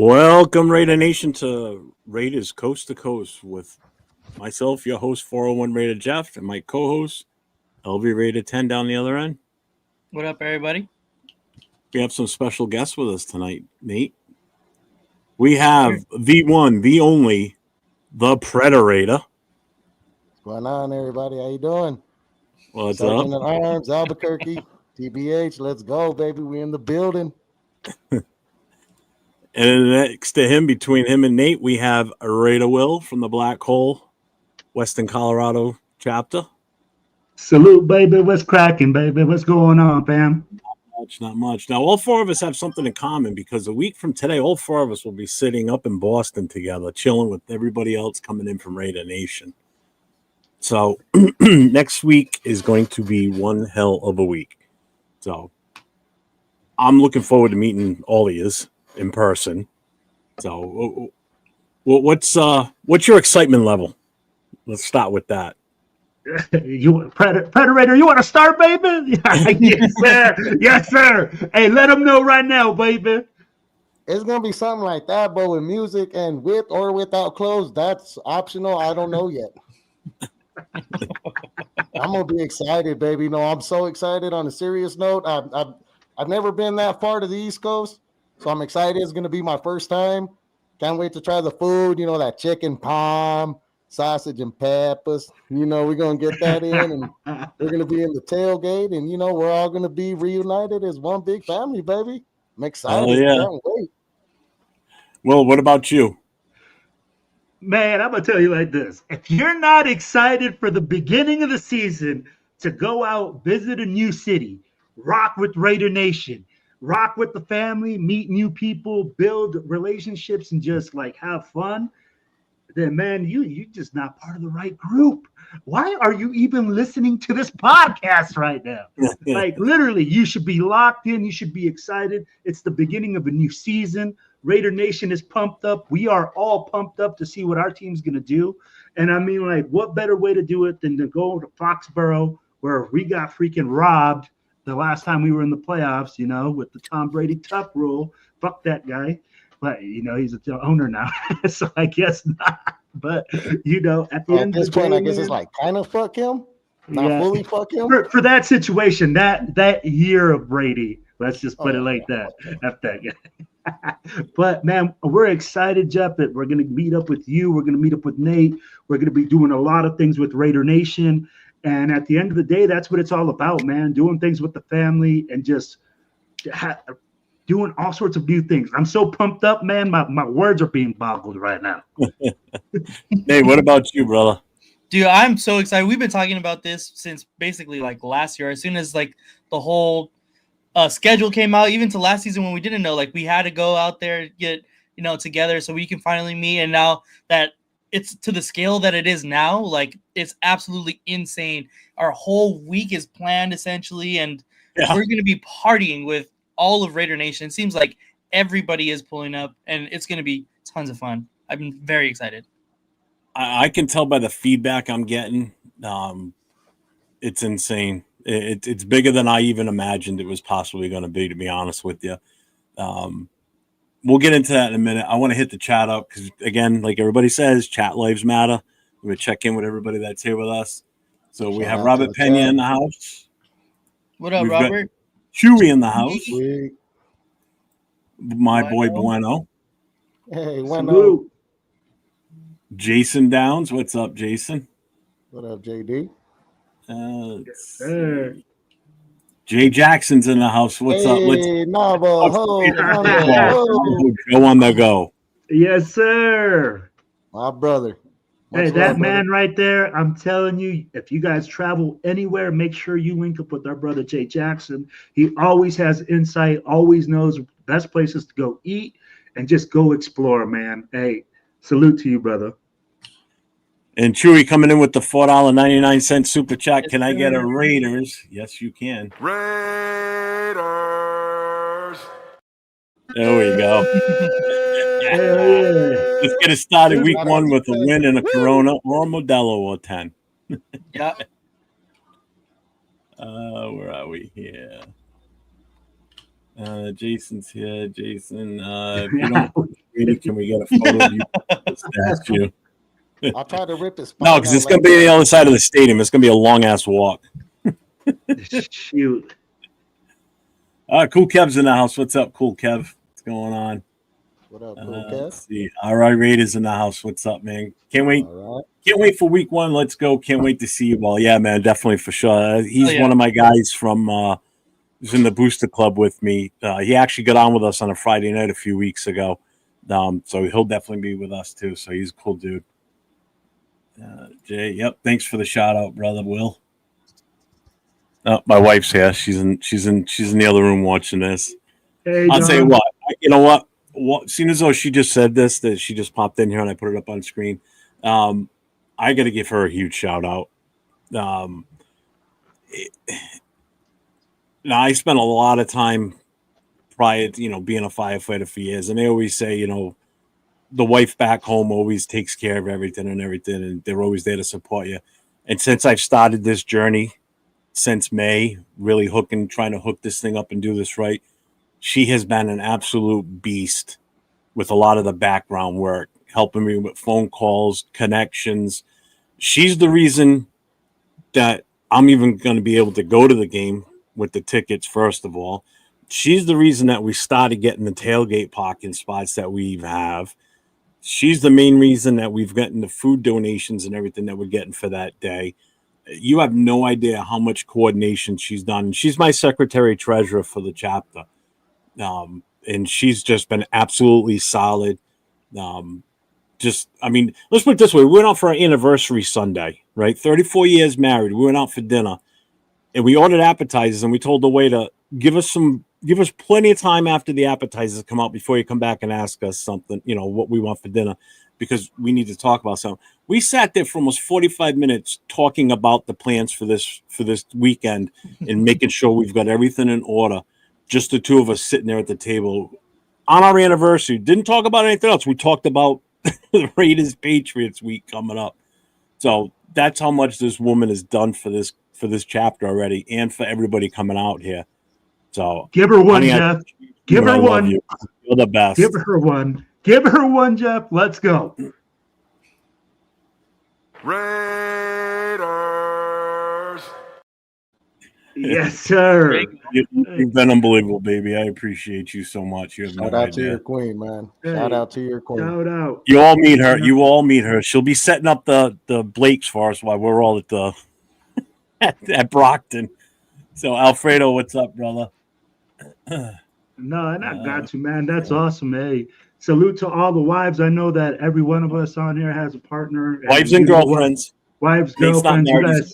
Welcome, Raider Nation, to Raiders Coast to Coast with myself, your host, 401 Raider Jeff, and my co-host, LV Raider 10 down the other end. What up, everybody? We have some special guests with us tonight, Nate. We have the one, the only, the PredaRaider. What's going on, everybody? How you doing? What's Sergeant up? at Arms, Albuquerque, TBH. Let's go, baby. We in the building. And next to him, between him and Nate, we have R.A.W. Wil from the Black Hole, Western Colorado chapter. Salute, baby. What's cracking, baby? What's going on, fam? Not much. Now, all four of us have something in common because a week from today, all four of us will be sitting up in Boston together, chilling with everybody else coming in from Raider Nation. So next week is going to be one hell of a week. So I'm looking forward to meeting all of you in person. So what's your excitement level? Let's start with that. You PredaRaider, you want to start, baby? Yes, sir. Yes, sir. Hey, let them know right now, baby. It's gonna be something like that, but with music and with or without clothes, that's optional. I don't know yet. I'm gonna be excited, baby. No, I'm so excited. On a serious note, I've never been that far to the East Coast, so I'm excited. It's gonna be my first time. Can't wait to try the food. You know, that chicken palm, sausage and peppers. You know, we're gonna get that in, and we're gonna be in the tailgate, and you know, we're all gonna be reunited as one big family, baby. I'm excited. Yeah. Can't wait. Well, what about you? Man, I'm going to tell you like this. If you're not excited for the beginning of the season to go out, visit a new city, rock with Raider Nation, rock with the family, meet new people, build relationships, and just like have fun, then man, you're just not part of the right group. Why are you even listening to this podcast right now? Like literally, you should be locked in. You should be excited. It's the beginning of a new season. Raider Nation is pumped up. We are all pumped up to see what our team's going to do. And I mean, like, what better way to do it than to go to Foxborough where we got freaking robbed the last time we were in the playoffs, you know, with the Tom Brady tough rule. Fuck that guy. But, you know, he's the owner now. So I guess not. But, you know, at the end of the point, day, I guess it's like kind of fuck him. Not yeah, fully fuck him. For that situation, that year of Brady, let's just put it like that. F that guy. But man, we're excited, Jeff, that we're gonna meet up with you. We're gonna meet up with Nate. We're gonna be doing a lot of things with Raider Nation. And at the end of the day, that's what it's all about, man. Doing things with the family and just doing all sorts of new things. I'm so pumped up, man. My words are being boggled right now. Hey, what about you, brother? Dude, I'm so excited. We've been talking about this since basically like last year. As soon as like the whole schedule came out, even to last season when we didn't know, like we had to go out there, get, you know, together so we can finally meet. And now that it's to the scale that it is now, like it's absolutely insane. Our whole week is planned essentially, and we're going to be partying with all of Raider Nation. It seems like everybody is pulling up, and it's going to be tons of fun. I'm very excited. I can tell by the feedback I'm getting. It's insane. It's bigger than I even imagined it was possibly going to be, to be honest with you. We'll get into that in a minute. I want to hit the chat up because, again, like everybody says, chat lives matter. We're going to check in with everybody that's here with us. So we have Robert Pena in the house. What up, Robert? Chewy in the house. My boy Bueno. Hey, Bueno. Jason Downs. What's up, Jason? What up, JD? Jay Jackson's in the house. What's up? Let's go on the go. Yes, sir. My brother. Hey, that man right there, I'm telling you, if you guys travel anywhere, make sure you link up with our brother Jay Jackson. He always has insight, always knows best places to go eat and just go explore, man. Hey, salute to you, brother. And Chewy coming in with the $4.99 super chat. Can I get a Raiders? Yes, you can. Raiders. There we go. Let's get it started week one with a win and a Corona or a Modelo or 10. Yeah. Where are we here? Jason's here. Jason, if you don't Can we get a photo of you with the statue? I'll try to rip his. No, because it's going to be the other side of the stadium. It's going to be a long ass walk. Shoot. Cool Kev's in the house. What's up, Cool Kev? What's going on? What up, Cool Kev? Let's see. R.A.W. in the house. What's up, man? Can't wait. All right. Can't wait for week 1. Let's go. Can't wait to see you all. Yeah, man, definitely for sure. He's one of my guys from who's in the Booster Club with me. He actually got on with us on a Friday night a few weeks ago. So he'll definitely be with us too. So he's a cool dude. Jay, yep. Thanks for the shout out, brother Will. My wife's here. She's in the other room watching this. Hey, I'll John. tell you what. You know what? Seeing as though she just said this, that she just popped in here and I put it up on screen. I got to give her a huge shout out. Now I spent a lot of time prior to, being a firefighter for years, and they always say, the wife back home always takes care of everything, and they're always there to support you. And since I've started this journey since May, really trying to hook this thing up and do this right, she has been an absolute beast with a lot of the background work, helping me with phone calls, connections. She's the reason that I'm even going to be able to go to the game with the tickets, first of all. She's the reason that we started getting the tailgate parking spots that we have. She's the main reason that we've gotten the food donations and everything that we're getting for that day. You have no idea how much coordination she's done. She's my secretary treasurer for the chapter. And she's just been absolutely solid. Let's put it this way. We went out for our anniversary Sunday, right? 34 years married. We went out for dinner and we ordered appetizers, and we told the waiter, give us plenty of time after the appetizers come out before you come back and ask us something, what we want for dinner, because we need to talk about something. We sat there for almost 45 minutes talking about the plans for this weekend and making sure we've got everything in order. Just the two of us sitting there at the table on our anniversary. Didn't talk about anything else. We talked about the Raiders Patriots week coming up. So that's how much this woman has done for this chapter already, and for everybody coming out here. So give her one, honey, Jeff. Give her one. You're the best. Give her one. Give her one, Jeff. Let's go. Raiders. Yes, sir. You've been unbelievable, baby. I appreciate you so much. You have Shout no out idea. to your queen, man. Hey, Shout out to your queen. Shout out. You all meet her. You all meet her. She'll be setting up the Blakes for us while we're all at the at Brockton. So Alfredo, what's up, brother? No, and I got you, man. That's awesome. Hey, salute to all the wives. I know that every one of us on here has a partner. Wives and girlfriends. Wives, Nate's not girlfriends. You married, guys,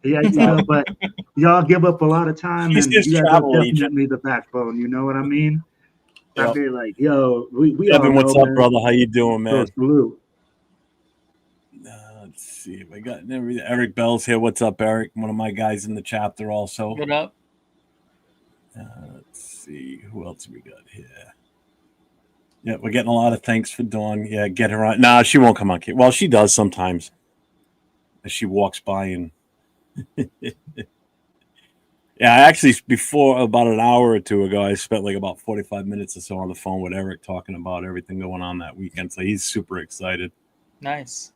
he's a girl. yeah, but y'all give up a lot of time, He's and his you guys are travel agent. definitely the backbone. You know what I mean? Yep. I mean, like, yo, we Evan, all what's know, up, man. brother? How you doing, man? So salute. Let's see if I got everything. Eric Bell's here. What's up, Eric? One of my guys in the chapter also. What up? Let's see who else we got here. Yeah, we're getting a lot of thanks for Dawn. Yeah, get her on. Nah, she won't come on. Well, she does sometimes. As she walks by and yeah, actually before about an hour or two ago, I spent like about 45 minutes or so on the phone with Eric talking about everything going on that weekend. So he's super excited. Nice.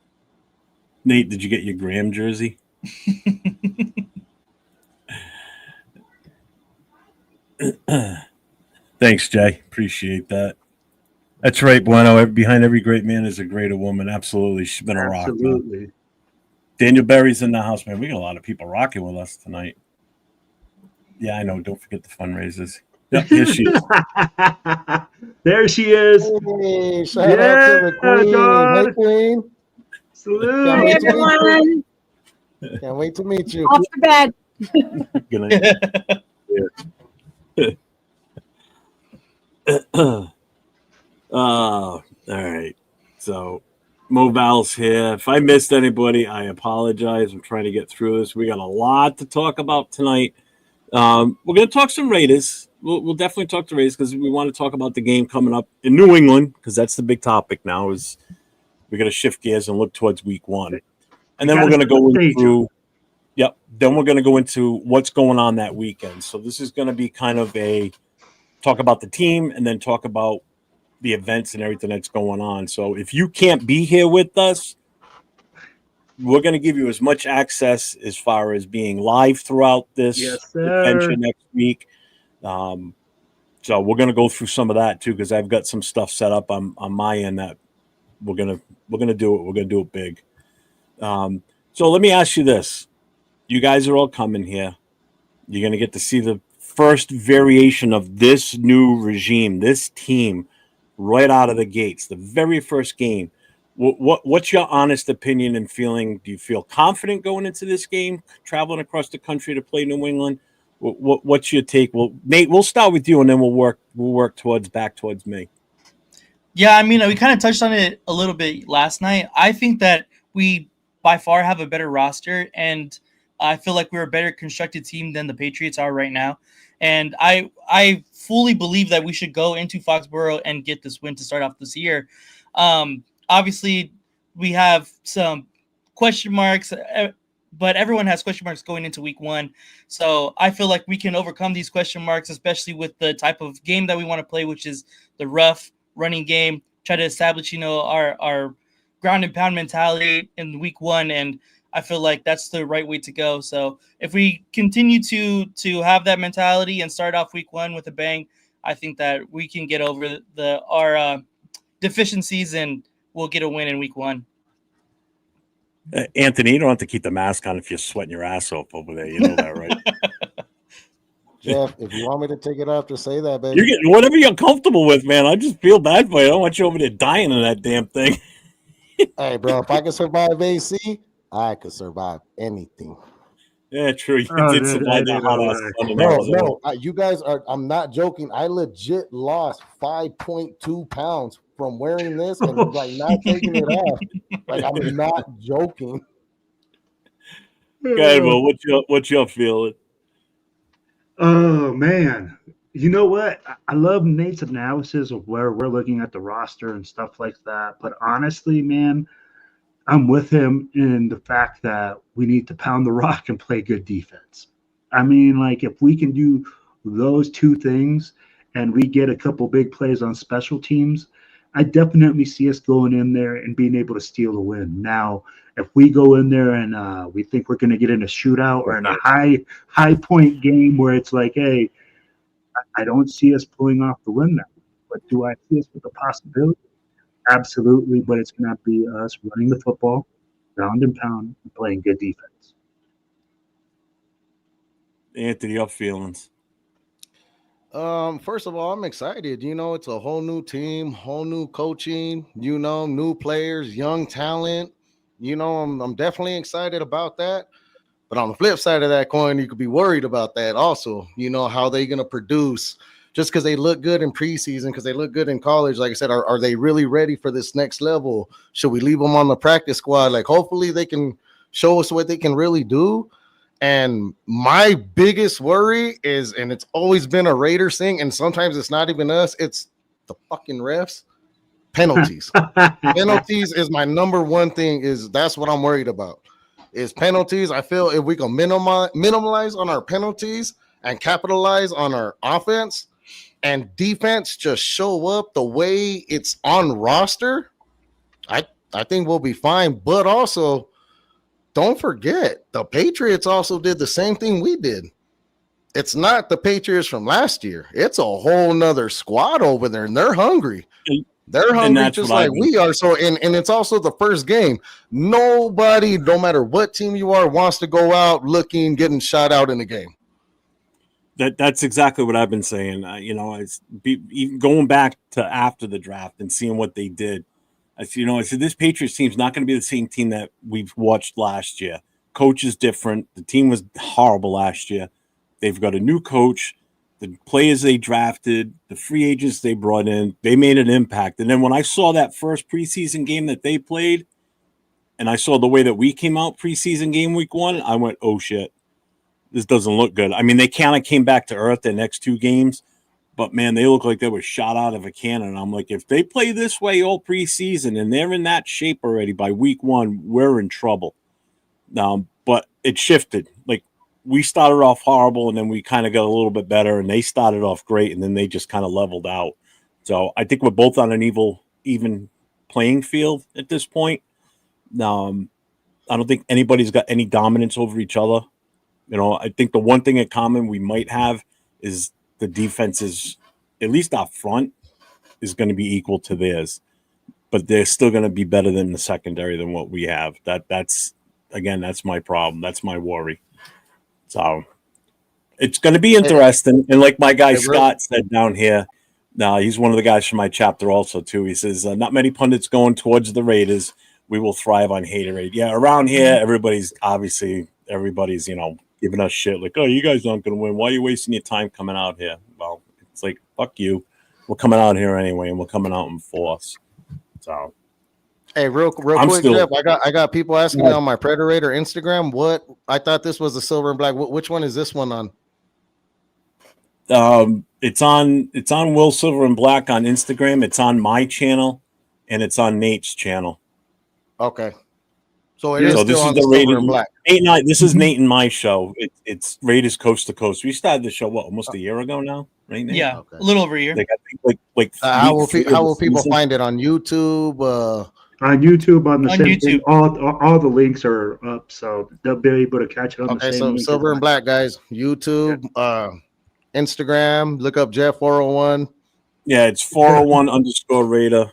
Nate, did you get your Graham jersey? Thanks, Jay. Appreciate that. That's right, Bueno. Behind every great man is a greater woman. Absolutely. She's been a rock. Absolutely. Man. Daniel Berry's in the house, man. We got a lot of people rocking with us tonight. Yeah, I know. Don't forget the fundraisers. Yep, here she is. There she is. Hey, shout out to the queen. John. Hey, queen. Salute. Can't Hi, wait to meet everyone. you. Can't wait to meet you. Off to bed. Good night. All right. So Moval's here. If I missed anybody, I apologize. I'm trying to get through this. We got a lot to talk about tonight. We're going to talk some Raiders. We'll definitely talk to Raiders because we want to talk about the game coming up in New England, because that's the big topic now. Is we're going to shift gears and look towards week one, and then we're going to go into Then we're going to go into what's going on that weekend. So this is going to be kind of a talk about the team and then talk about the events and everything that's going on. So if you can't be here with us, we're going to give you as much access as far as being live throughout this Yes, sir. adventure next week. So we're going to go through some of that too, because I've got some stuff set up on my end that we're gonna do it. We're gonna do it big. So let me ask you this: you guys are all coming here. You're gonna get to see the first variation of this new regime, this team, right out of the gates. The very first game. What's your honest opinion and feeling? Do you feel confident going into this game, traveling across the country to play New England? What's your take? Well, Nate, we'll start with you, and then we'll work back towards me. Yeah, I mean, we kind of touched on it a little bit last night. I think that we by far have a better roster, and I feel like we're a better constructed team than the Patriots are right now. And I fully believe that we should go into Foxborough and get this win to start off this year. Obviously, we have some question marks, but everyone has question marks going into week 1. So I feel like we can overcome these question marks, especially with the type of game that we want to play, which is the rough running game, try to establish, our ground and pound mentality in week 1. And I feel like that's the right way to go. So if we continue to have that mentality and start off week 1 with a bang, I think that we can get over our deficiencies and we'll get a win in week 1. Anthony, you don't have to keep the mask on if you're sweating your ass off over there. You know that, right? Jeff, if you want me to take it off, just say that, baby. You're getting whatever you're comfortable with, man. I just feel bad for you. I don't want you over there dying in that damn thing. Hey, bro, if I can survive AC, I could survive anything. Yeah, true. You did survive that hot ass sun in Arizona. No, you guys are. I'm not joking. I legit lost 5.2 pounds from wearing this and like not taking it off. Like I'm not joking. Okay, well, what's your feeling? Oh man, you know what? I love Nate's analysis of where we're looking at the roster and stuff like that. But honestly, man, I'm with him in the fact that we need to pound the rock and play good defense. I mean, like if we can do those two things and we get a couple big plays on special teams, I definitely see us going in there and being able to steal the win. Now, if we go in there and we think we're going to get in a shootout or in a high point game where it's like, hey, I don't see us pulling off the win now. But do I see us with the possibility? Absolutely, but it's going to be us running the football, ground and pound, and playing good defense. Anthony, your feelings? First of all, I'm excited. It's a whole new team, whole new coaching, new players, young talent. I'm definitely excited about that. But on the flip side of that coin, you could be worried about that also. How they going to produce just because they look good in preseason, because they look good in college. Like I said, are they really ready for this next level? Should we leave them on the practice squad? Like, hopefully they can show us what they can really do. And my biggest worry is, and it's always been a Raiders thing, and sometimes it's not even us, it's the fucking refs. Penalties. Penalties is my number one thing. That's what I'm worried about. Is penalties. I feel if we can minimize on our penalties and capitalize on our offense and defense, just show up the way it's on roster, I think we'll be fine. But also, don't forget, the Patriots also did the same thing we did. It's not the Patriots from last year. It's a whole nother squad over there, and they're hungry. They're hungry just like we are. So, and it's also the first game. Nobody, no matter what team you are, wants to go out getting shot out in the game. That's exactly what I've been saying. Even going back to after the draft and seeing what they did. I said this Patriots team's not going to be the same team that we've watched last year. Coach is different. The team was horrible last year. They've got a new coach. The players they drafted, the free agents they brought in, they made an impact. And then when I saw that first preseason game that they played, and I saw the way that we came out preseason game week 1, I went, oh, shit, this doesn't look good. I mean, they kind of came back to earth the next 2 games, but, man, they look like they were shot out of a cannon. I'm like, if they play this way all preseason and they're in that shape already by week 1, we're in trouble. But it shifted. Like, we started off horrible, and then we kind of got a little bit better, and they started off great, and then they just kind of leveled out. So I think we're both on an even playing field at this point. I don't think anybody's got any dominance over each other. I think the one thing in common we might have is the defense is, at least our front, is going to be equal to theirs. But they're still going to be better than the secondary than what we have. That's my problem. That's my worry. So it's going to be interesting. And like my guy Scott said down here, he's one of the guys from my chapter also too. He says, not many pundits going towards the Raiders. We will thrive on haterade. Yeah, around here, everybody's giving us shit like, oh, you guys aren't going to win. Why are you wasting your time coming out here? Well, it's like, fuck you. We're coming out here anyway, and we're coming out in force. So, hey, real quick, Jeff, I got people asking me on my PredaRaider Instagram. What I thought this was a silver and black. Which one is this one on? It's on Will Silver and Black on Instagram. It's on my channel, and it's on Nate's channel. Okay. So it is still this on is the Silver and Black. This is Nate and my show. It's Raiders Coast to Coast. We started the show almost a year ago now, right? Nate? Yeah, okay. A little over a year. How will people find it on YouTube? On YouTube, on YouTube, thing, all the links are up, so they'll be able to catch it on the same. Okay, so Silver and Black, guys. YouTube, Instagram. Look up Jeff 401. Yeah, it's 401_Raider.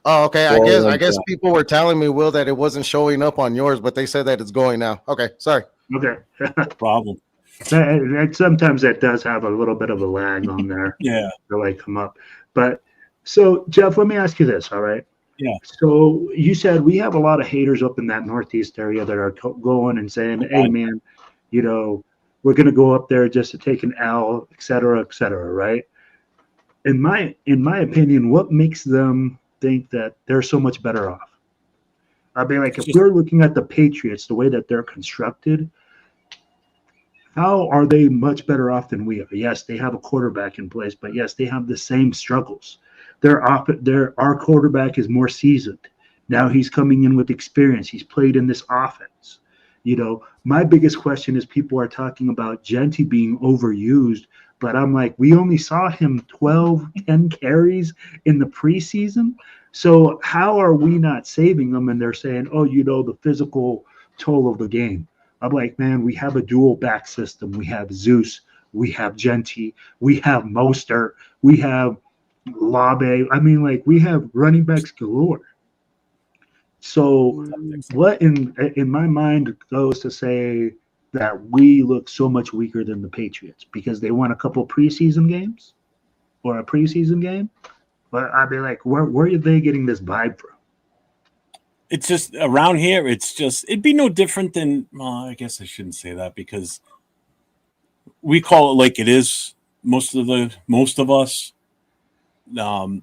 Oh, okay. I guess people were telling me, Will, that it wasn't showing up on yours, but they said that it's going now. Okay, sorry. Okay. Problem. Sometimes that does have a little bit of a lag on there. Yeah. To come up. But so, Jeff, let me ask you this, all right? Yeah. So you said we have a lot of haters up in that Northeast area that are going and saying, hey, man, we're going to go up there just to take an L, et cetera, right? In my opinion, what makes them think that they're so much better off? I mean, like, if we're looking at the Patriots, the way that they're constructed, how are they much better off than we are? Yes, they have a quarterback in place, but yes, they have the same struggles. Our quarterback is more seasoned. Now he's coming in with experience. He's played in this offense. My biggest question is people are talking about Genty being overused, but I'm like, we only saw him 10 carries in the preseason. So how are we not saving them? And they're saying, oh, the physical toll of the game. I'm like, man, we have a dual back system. We have Zeus. We have Genty. We have Mostert. We have Labe. I mean, like, we have running backs galore. So what in my mind goes to say that we look so much weaker than the Patriots because they won a couple preseason games or a preseason game? But I'd be like, where are they getting this vibe from? It's just around here. It'd be no different than, well, I guess I shouldn't say that because we call it like it is. Most of us,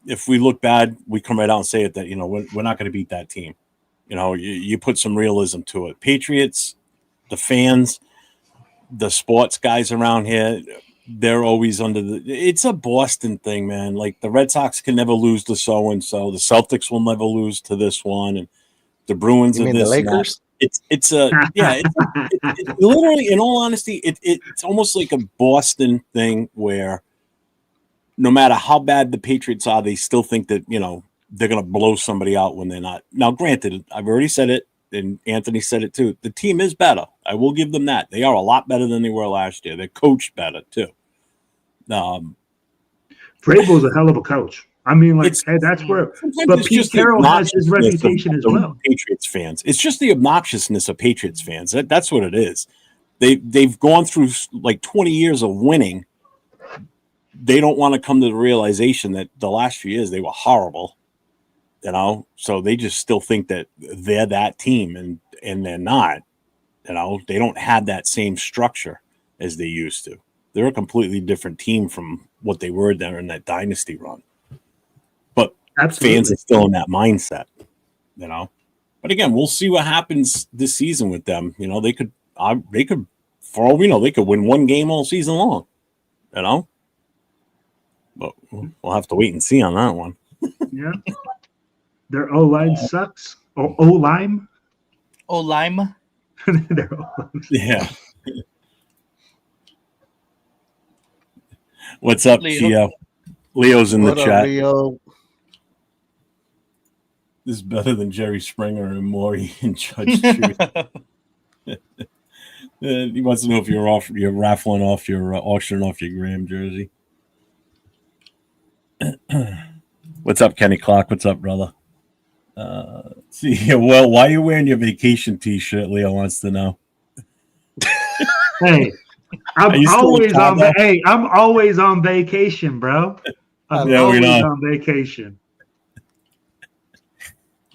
if we look bad, we come right out and say it that, we're not going to beat that team. You put some realism to it. Patriots, the fans, the sports guys around here, they're always it's a Boston thing, man. Like, the Red Sox can never lose to so-and-so. The Celtics will never lose to this one. And the Bruins are this. The Lakers? It's literally, in all honesty, it's almost like a Boston thing where no matter how bad the Patriots are, they still think that, they're going to blow somebody out when they're not. Now, granted, I've already said it, and Anthony said it too. The team is better. I will give them that. They are a lot better than they were last year. They're coached better too. Vrabel's a hell of a coach. I mean, like, hey, that's where. But Pete Carroll has his reputation as well. Patriots fans. It's just the obnoxiousness of Patriots fans. That's what it is. They've gone through like 20 years of winning. They don't want to come to the realization that the last few years they were horrible. So they just still think that they're that team, and they're not. They don't have that same structure as they used to. They're a completely different team from what they were there in that dynasty run. But fans are still in that mindset, But again, we'll see what happens this season with them. They could, for all we know, they could win one game all season long. But we'll have to wait and see on that one. Yeah. Their O-line sucks. O-lime? O-lime? Their O-lime. Yeah. What's up, Gio? Leo's in the What up, chat. Leo? This is better than Jerry Springer and Maury and Judge Judy. He wants to know if you're raffling off your auctioning off your Graham jersey. What's up, Kenny Clark? What's up, brother? See, well, why are you wearing your vacation T-shirt? Leo wants to know. Hey, I'm always on vacation, bro. I'm always on vacation.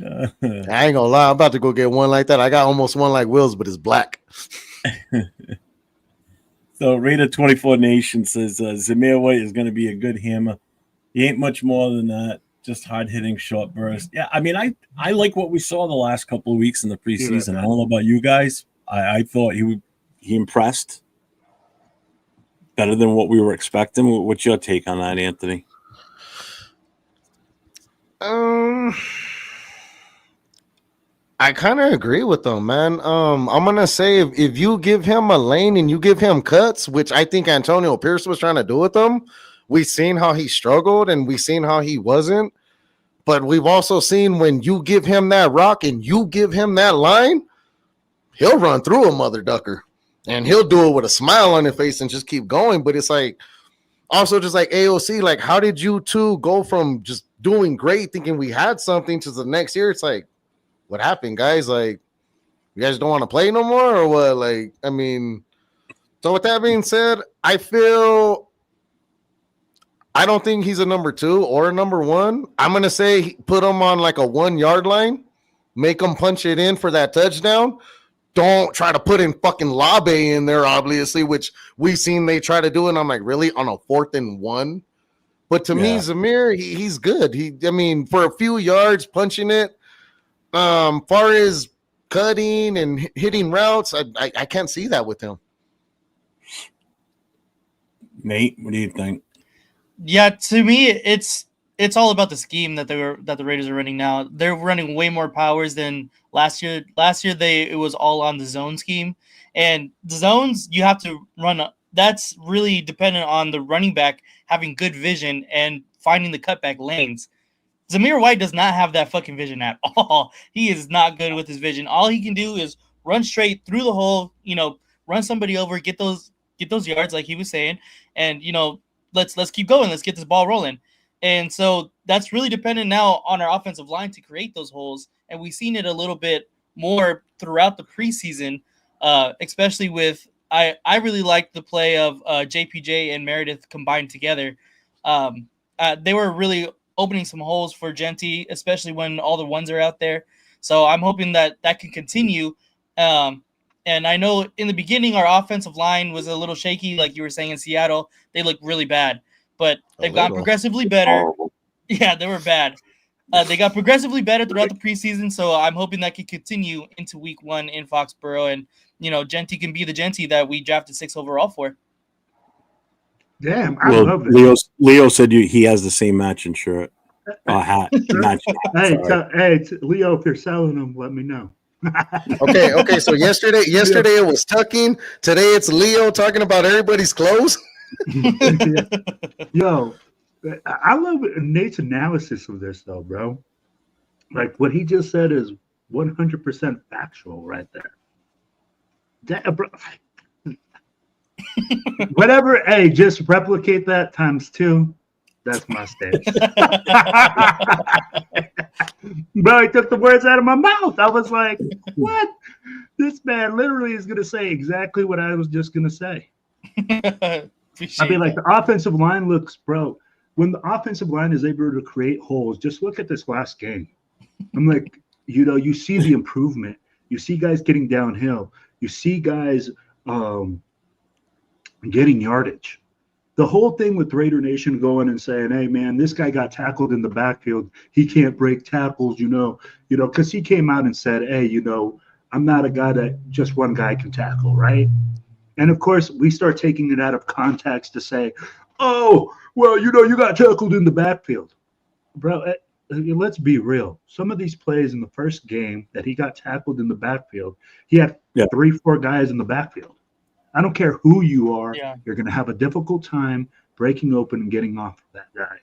I ain't gonna lie, I'm about to go get one like that. I got almost one like Will's, but it's black. So Raider 24 Nation says Zamir White is going to be a good hammer. He ain't much more than that. Just hard hitting, short burst. Yeah, I mean, I like what we saw the last couple of weeks in the preseason. I don't know about you guys. I thought he impressed better than what we were expecting. What's your take on that, Anthony? I kind of agree with them, man. I'm gonna say if you give him a lane and you give him cuts, which I think Antonio Pierce was trying to do with him, we've seen how he struggled and we've seen how he wasn't. But we've also seen when you give him that rock and you give him that line, he'll run through a mother ducker and he'll do it with a smile on his face and just keep going. But it's like also just like AOC, like how did you two go from just doing great, thinking we had something, to the next year? It's like, what happened, guys? Like, you guys don't want to play no more or what? Like, I mean, so with that being said, I don't think he's a number 2 or a number 1. I'm going to say put him on like a 1 yard line, make him punch it in for that touchdown. Don't try to put in fucking Labe in there, obviously, which we've seen they try to do. And I'm like, really? On a 4th and 1? But to me, Zamir, he's good. I mean, for a few yards punching it, far as cutting and hitting routes, I can't see that with him. Nate, what do you think? Yeah, to me, it's all about the scheme that the Raiders are running now. They're running way more powers than last year. Last year it was all on the zone scheme, and the zones you have to run. That's really dependent on the running back having good vision and finding the cutback lanes. Zamir White does not have that fucking vision at all. He is not good with his vision. All he can do is run straight through the hole, run somebody over, get those yards like he was saying, and let's keep going. Let's get this ball rolling. And so that's really dependent now on our offensive line to create those holes. And we've seen it a little bit more throughout the preseason, especially with I really like the play of JPJ and Meredith combined together. They were really opening some holes for Genty, especially when all the ones are out there. So I'm hoping that can continue. And I know in the beginning, our offensive line was a little shaky. Like you were saying in Seattle, they looked really bad, but they've gotten progressively better. Yeah, they were bad. They got progressively better throughout the preseason. So I'm hoping that can continue into week 1 in Foxborough. And, Genty can be the Genty that we drafted 6 overall for. Damn, I love it. Leo said he has the same matching shirt, hat. Hey, Leo, if you're selling them, let me know. Okay. So yesterday it was tucking. Today it's Leo talking about everybody's clothes. Yo, I love Nate's analysis of this, though, bro. Like what he just said is 100% factual right there. Bro. Whatever, hey, just replicate that times 2. That's my stance. Bro, he took the words out of my mouth. I was like, what? This man literally is going to say exactly what I was just going to say. I mean, like the offensive line looks, bro, when the offensive line is able to create holes, just look at this last game. I'm like, you see the improvement. You see guys getting downhill. You see guys getting yardage. The whole thing with Raider Nation going and saying, hey, man, this guy got tackled in the backfield. He can't break tackles, because he came out and said, hey, I'm not a guy that just one guy can tackle, right? And, of course, we start taking it out of context to say, oh, well, you got tackled in the backfield. Bro, let's be real. Some of these plays in the first game that he got tackled in the backfield, he had 3-4 guys in the backfield. I don't care who you are. Yeah. You're going to have a difficult time breaking open and getting off of that guy.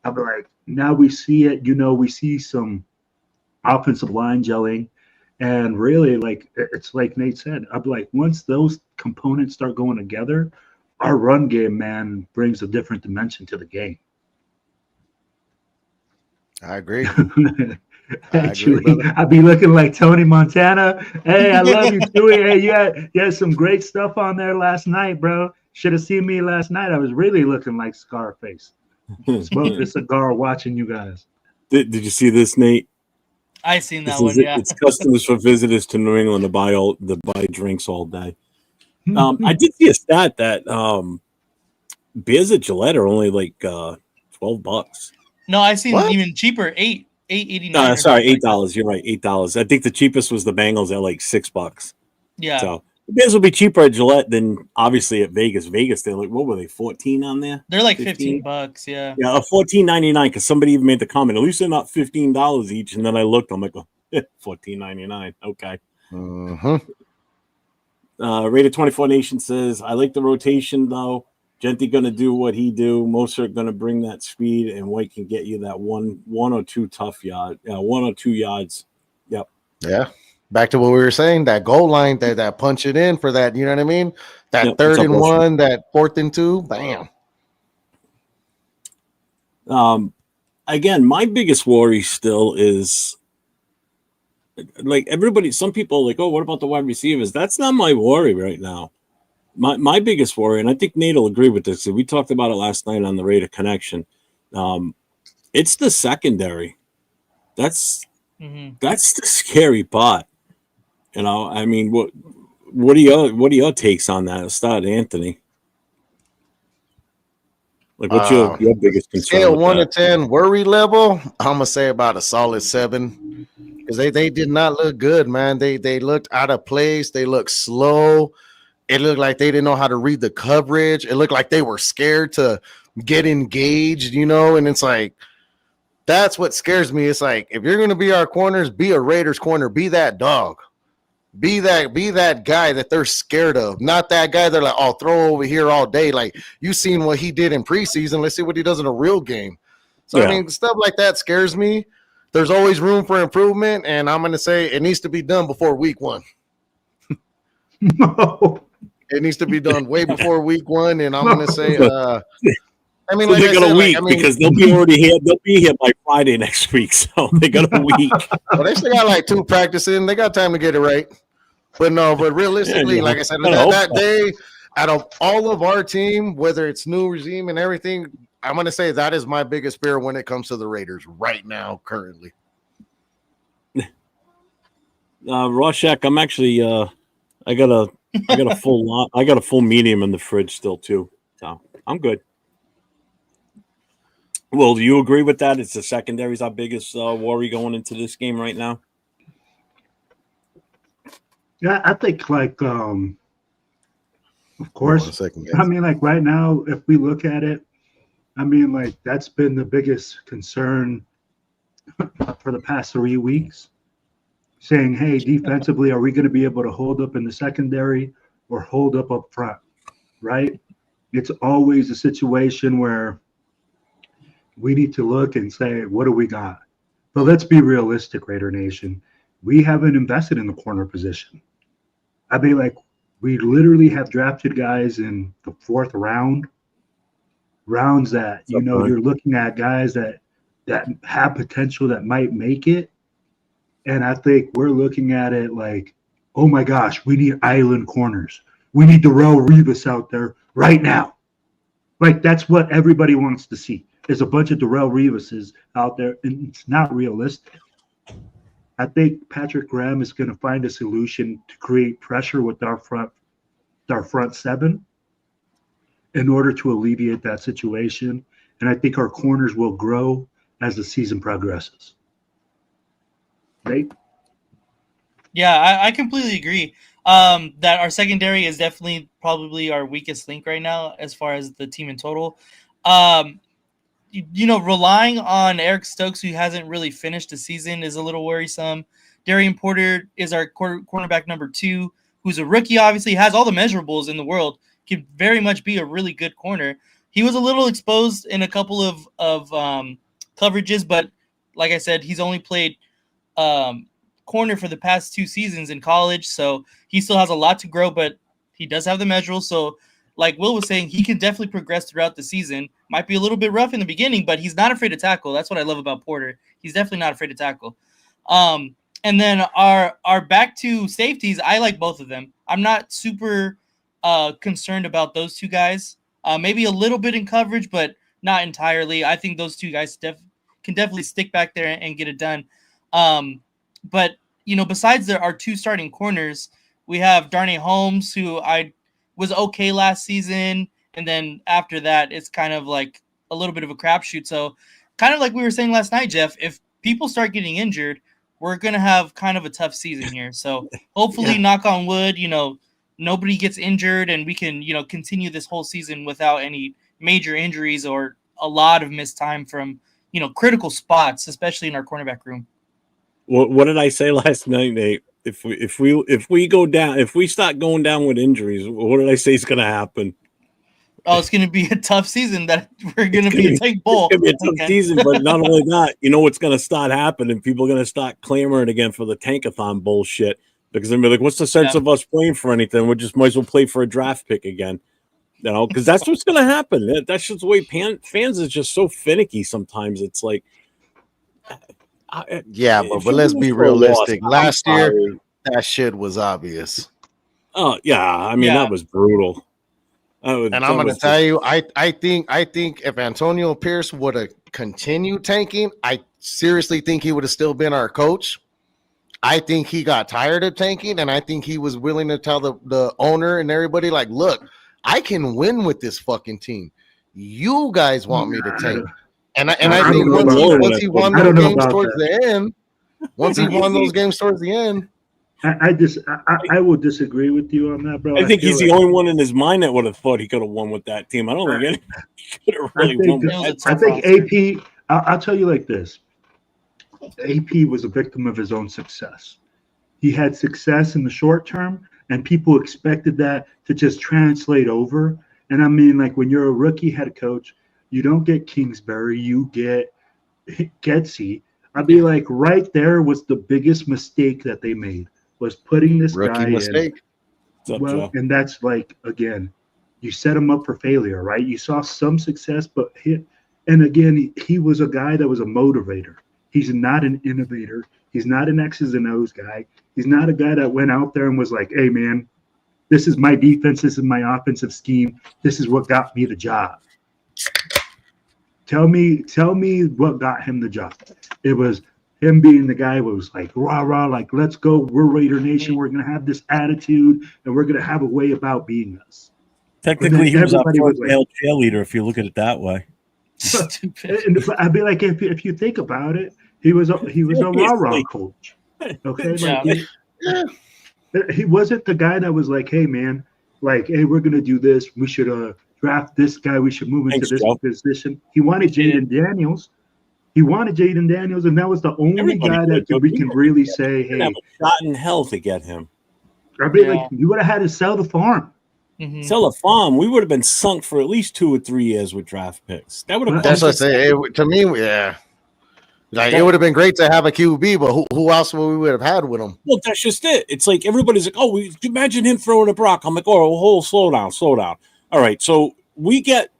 I'm like, now we see it. We see some offensive line gelling, and really, like it's like Nate said. I'm like, once those components start going together, our run game, man, brings a different dimension to the game. I agree. Actually, I'd be looking like Tony Montana. Hey, I love you, Chewy. Hey, you had some great stuff on there last night, bro. Should have seen me last night. I was really looking like Scarface. Smoking a cigar, watching you guys. Did you see this, Nate? I seen that one. Yeah, It's customs for visitors to New England to buy drinks all day. I did see a stat that beers at Gillette are only like $12. no, I seen What? even cheaper, $8.89. No, sorry, $8. You're right, $8. I think the cheapest was the Bengals at like $6. Yeah, So the beers will be cheaper at Gillette than obviously at Vegas. Vegas, they're like, what were they, 14 on there? they're like 15? $15. Yeah, Yeah, $14.99 because somebody even made the comment. At least they're not $15 each. And then I looked, I'm like, oh, $14.99. Okay. Rated 24 Nation says, I like the rotation though. Genty gonna do what he do. Most are gonna bring that speed, and White can get you that one or two tough yard, 1 or 2 yards. Yep. Yeah. Back to what we were saying, that goal line, that punch it in for that, you know what I mean? That Yep. 3rd and 1, that 4th and 2, bam. Again, my biggest worry still is like everybody. Some people are like, oh, what about the wide receivers? That's not my worry right now. My biggest worry, and I think Nate will agree with this, we talked about it last night on the Raider Connection. It's the secondary. That's the scary part. I mean, what are your takes on that? I'll start, Anthony. Like, what's your biggest concern? Scale 1 to 10 worry level. I'm gonna say about a solid 7 because they did not look good, man. They looked out of place. They looked slow. It looked like they didn't know how to read the coverage. It looked like they were scared to get engaged, and it's like, that's what scares me. It's like, if you're going to be our corners, be a Raiders corner, be that dog, be that guy that they're scared of, not that guy they're like, I'll throw over here all day. Like, you seen what he did in preseason. Let's see what he does in a real game. So, yeah. I mean, stuff like that scares me. There's always room for improvement, and I'm going to say it needs to be done before week 1. No. It needs to be done way before week 1, and I'm going to say, I mean, so like they got a week because they'll be already here. They'll be here by Friday next week, so they got a week. Well, they still got like 2 practicing. They got time to get it right. But realistically, like I said, that day, out of all of our team, whether it's new regime and everything, I'm going to say that is my biggest fear when it comes to the Raiders right now, currently. Rorschach, I'm actually I got a full lot. I got a full medium in the fridge still too, so I'm good. Well, do you agree with that? It's the secondary's our biggest worry going into this game right now. Yeah, I think of course. I mean, like right now, if we look at it, I mean, like that's been the biggest concern for the past 3 weeks. Saying, hey, defensively, are we going to be able to hold up in the secondary or hold up front, right? It's always a situation where we need to look and say, what do we got? But let's be realistic, Raider Nation. We haven't invested in the corner position. I mean, like, we literally have drafted guys in the 4th rounds that, you're looking at guys that have potential that might make it. And I think we're looking at it like, oh my gosh, we need island corners. We need Darrelle Revis out there right now. Like, that's what everybody wants to see. There's a bunch of Darrelle Revises out there, and it's not realistic. I think Patrick Graham is going to find a solution to create pressure with our front 7 in order to alleviate that situation. And I think our corners will grow as the season progresses. Right? Yeah, I completely agree. That our secondary is definitely probably our weakest link right now as far as the team in total. Relying on Eric Stokes, who hasn't really finished the season, is a little worrisome. Darian Porter is our cornerback number 2, who's a rookie, obviously has all the measurables in the world, can very much be a really good corner. he was a little exposed in a couple of coverages, but like I said, he's only played corner for the past 2 seasons in college, so he still has a lot to grow, but he does have the measurables. So like Will was saying, he can definitely progress throughout the season. Might be a little bit rough in the beginning, but he's not afraid to tackle. That's what I love about Porter. He's definitely not afraid to tackle. And then our back two safeties, I like both of them. I'm not super concerned about those two guys. Maybe a little bit in coverage, but not entirely. I think those two guys can definitely stick back there and get it done. But, you know, besides our 2 starting corners, we have Darnay Holmes, who I was okay last season. And then after that, it's kind of like a little bit of a crapshoot. So kind of like we were saying last night, Jeff, if people start getting injured, we're going to have kind of a tough season here. So hopefully, knock on wood, you know, nobody gets injured and we can, you know, continue this whole season without any major injuries or a lot of missed time from, you know, critical spots, especially in our cornerback room. What did I say last night, Nate? If we go down, if we start going down with injuries, what did I say is going to happen? Oh, it's going to be a tough season. That we're going to be a tank bowl. It's going to be a tough season, but not only that, you know what's going to start happening? People are going to start clamoring again for the tankathon bullshit because they're going to be like, what's the sense of us playing for anything? We just might as well play for a draft pick again. You know, because that's what's going to happen. That's just the way fans is just so finicky sometimes. It's like, but let's be realistic. Last year, that shit was obvious. Oh yeah, I mean that was brutal. And I'm going to tell you, I think if Antonio Pierce would have continued tanking, I seriously think he would have still been our coach. I think he got tired of tanking, and I think he was willing to tell the owner and everybody, like, look, I can win with this fucking team. You guys want me to tank. And I think once he won those games towards the end, I will disagree with you on that, bro. I think he's the only one in his mind that would have thought he could have won with that team. I don't think anyone could have really won with that. I think AP, I'll tell you like this. AP was a victim of his own success. He had success in the short term, and people expected that to just translate over. And I mean, like when you're a rookie head coach, you don't get Kingsbury, you get Getsy. I'd be like, right there was the biggest mistake that they made, was putting this guy in. Well, and that's like, again, you set him up for failure, right? You saw some success, but he was a guy that was a motivator. He's not an innovator. He's not an X's and O's guy. He's not a guy that went out there and was like, hey, man, this is my defense. This is my offensive scheme. This is what got me the job. Tell me what got him the job. It was him being the guy who was like, rah, rah, like, let's go. We're Raider Nation. We're going to have this attitude, and we're going to have a way about being us. Technically, he was our first male cheerleader, if you look at it that way. But I'd be like, if you think about it, he was a rah-rah coach. Okay? He wasn't the guy that was like, hey, man, like, hey, we're going to do this. We should draft this guy. We should move into this position. He wanted Jaden Daniels. And that was the only guy that we can really say, hey. Have a shot in hell to get him. I mean, like, you would have had to sell the farm. Mm-hmm. Sell a farm. We would have been sunk for at least 2 or 3 years with draft picks. That would have. That's what I say. To me, yeah. Like, it would have been great to have a QB, but who else would we would have had with him? Well, that's just it. It's like everybody's like, oh, imagine him throwing a Brock. I'm like, oh, slow down. All right, so we get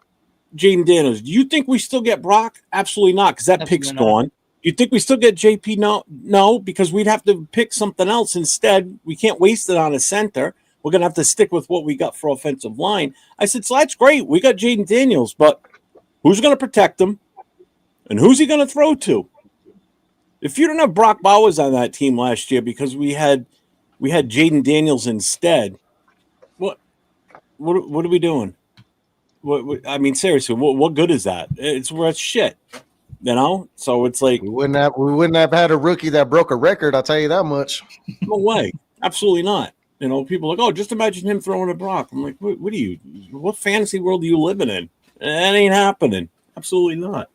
Jaden Daniels. Do you think we still get Brock? Absolutely not, because that pick's gone. Do you think we still get JP? No, because we'd have to pick something else instead. We can't waste it on a center. We're going to have to stick with what we got for offensive line. I said, so that's great. We got Jaden Daniels, but who's going to protect him? And who's he going to throw to? If you don't have Brock Bowers on that team last year because we had Jaden Daniels instead, what are we doing? What I mean, seriously, what good is that? It's worth shit, you know. So it's like we wouldn't have had a rookie that broke a record. I'll tell you that much. No way, absolutely not. You know, people are like, oh, just imagine him throwing a Brock. I'm like, what fantasy world are you living in? That ain't happening. Absolutely not.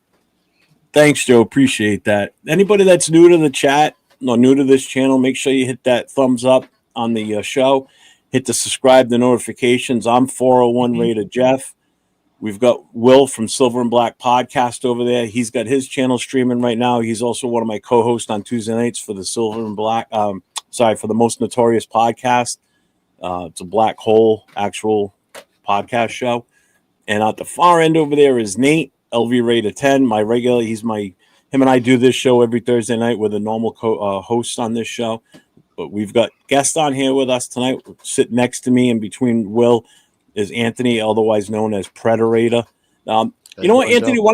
Thanks, Joe. Appreciate that. Anybody that's new to the chat or new to this channel, make sure you hit that thumbs up on the show. Hit the subscribe, the notifications. I'm 401 Raider Jeff. We've got Will from Silver and Black Podcast over there. He's got his channel streaming right now. He's also one of my co-hosts on Tuesday nights for the Silver and Black. For the Most Notorious Podcast. It's a black hole actual podcast show. And at the far end over there is Nate, LV Raider 10, my regular. Him and I do this show every Thursday night with a normal host on this show. But we've got guests on here with us tonight. Sitting next to me and between Will is Anthony, otherwise known as PredaRaider. You know what, Anthony? Why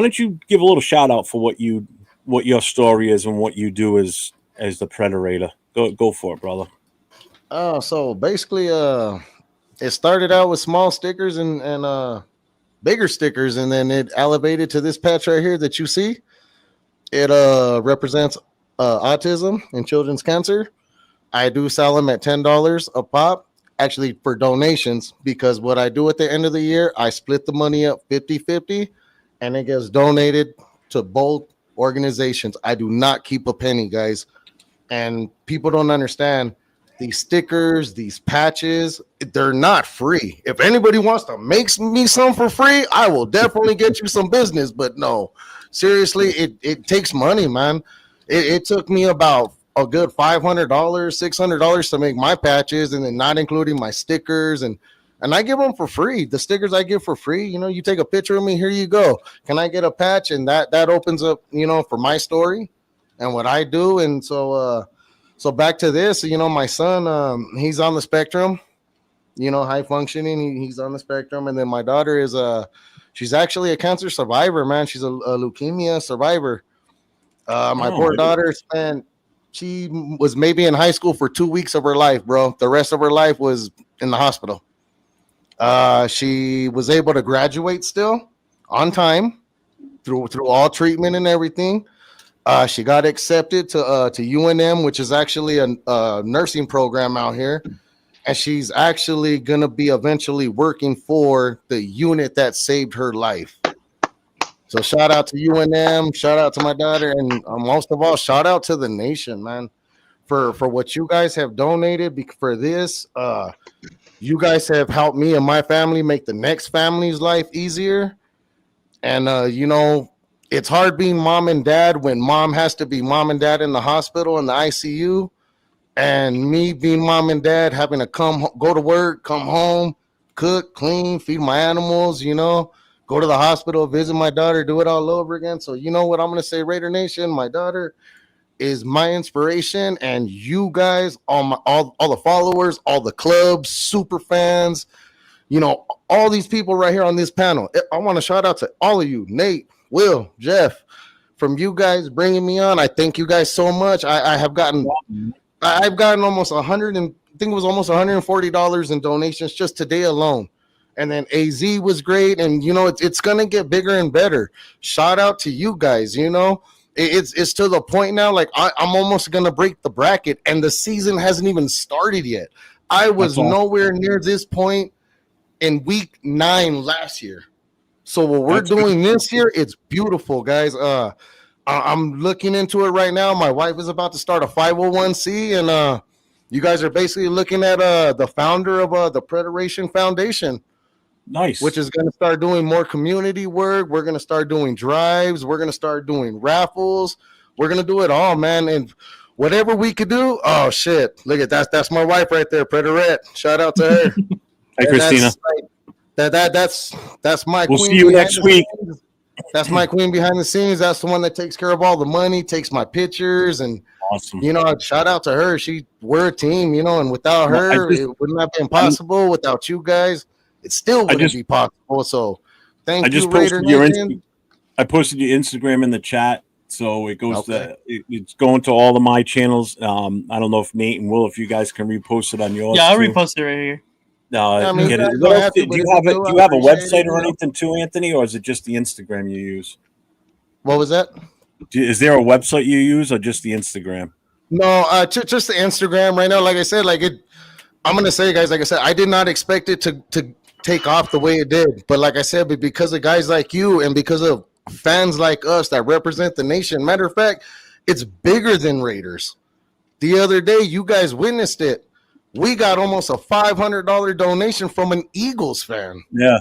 don't you give a little shout out for what your story is and what you do as the PredaRaider? Go for it, brother. So basically, it started out with small stickers and bigger stickers, and then it elevated to this patch right here that you see. It represents autism and children's cancer. I do sell them at $10 a pop. Actually, for donations, because what I do at the end of the year, I split the money up 50-50, and it gets donated to both organizations. I do not keep a penny, guys. And people don't understand these stickers, these patches, they're not free. If anybody wants to make me some for free, I will definitely get you some business. But no, seriously, it takes money, man. It took me about a good $500, $600 to make my patches, and then not including my stickers, and I give them for free. The stickers I give for free. You know, you take a picture of me, here you go. Can I get a patch? And that opens up, you know, for my story and what I do. And so back to this, you know, my son, he's on the spectrum, you know, high functioning. He's on the spectrum. And then my daughter is she's actually a cancer survivor, man. She's a leukemia survivor. My poor daughter she was maybe in high school for 2 weeks of her life, bro. The rest of her life was in the hospital. She was able to graduate still on time through all treatment and everything. She got accepted to UNM, which is actually a nursing program out here. And she's actually going to be eventually working for the unit that saved her life. So shout out to UNM, shout out to my daughter, and most of all, shout out to the nation, man, for what you guys have donated for this. You guys have helped me and my family make the next family's life easier. And, you know, it's hard being mom and dad when mom has to be mom and dad in the hospital in the ICU, and me being mom and dad having to go to work, come home, cook, clean, feed my animals, you know, go to the hospital, visit my daughter, do it all over again. So you know what I'm going to say, Raider Nation, my daughter is my inspiration, and you guys, all the followers, all the clubs, super fans, you know, all these people right here on this panel. I want to shout out to all of you, Nate, Will, Jeff, from you guys bringing me on. I thank you guys so much. I've gotten almost almost $140 in donations just today alone. And then AZ was great. And, you know, it's going to get bigger and better. Shout out to you guys. You know, it's to the point now, like I'm almost going to break the bracket, and the season hasn't even started yet. I was nowhere near this point in week 9 last year. So what we're doing this year, it's beautiful, guys. I'm looking into it right now. My wife is about to start a 501c, and you guys are basically looking at the founder of the PredaRaider Foundation. Nice. Which is going to start doing more community work. We're going to start doing drives. We're going to start doing raffles. We're going to do it all, man. And whatever we could do. Oh shit! Look at that. That's my wife right there, PredaRaider. Shout out to her. Hey, Christina. That's my. We'll queen see you next week. That's my queen behind the scenes. That's the one that takes care of all the money, takes my pictures, and awesome. You know, shout out to her. We're a team, you know, and without her, it wouldn't have been possible. Without you guys, it still wouldn't be possible. So thank you, Raider Nation. I posted your Instagram in the chat, so it goes it's going to all of my channels. I don't know if Nate and Will, if you guys can repost it on yours. Yeah, I'll repost it right here. I mean, do you have a website or anything too, Anthony, or is it just the Instagram you use? What was that? Is there a website you use or just the Instagram? No, just the Instagram right now. Like I said, I'm gonna say, guys, like I said, I did not expect it to take off the way it did. But like I said, because of guys like you and because of fans like us that represent the nation. Matter of fact, it's bigger than Raiders. The other day, you guys witnessed it. We got almost a $500 donation from an Eagles fan. Yeah.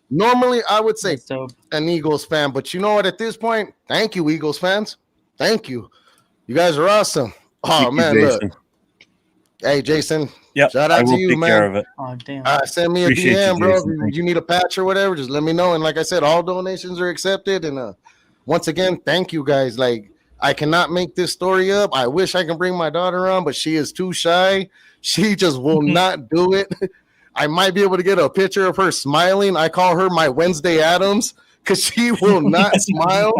Normally, I would say That's dope. an Eagles fan, but you know what? At this point, thank you, Eagles fans. Thank you. You guys are awesome. Oh, Thank you, man, Jason. look. Hey, Jason. Yep, Shout I out to will you, take man. care of it. Oh damn. Send me a Appreciate you, DM, bro. Jason. If you need a patch or whatever, just let me know. And like I said, all donations are accepted. And once again, thank you guys. Like, I cannot make this story up. I wish I can bring my daughter on, but she is too shy. She just will not do it. I might be able to get a picture of her smiling. I call her my Wednesday Addams because she will not smile.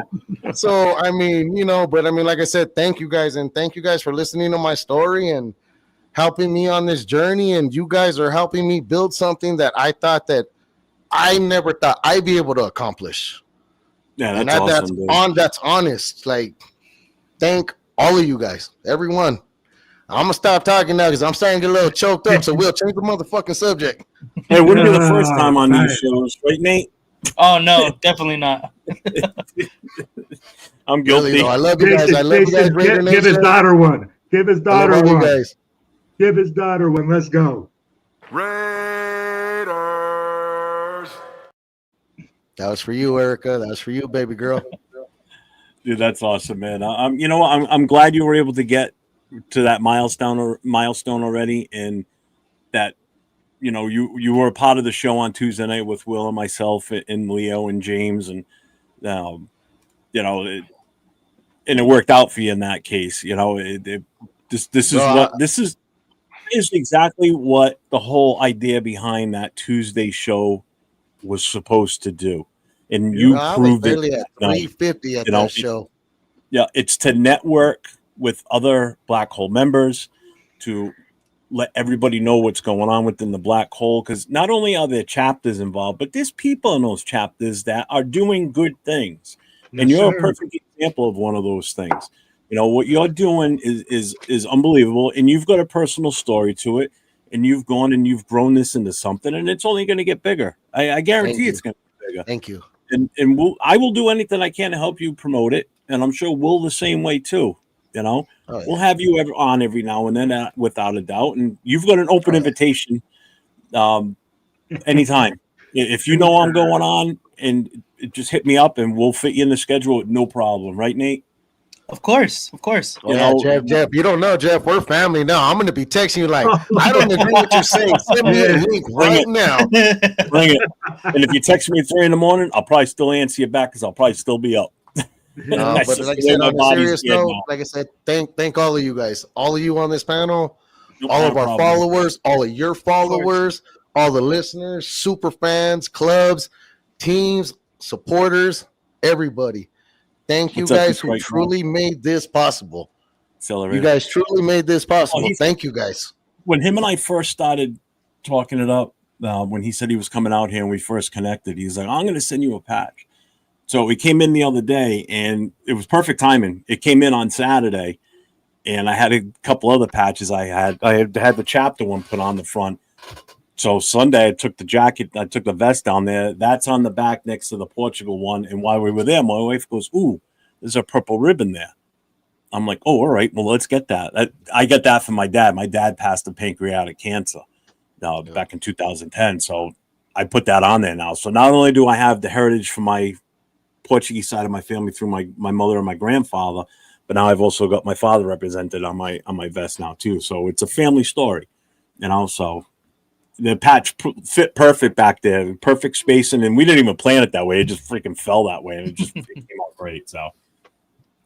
So, I mean, but I mean, like I said, thank you guys. And thank you guys for listening to my story and helping me on this journey. And you guys are helping me build something that I thought that I never thought I'd be able to accomplish. Yeah, And that's awesome. Dude. that's honest. Like, thank all of you guys, everyone. I'm gonna stop talking now because I'm starting to get a little choked up. So we'll change the motherfucking subject. Hey, it wouldn't be the first time on these shows, right, Nate? Oh no, definitely not. I'm guilty. Really, though, I love you guys. I love you guys. Give his daughter one. Give his daughter I love all one. you guys. Give his daughter one. Let's go. Raiders. That was for you, Erica. That was for you, baby girl. Dude, that's awesome, man. I'm glad you were able to get to that milestone already, and that you were a part of the show on Tuesday night with Will and myself and Leo and James, and and it worked out for you in that case. This is exactly what the whole idea behind that Tuesday show was supposed to do, and you proved it. At 350 at that show. Yeah, it's to network with other Black Hole members, to let everybody know what's going on within the Black Hole, because not only are there chapters involved, but there's people in those chapters that are doing good things. Yes, and you're sir. a perfect example of one of those things. What you're doing is unbelievable, and you've got a personal story to it, and you've gone and you've grown this into something, and it's only going to get bigger. I guarantee it's going to get bigger. Thank you. And I will do anything I can to help you promote it, and I'm sure Will the same way too. We'll have you on every now and then, without a doubt, and you've got an open invitation anytime. If you know I'm going on, and just hit me up, and we'll fit you in the schedule, no problem, right, Nate? Of course. Jeff, you don't know, Jeff, we're family now. I'm going to be texting you like, I don't agree with what you're saying. Send me a link right now. Bring it. And if you text me at 3 a.m, I'll probably still answer you back because I'll probably still be up. But like I said, on a serious note, like I said, thank all of you guys, all of you on this panel, all of our followers, all of your followers, all the listeners, super fans, clubs, teams, supporters, everybody. Thank you guys who truly made this possible. You guys truly made this possible. Thank you guys. When him and I first started talking it up, when he said he was coming out here and we first connected, he's like, I'm going to send you a patch. So it came in the other day, and it was perfect timing. It came in on Saturday, and I had a couple other patches. I had the chapter one put on the front. So Sunday, I took the vest down there. That's on the back next to the Portugal one. And while we were there, my wife goes, "Ooh, there's a purple ribbon there." I'm like, "Oh, all right. Well, let's get that." I got that from my dad. My dad passed of pancreatic cancer back in 2010. So I put that on there now. So not only do I have the heritage from my Portuguese side of my family through my mother and my grandfather, but now I've also got my father represented on my vest now too. So it's a family story, So the patch fit perfect back there, perfect spacing, and we didn't even plan it that way. It just freaking fell that way, and it just came out great. So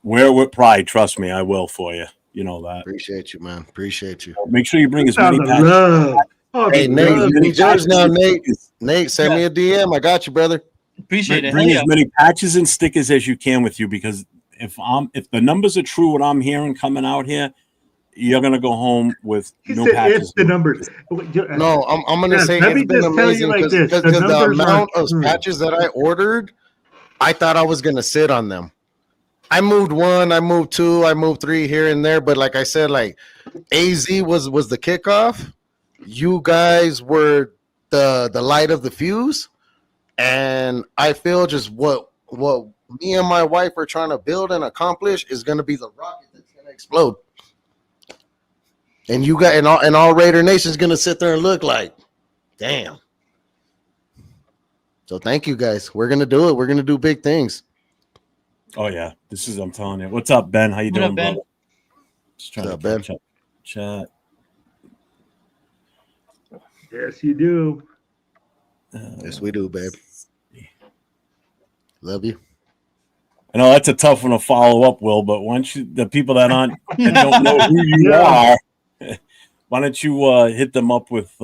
wear it with pride. Trust me, I will for you. You know that. Appreciate you, man. Appreciate you. Make sure you bring as many patches. Hey, Nate, you need yours now, Nate. Nate, send me a DM. I got you, brother. Appreciate it. Bring as many patches and stickers as you can with you, because if the numbers are true, what I'm hearing coming out here, you're gonna go home with no patches. If the numbers. No, I'm gonna say it's been amazing because the amount of patches that I ordered, I thought I was gonna sit on them. I moved 1, I moved 2, I moved 3 here and there, but like I said, like AZ was the kickoff. You guys were the light of the fuse. And I feel just what me and my wife are trying to build and accomplish is going to be the rocket that's going to explode. And you got and all Raider Nation is going to sit there and look like, damn. So thank you guys. We're gonna do it. We're gonna do big things. Oh yeah, I'm telling you. What's up, Ben? How you What doing, up, Ben? brother? Just trying What's to up, catch up. Chat. Yes, you do. Yes, we do, babe. Love you. I know that's a tough one to follow up, Will, but once the people that aren't and don't know who you Yeah. are, why don't you hit them up with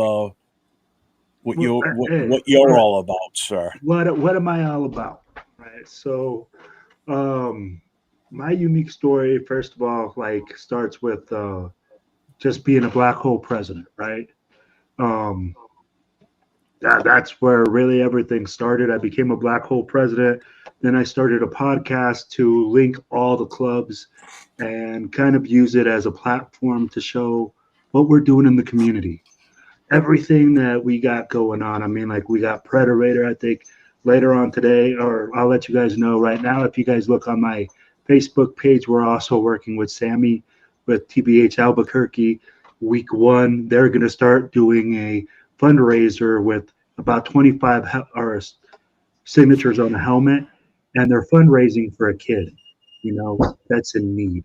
what you're all about, sir? What am I all about? Right. So, my unique story, first of all, like starts with just being a black hole president, right? Um, that's where really everything started. I became a black hole president. Then I started a podcast to link all the clubs and kind of use it as a platform to show what we're doing in the community. Everything that we got going on. I mean, like we got PredaRaider, I think later on today, or I'll let you guys know right now. If you guys look on my Facebook page, we're also working with Sammy with TBH Albuquerque. Week 1, they're going to start doing a fundraiser with about 25 signatures on a helmet, and they're fundraising for a kid, that's in need.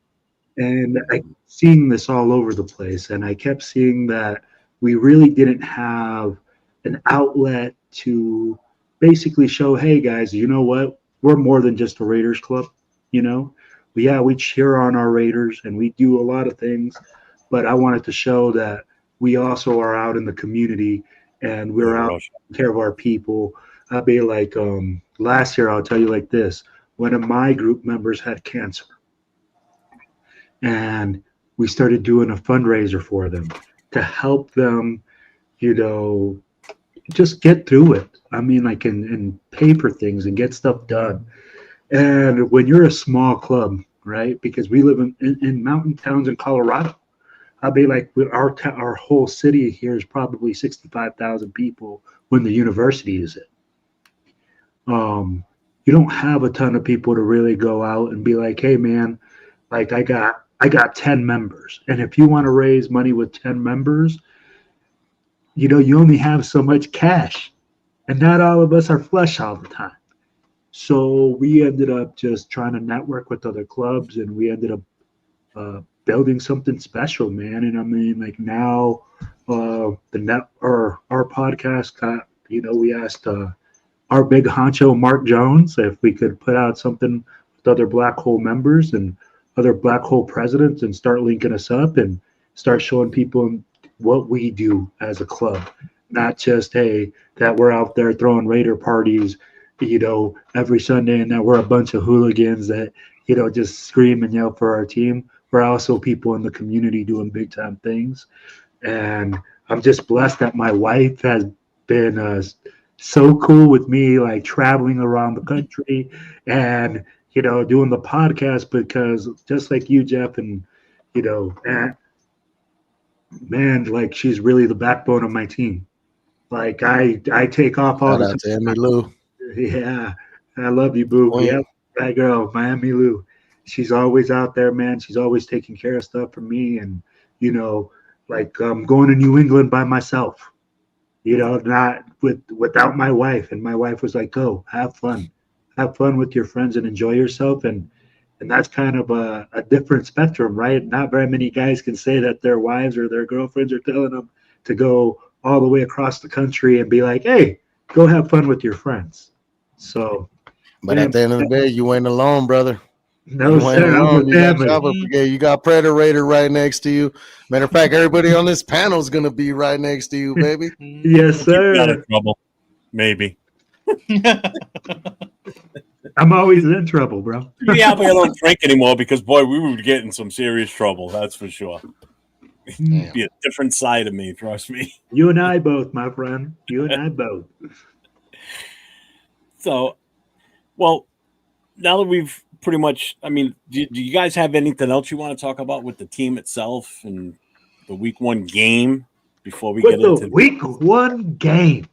And I seeing this all over the place, and I kept seeing that we really didn't have an outlet to basically show, hey guys, you know what? We're more than just a Raiders club, we cheer on our Raiders and we do a lot of things, but I wanted to show that we also are out in the community and we're out taking care of our people. I'd be like, last year, I'll tell you like this, one of my group members had cancer. And we started doing a fundraiser for them to help them, just get through it. I mean, like, and pay for things and get stuff done. And when you're a small club, right? Because we live in mountain towns in Colorado. I'll be like, our whole city here is probably 65,000 people when the university is in. You don't have a ton of people to really go out and be like, hey man, like I got 10 members. And if you want to raise money with 10 members, you only have so much cash. And not all of us are flush all the time. So we ended up just trying to network with other clubs, and we ended up building something special, man. And I mean, like now, our podcast got, we asked our big honcho Mark Jones if we could put out something with other Black Hole members and other Black Hole presidents and start linking us up and start showing people what we do as a club, not just that we're out there throwing Raider parties, every Sunday, and that we're a bunch of hooligans that just scream and yell for our team. We're also people in the community doing big time things, and I'm just blessed that my wife has been so cool with me, like traveling around the country and doing the podcast, because just like you, Jeff, and man, like she's really the backbone of my team. Like I take off all the time. Shout out to Emmy Lou. Yeah, I love you, boo. Queen. Yeah, that girl, Miami Lou. She's always out there, man. She's always taking care of stuff for me, and like I'm going to New England by myself. Not without my wife. And my wife was like, "Go, have fun with your friends, and enjoy yourself." And that's kind of a different spectrum, right? Not very many guys can say that their wives or their girlfriends are telling them to go all the way across the country and be like, "Hey, go have fun with your friends." So, but at the end of the day, you ain't alone, brother. No, sir. I'm with family. You got PredaRaider right next to you. Matter of fact, everybody on this panel is going to be right next to you, baby. Yes, sir. Out of trouble, maybe. I'm always in trouble, bro. Yeah, but I don't drink anymore because, boy, we would get in some serious trouble. That's for sure. It'd be a different side of me, trust me. You and I both, my friend. You and I both. So, well, now that we've pretty much, I mean, do you guys have anything else you want to talk about with the team itself and the week 1 game before we get into the week 1 game?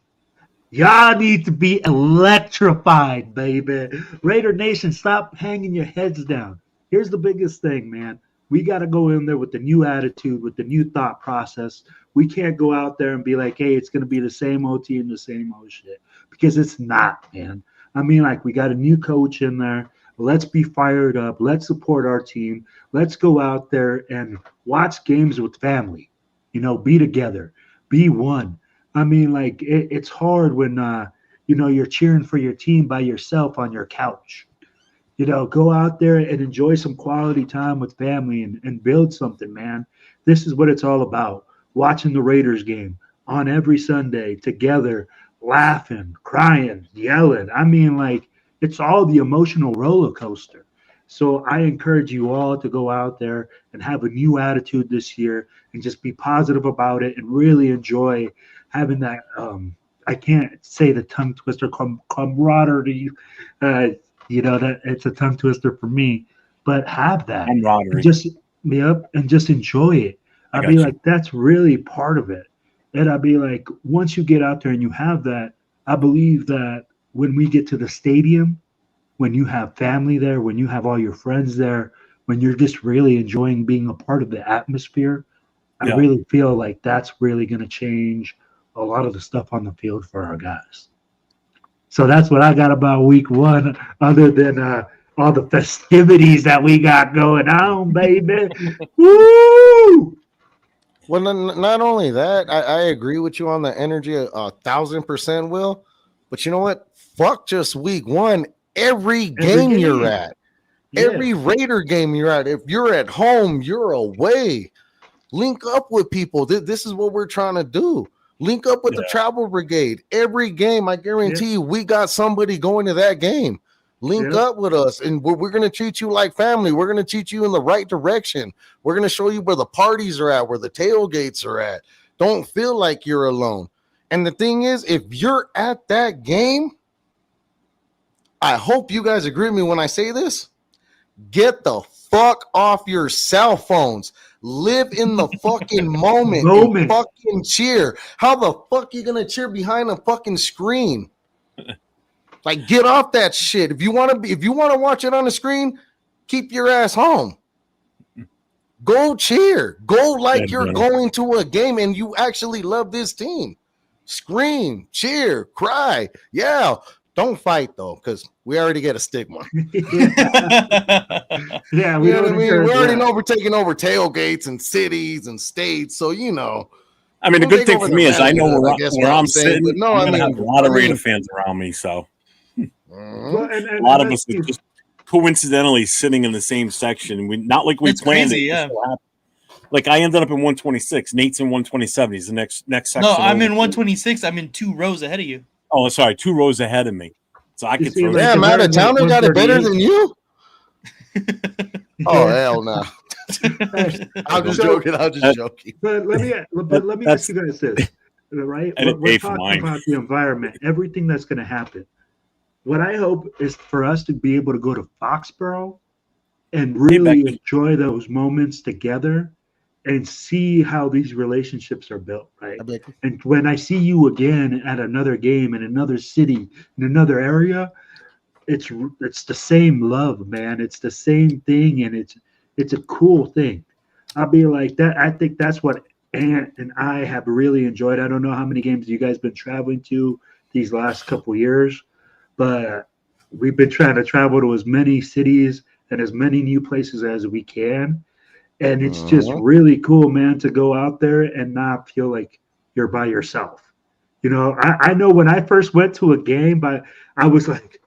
Y'all need to be electrified, baby. Raider Nation, stop hanging your heads down. Here's the biggest thing, man. We got to go in there with the new attitude, with the new thought process. We can't go out there and be like, hey, it's going to be the same OT and the same old shit. because it's not, man. I mean, like, we got a new coach in there. Let's be fired up. Let's support our team. Let's go out there and watch games with family. Be together, be one. I mean, like, it's hard when you're cheering for your team by yourself on your couch. Go out there and enjoy some quality time with family and build something, man. This is what it's all about. Watching the Raiders game on every Sunday together, laughing, crying, yelling. I mean, like, it's all the emotional roller coaster. So I encourage you all to go out there and have a new attitude this year and just be positive about it and really enjoy having that. I can't say the tongue twister camaraderie. That it's a tongue twister for me, but have that. Camaraderie. And just enjoy it. I'd be like, that's really part of it. And I'd be like, once you get out there and you have that, I believe that when we get to the stadium, when you have family there, when you have all your friends there, when you're just really enjoying being a part of the atmosphere, I really feel like that's really going to change a lot of the stuff on the field for our guys. So that's what I got about week one, other than all the festivities that we got going on, baby. Woo! Well, not only that, I agree with you on the energy 1,000%, Will. But you know what? Fuck just week one. Every game you're at, every Raider game you're at, if you're at home, you're away. Link up with people. This is what we're trying to do. Link up with the travel brigade. Every game, I guarantee you, we got somebody going to that game. Link up with us, and we're going to treat you like family. We're going to treat you in the right direction. We're going to show you where the parties are at, where the tailgates are at. Don't feel like you're alone. And the thing is, if you're at that game, I hope you guys agree with me when I say this. Get the fuck off your cell phones. Live in the fucking moment. And fucking cheer. How the fuck you gonna cheer behind a fucking screen? Like, get off that shit. If you want to watch it on the screen, keep your ass home. Go cheer. Go like you're going to a game and you actually love this team. Scream, cheer, cry. Yeah. Don't fight though, because we already get a stigma. Yeah, we know what I mean. We already know we're taking over tailgates and cities and states, so I mean, the good thing for me is I know where I'm sitting. But no, I'm gonna have a lot of Raider fans around me, so a lot of us are just coincidentally sitting in the same section. Not like we planned it. Yeah. Like I ended up in 126. Nate's in 127. He's the next section. No, I'm in 126. I'm in 2 rows ahead of you. Oh, sorry, 2 rows ahead of me. So I could throw. Yeah, man, a towner got it better than you. Oh hell no! I'm just joking. But let me ask you guys this, right? We're talking about the environment, everything that's going to happen. What I hope is for us to be able to go to Foxborough and really enjoy those moments together and see how these relationships are built, right? And when I see you again at another game in another city, in another area, it's the same love, man. It's the same thing, and it's a cool thing. I'll be like that. I think that's what Ant and I have really enjoyed. I don't know how many games you guys been traveling to these last couple years, but we've been trying to travel to as many cities and as many new places as we can. And it's just really cool, man, to go out there and not feel like you're by yourself. I know when I first went to a game, but I was like,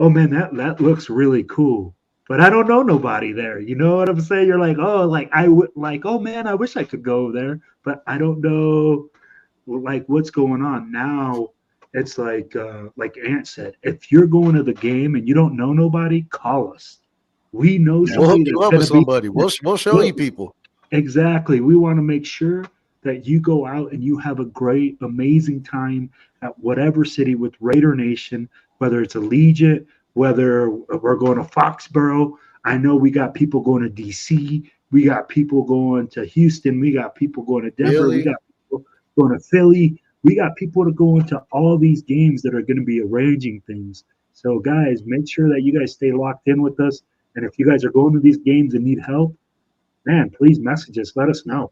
oh man, that looks really cool. But I don't know nobody there. You know what I'm saying? You're like, oh man, I wish I could go there, but I don't know like what's going on. Now it's like Ant said, if you're going to the game and you don't know nobody, call us. We know somebody. We'll hook you up with somebody. We'll show you people. Exactly. We want to make sure that you go out and you have a great, amazing time at whatever city with Raider Nation, whether it's Allegiant, whether we're going to Foxborough. I know we got people going to DC. We got people going to Houston. We got people going to Denver. Philly. We got people going to Philly. We got people to go into all these games that are going to be arranging things. So, guys, make sure that you guys stay locked in with us. And if you guys are going to these games and need help, man, please message us. Let us know.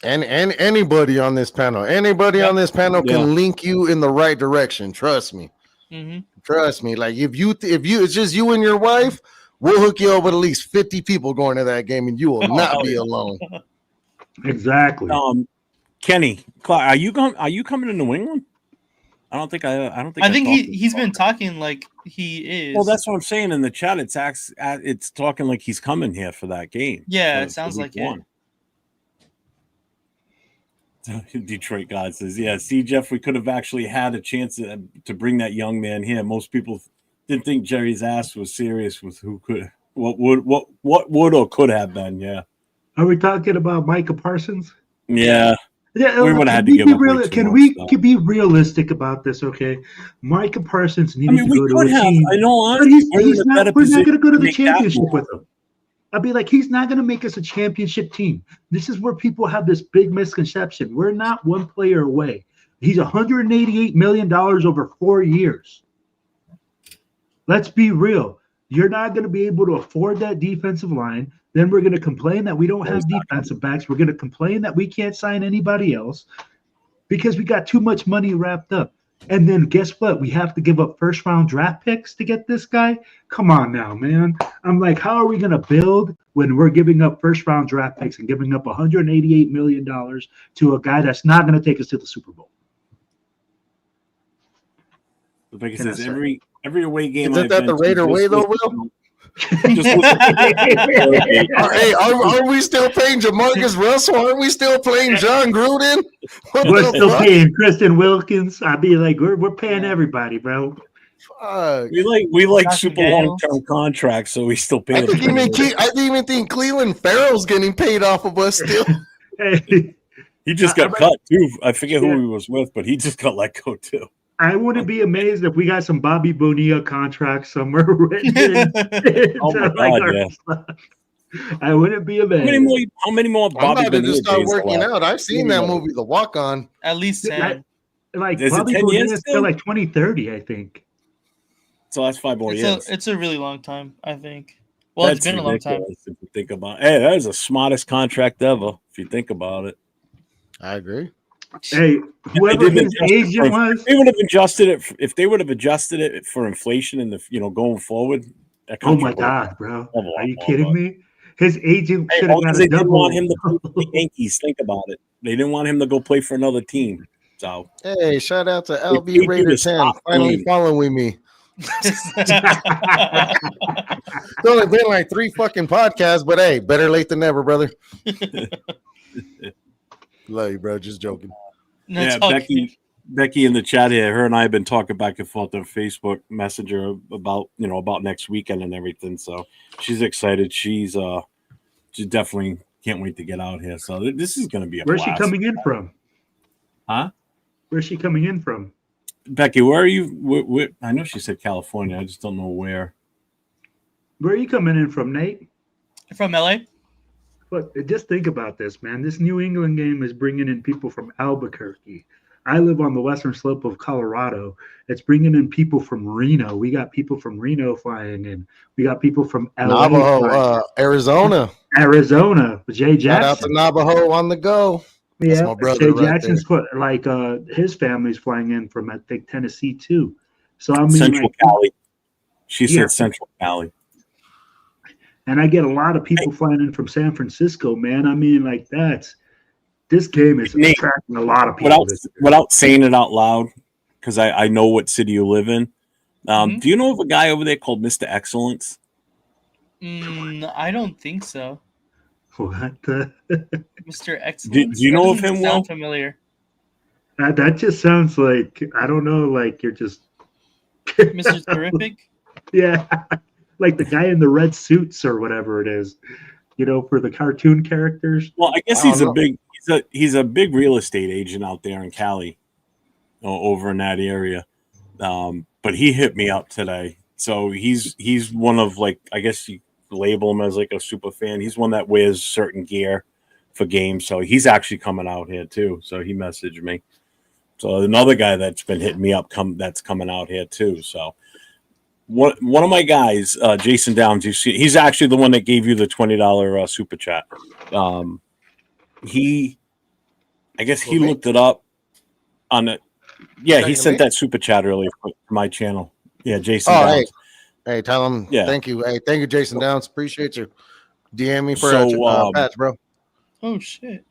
And anybody on this panel, can link you in the right direction. Trust me. Mm-hmm. Trust me. Like if you it's just you and your wife, we'll hook you up with at least 50 people going to that game, and you will not be alone. Exactly. Kenny, are you coming to New England? I think he's been talking like he is. Well, that's what I'm saying in the chat. It's talking like he's coming here for that game. Yeah, it sounds like it. Detroit God says, "Yeah, see, Jeff, we could have actually had a chance to bring that young man here. Most people didn't think Jerry's ass was serious with what would or could have been. Yeah. Are we talking about Micah Parsons? Yeah. Yeah, we would have had to give up. Can we be realistic about this? Okay, Micah Parsons needed to go to a team. I know, but we're not going to go to the championship with him. I'd be like, he's not going to make us a championship team. This is where people have this big misconception. We're not one player away. He's $188 million over 4 years. Let's be real. You're not going to be able to afford that defensive line. Then we're going to complain that we don't have defensive backs. We're going to complain that we can't sign anybody else because we got too much money wrapped up. And then guess what? We have to give up first-round draft picks to get this guy? Come on now, man. I'm like, how are we going to build when we're giving up first-round draft picks and giving up $188 million to a guy that's not going to take us to the Super Bowl? Like it says, every away game. Isn't that the Raider way, though, Will? Hey, are we still paying Jamarcus Russell? Aren't we still playing John Gruden? We're still paying Kristen Wilkins. I'd be like, we're paying everybody, bro. Fuck. We like super long-term contracts, so we still pay. I even think Cleveland Farrell's getting paid off of us still. Hey, he just got cut too. I forget who he was with, but he just got let go too. I wouldn't be amazed if we got some Bobby Bonilla contracts somewhere written in. Oh my God, yeah. I wouldn't be amazed. How many more Bobby Bonilla just start working out? I've seen that movie, The Walk On. At least 10. Like Bobby Bonilla is still like 2030, I think. So that's 5 more years. It's a really long time, I think. Well, it's been a long time. If you think about it. Hey, that is the smartest contract ever, if you think about it. I agree. Hey, whoever his agent was, they would have adjusted it. If they would have adjusted it for inflation and going forward. Oh my God, bro! Are you kidding me? His agent should have got a double. They didn't want him to play for the Yankees. Think about it. They didn't want him to go play for another team. So hey, shout out to LB Raider 10 finally following me. It's only been like 3 fucking podcasts, but hey, better late than never, brother. Love you, bro. Just joking. Yeah, Becky in the chat here. Her and I have been talking back and forth on Facebook Messenger about next weekend and everything. So she's excited. She definitely can't wait to get out here. So this is going to be a blast. Where's she coming in from? Huh? Where's she coming in from? Becky, where are you? I know she said California. I just don't know where. Where are you coming in from, Nate? From LA. But just think about this, man. This New England game is bringing in people from Albuquerque. I live on the western slope of Colorado. It's bringing in people from Reno. We got people from Reno flying in. We got people from LA. Navajo, Arizona. Jay Jackson. Shout out to Navajo on the go. That's my brother. Jay Jackson's his family's flying in from, I think, Tennessee too. So I mean, Central Cali. She said Central Cali. And I get a lot of people flying in from San Francisco, man. I mean, this game is attracting a lot of people. Without saying it out loud, because I know what city you live in. Do you know of a guy over there called Mr. Excellence? I don't think so. What the? Mr. Excellence? Do you know of him? Sound familiar? That just sounds like, I don't know, like you're just Mr. Terrific? Yeah. Like the guy in the red suits or whatever it is, for the cartoon characters. Well, I guess he's a big real estate agent out there in Cali, over in that area. But he hit me up today. So he's one of, like, I guess you label him as like a super fan. He's one that wears certain gear for games. So he's actually coming out here too. So he messaged me. So another guy that's been hitting me up that's coming out here too. So one of my guys, Jason Downs, he's actually the one that gave you the $20 super chat. He I guess he looked it up on it. Yeah, he sent that super chat earlier for my channel. Yeah, Jason Downs. Hey, tell him thank you. Hey, thank you, Jason Downs. Appreciate you. DM me for a patch, bro. Oh shit.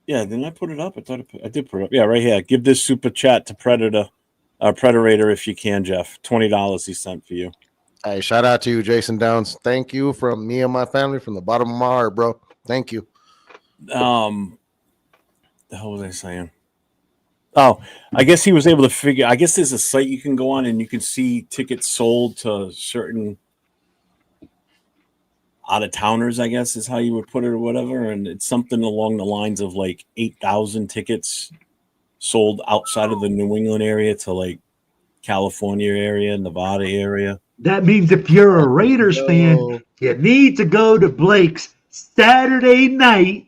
Yeah, didn't I put it up? I thought I did put it up. Yeah, right here. Give this super chat to PredaRaider if you can, Jeff. $20 he sent for you. Hey, shout out to you, Jason Downs. Thank you from me and my family, from the bottom of my heart, bro. Thank you. The hell was I saying? Oh, I guess he was able to figure. I guess there's a site you can go on and you can see tickets sold to certain out-of-towners, I guess is how you would put it or whatever. And it's something along the lines of like 8,000 tickets sold outside of the New England area to like California area, Nevada area. That means if you're a Raiders fan, you need to go to Blake's Saturday night.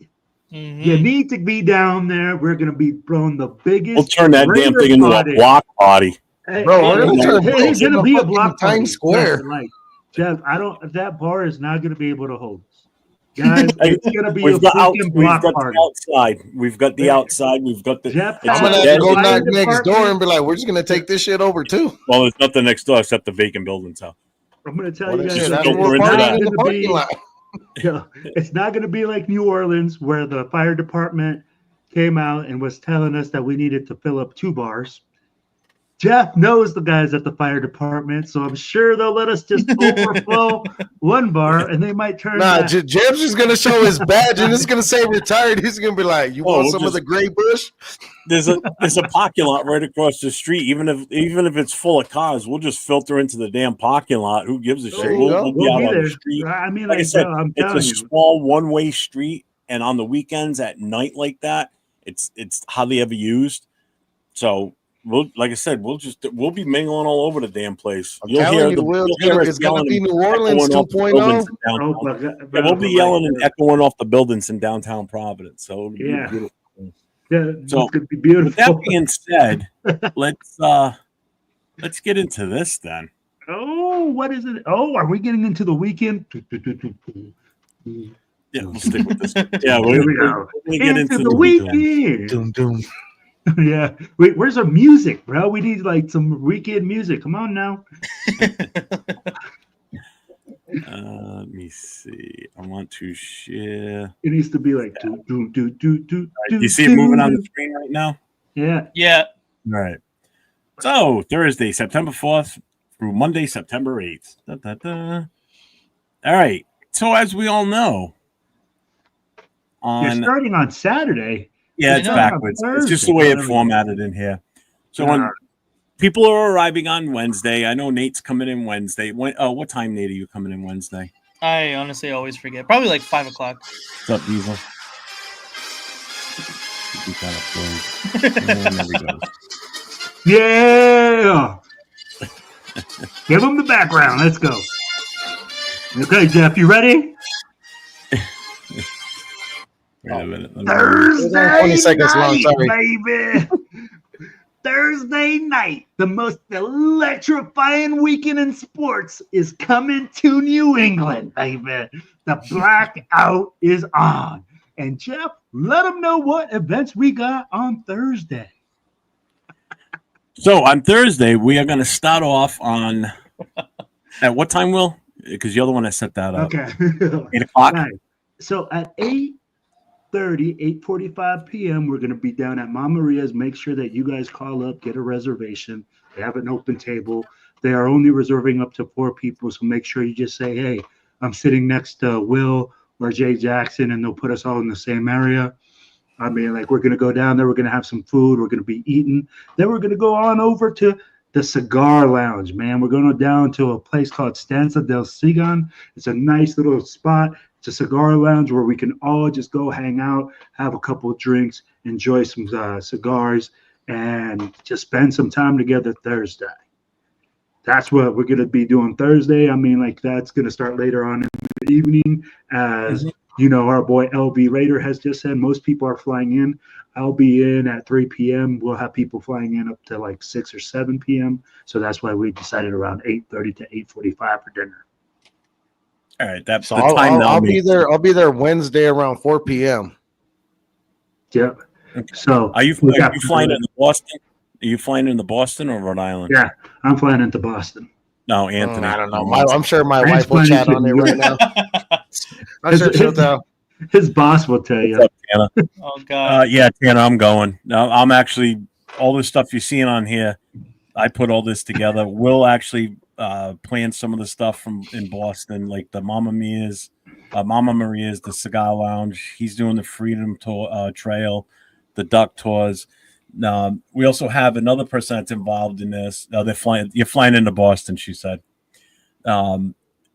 You need to be down there. We're going to be throwing the biggest. We'll turn that damn thing into a block party. Bro, it's going to be a block party. Times Square. Like, Jeff, that bar is not going to be able to hold us. Guys, it's going to be a freaking block party. We've got the outside. We've got the. Jeff, I'm going to have to go knock next door and be like, we're just going to take this shit over too. Well, there's nothing next door except the vacant building. So I'm going to tell you guys, it's not going to be like New Orleans where the fire department came out and was telling us that we needed to fill up 2 bars. Jeff knows the guys at the fire department, so I'm sure they'll let us just overflow 1 bar, and they might turn. Jeff's just gonna show his badge, and it's gonna say retired. He's gonna be like, "You want some of the gray bush?" There's a parking lot right across the street. Even if it's full of cars, we'll just filter into the damn parking lot. Who gives a shit? We'll be out on the street. I mean, like I said, it's a small one-way street, and on the weekends at night like that, it's hardly ever used. So. Like I said, we'll be mingling all over the damn place. You'll hear it's going to be New Orleans 2.0. We'll be yelling and echoing off the buildings in downtown Providence. So it'll be beautiful. So it's be beautiful. With that being said, let's get into this then. Oh, what is it? Oh, are we getting into the weekend? Yeah, we'll stick with this. Yeah, we're get into the weekend. Doom, doom. Yeah. Wait, where's our music, bro? We need like some weekend music. Come on now. Let me see. I want to share. It needs to be like do. You see it moving on the screen right now? Yeah. Yeah. All right. So Thursday, September 4th through Monday, September 8th. All right. So as we all know, you're starting on Saturday. Yeah, it's backwards. It's just the way it's formatted in here. So when people are arriving on Wednesday, I know Nate's coming in Wednesday. What time, Nate, are you coming in Wednesday? I honestly always forget. Probably like 5 o'clock. What's up, Diesel? There we go. Yeah. Give him the background. Let's go. Okay, Jeff, you ready? Wait a minute. Thursday 20 seconds long, sorry. Baby. Thursday night, the most electrifying weekend in sports is coming to New England, baby. The blackout is on. And Jeff, let them know what events we got on Thursday. So on Thursday, we are going to start off on at what time, Will? Because you're the one that set that up. Okay. 8 o'clock. Right. So at 8:45 p.m. we're going to be down at Mama Maria's. Make sure that you guys call up, get a reservation. They have an open table. They are only reserving up to 4 people, so make sure you just say, hey, I'm sitting next to Will or Jay Jackson, and they'll put us all in the same area. I mean, like, we're going to go down there. We're going to have some food. We're going to be eating. Then we're going to go on over to the Cigar Lounge, man. We're going down to a place called Stanza del Sigan. It's a nice little spot. It's a cigar lounge where we can all just go hang out, have a couple of drinks, enjoy some cigars, and just spend some time together Thursday. That's what we're going to be doing Thursday. I mean, like, that's going to start later on in the evening. As you know, our boy LB Raider has just said most people are flying in. I'll be in at 3 p.m. We'll have people flying in up to like 6 or 7 p.m. So that's why we decided around 8:30 to 8:45 for dinner. All right, that's so I'll be there. I'll be there Wednesday around 4 p.m. Yeah. So Are you flying into Boston? Are you flying into Boston or Rhode Island? Yeah, I'm flying into Boston. No, Anthony. I don't know. I'm sure my wife will funny chat shit, on it you right now. I'm sure she'll tell. His boss will tell you. What's up, Tanner? Oh God. Yeah, Tanner, I'm going. No, I'm actually all this stuff you're seeing on here. I put all this together. We'll actually plan some of the stuff from in Boston, like the Mama Maria's, the Cigar Lounge. He's doing the Freedom Trail, the Duck Tours. We also have another person that's involved in this. They're flying. You're flying into Boston, she said.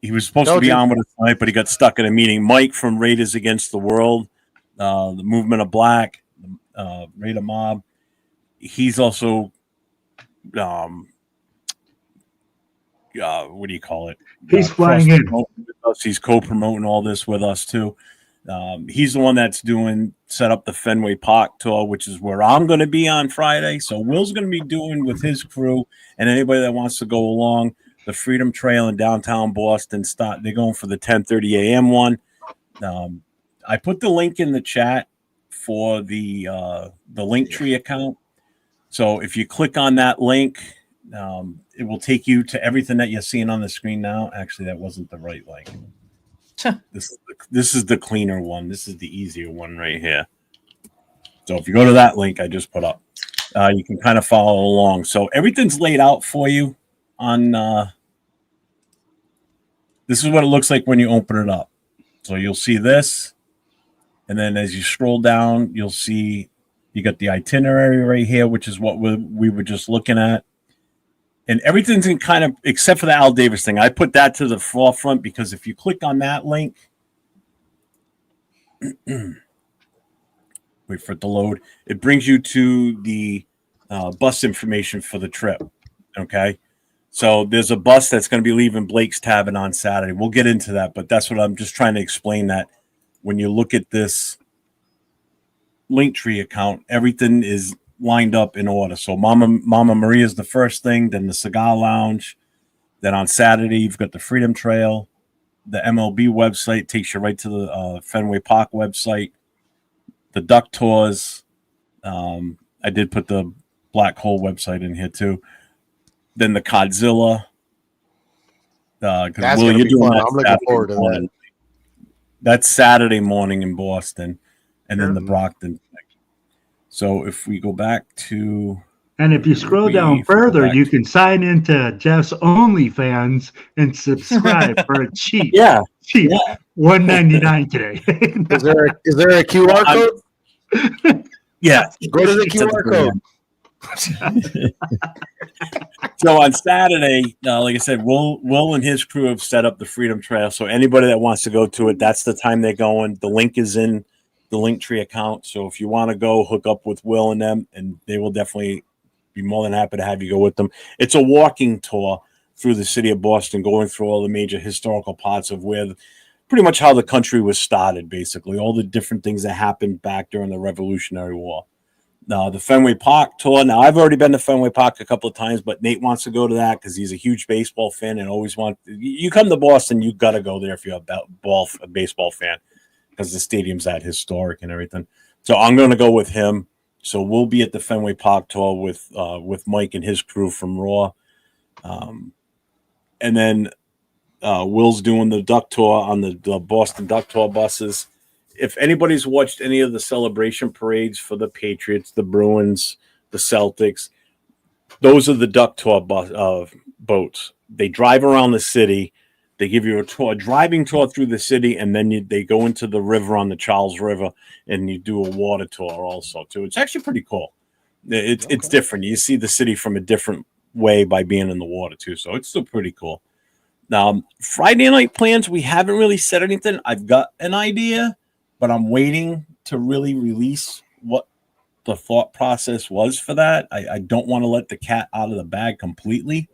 He was supposed to be on with us tonight, but he got stuck in a meeting. Mike from Raiders Against the World, the Movement of Black, Raider Mob. He's also, what do you call it? He's flying in. He's co-promoting all this with us too. He's the one that's set up the Fenway Park tour, which is where I'm going to be on Friday. So Will's going to be doing with his crew and anybody that wants to go along the Freedom Trail in downtown Boston. They're going for the 10:30 a.m. one. I put the link in the chat for the Linktree account. So if you click on that link, it will take you to everything that you're seeing on the screen now. Actually, that wasn't the right link. This is the cleaner one. This is the easier one right here. So if you go to that link I just put up, you can kind of follow along. So everything's laid out for you on. This is what it looks like when you open it up. So you'll see this, and then as you scroll down, you'll see you got the itinerary right here, which is what we were just looking at. And everything's in kind of, except for the Al Davis thing. I put that to the forefront because if you click on that link, wait for it to load, it brings you to the bus information for the trip. Okay. So there's a bus that's going to be leaving Blake's Tavern on Saturday. We'll get into that, but that's what I'm just trying to explain, that when you look at this Linktree account, everything is lined up in order. So Mama Maria is the first thing, then the Cigar Lounge. Then on Saturday, you've got the Freedom Trail. The MLB website takes you right to the Fenway Park website. The Duck Tours. I did put the Black Hole website in here too. Then the Godzilla. That's going to be fun. I'm looking forward to that. That's Saturday morning in Boston. And then the Brockton. So if we go back to... And if you scroll down further, you can sign into Jeff's OnlyFans and subscribe for a cheap $1.99 today. Is there a QR code? Yeah. Go to the QR code. So on Saturday, like I said, Will and his crew have set up the Freedom Trail. So anybody that wants to go to it, that's the time they're going. The link is in the Linktree account. So if you want to go, hook up with Will and them, and they will definitely be more than happy to have you go with them. It's a walking tour through the city of Boston, going through all the major historical parts of where pretty much how the country was started, basically, all the different things that happened back during the Revolutionary War. Now, the Fenway Park tour. Now, I've already been to Fenway Park a couple of times, but Nate wants to go to that because he's a huge baseball fan and always you come to Boston, you got to go there if you're a baseball fan, because the stadium's that historic and everything. So I'm going to go with him. So we'll be at the Fenway Park tour with Mike and his crew from Raw. And then Will's doing the Duck Tour on the Boston Duck Tour buses. If anybody's watched any of the celebration parades for the Patriots, the Bruins, the Celtics, those are the Duck Tour boats. They drive around the city. They give you a driving tour through the city, and then they go into the river on the Charles River, and you do a water tour also too. It's actually pretty cool. It's different. You see the city from a different way by being in the water too, so it's still pretty cool. Now, Friday night plans, we haven't really said anything. I've got an idea, but I'm waiting to really release what the thought process was for that. I don't want to let the cat out of the bag completely.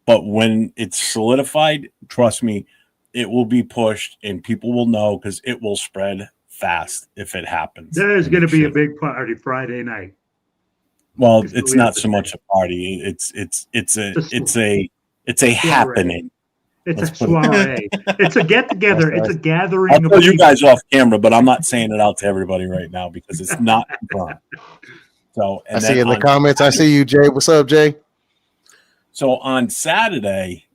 But when it's solidified, trust me, it will be pushed and people will know, because it will spread fast if it happens. There's going to be a big party Friday night. Well, it's not so much a party. It's a happening. It's Let's a put it- soiree. It's a get together. It's a gathering. I'll of tell you people. guys off camera, but I'm not saying it out to everybody right now because it's not confirmed. So, I and see then in the on comments. I see you, Jay. What's up, Jay? So on Saturday,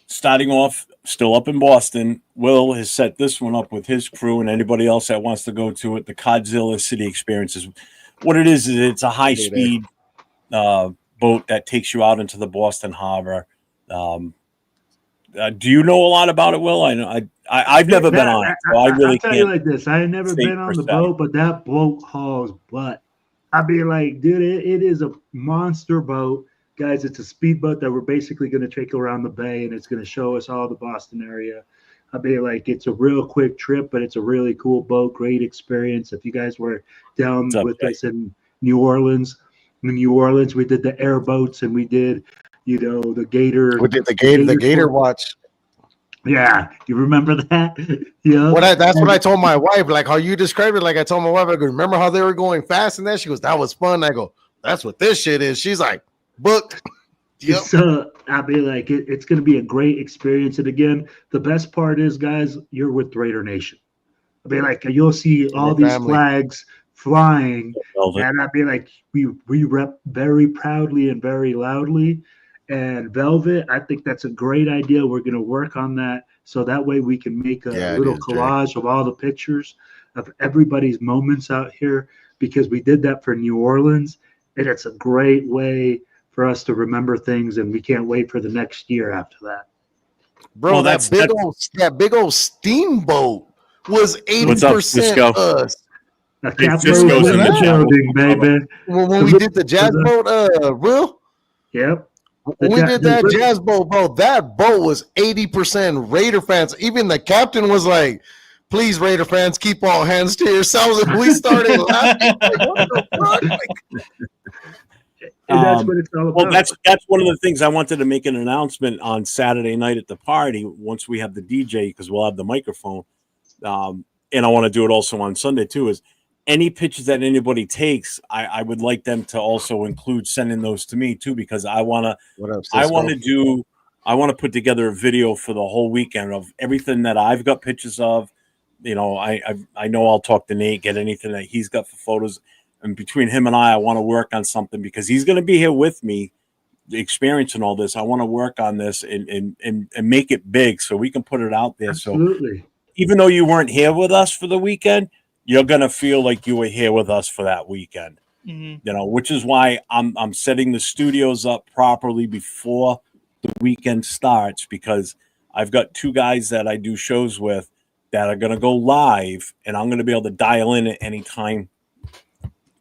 starting off, still up in Boston, Will has set this one up with his crew and anybody else that wants to go to it. The Godzilla City Experience is what it is it's a high-speed boat that takes you out into the Boston Harbor. Do you know a lot about it, Will? I know I've never been on it, so I really I'll tell you like this. I ain't never say been on per the se. boat, but that boat hauls butt. I'd be like, dude, it is a monster boat. Guys, it's a speedboat that we're basically going to take around the bay, and it's going to show us all the Boston area. I'd be like, it's a real quick trip, but it's a really cool boat. Great experience. If you guys were down What's up, with Jay? us in New Orleans, we did the airboats and we did, the Gator. We did the Gator watch. Yeah, you remember that? Yeah. That's what I told my wife. Like how you described it. Like I told my wife, I go, remember how they were going fast and that? She goes, that was fun. I go, that's what this shit is. She's like, book. Yep. So I'll be like, it's going to be a great experience. And again, the best part is, guys, you're with Raider Nation. I'll be like, you'll see all these flags flying, and I'll be like, we rep very proudly and very loudly. And Velvet, I think that's a great idea. We're going to work on that so that way we can make a little collage of all the pictures of everybody's moments out here, because we did that for New Orleans, and it's a great way for us to remember things, and we can't wait for the next year after that. Bro, that big old steamboat was 80% us. Cisco's in the building, baby. When we did the jazz boat, Will? Yep. When we did that jazz boat, bro, that boat was 80% Raider fans. Even the captain was like, please, Raider fans, keep all hands to yourselves. And we started laughing. Like, what the fuck? And that's what it's all about. Well, that's one of the things I wanted to make an announcement on Saturday night at the party once we have the DJ, because we'll have the microphone. And I want to do it also on Sunday too, is any pictures that anybody takes, I would like them to also include sending those to me too, because I want to put together a video for the whole weekend of everything that I've got pictures of. I know I'll talk to Nate, get anything that he's got for photos. And between him and I want to work on something because he's going to be here with me experiencing all this. I want to work on this and make it big so we can put it out there. Absolutely. So even though you weren't here with us for the weekend, you're going to feel like you were here with us for that weekend, which is why I'm setting the studios up properly before the weekend starts, because I've got two guys that I do shows with that are going to go live, and I'm going to be able to dial in at any time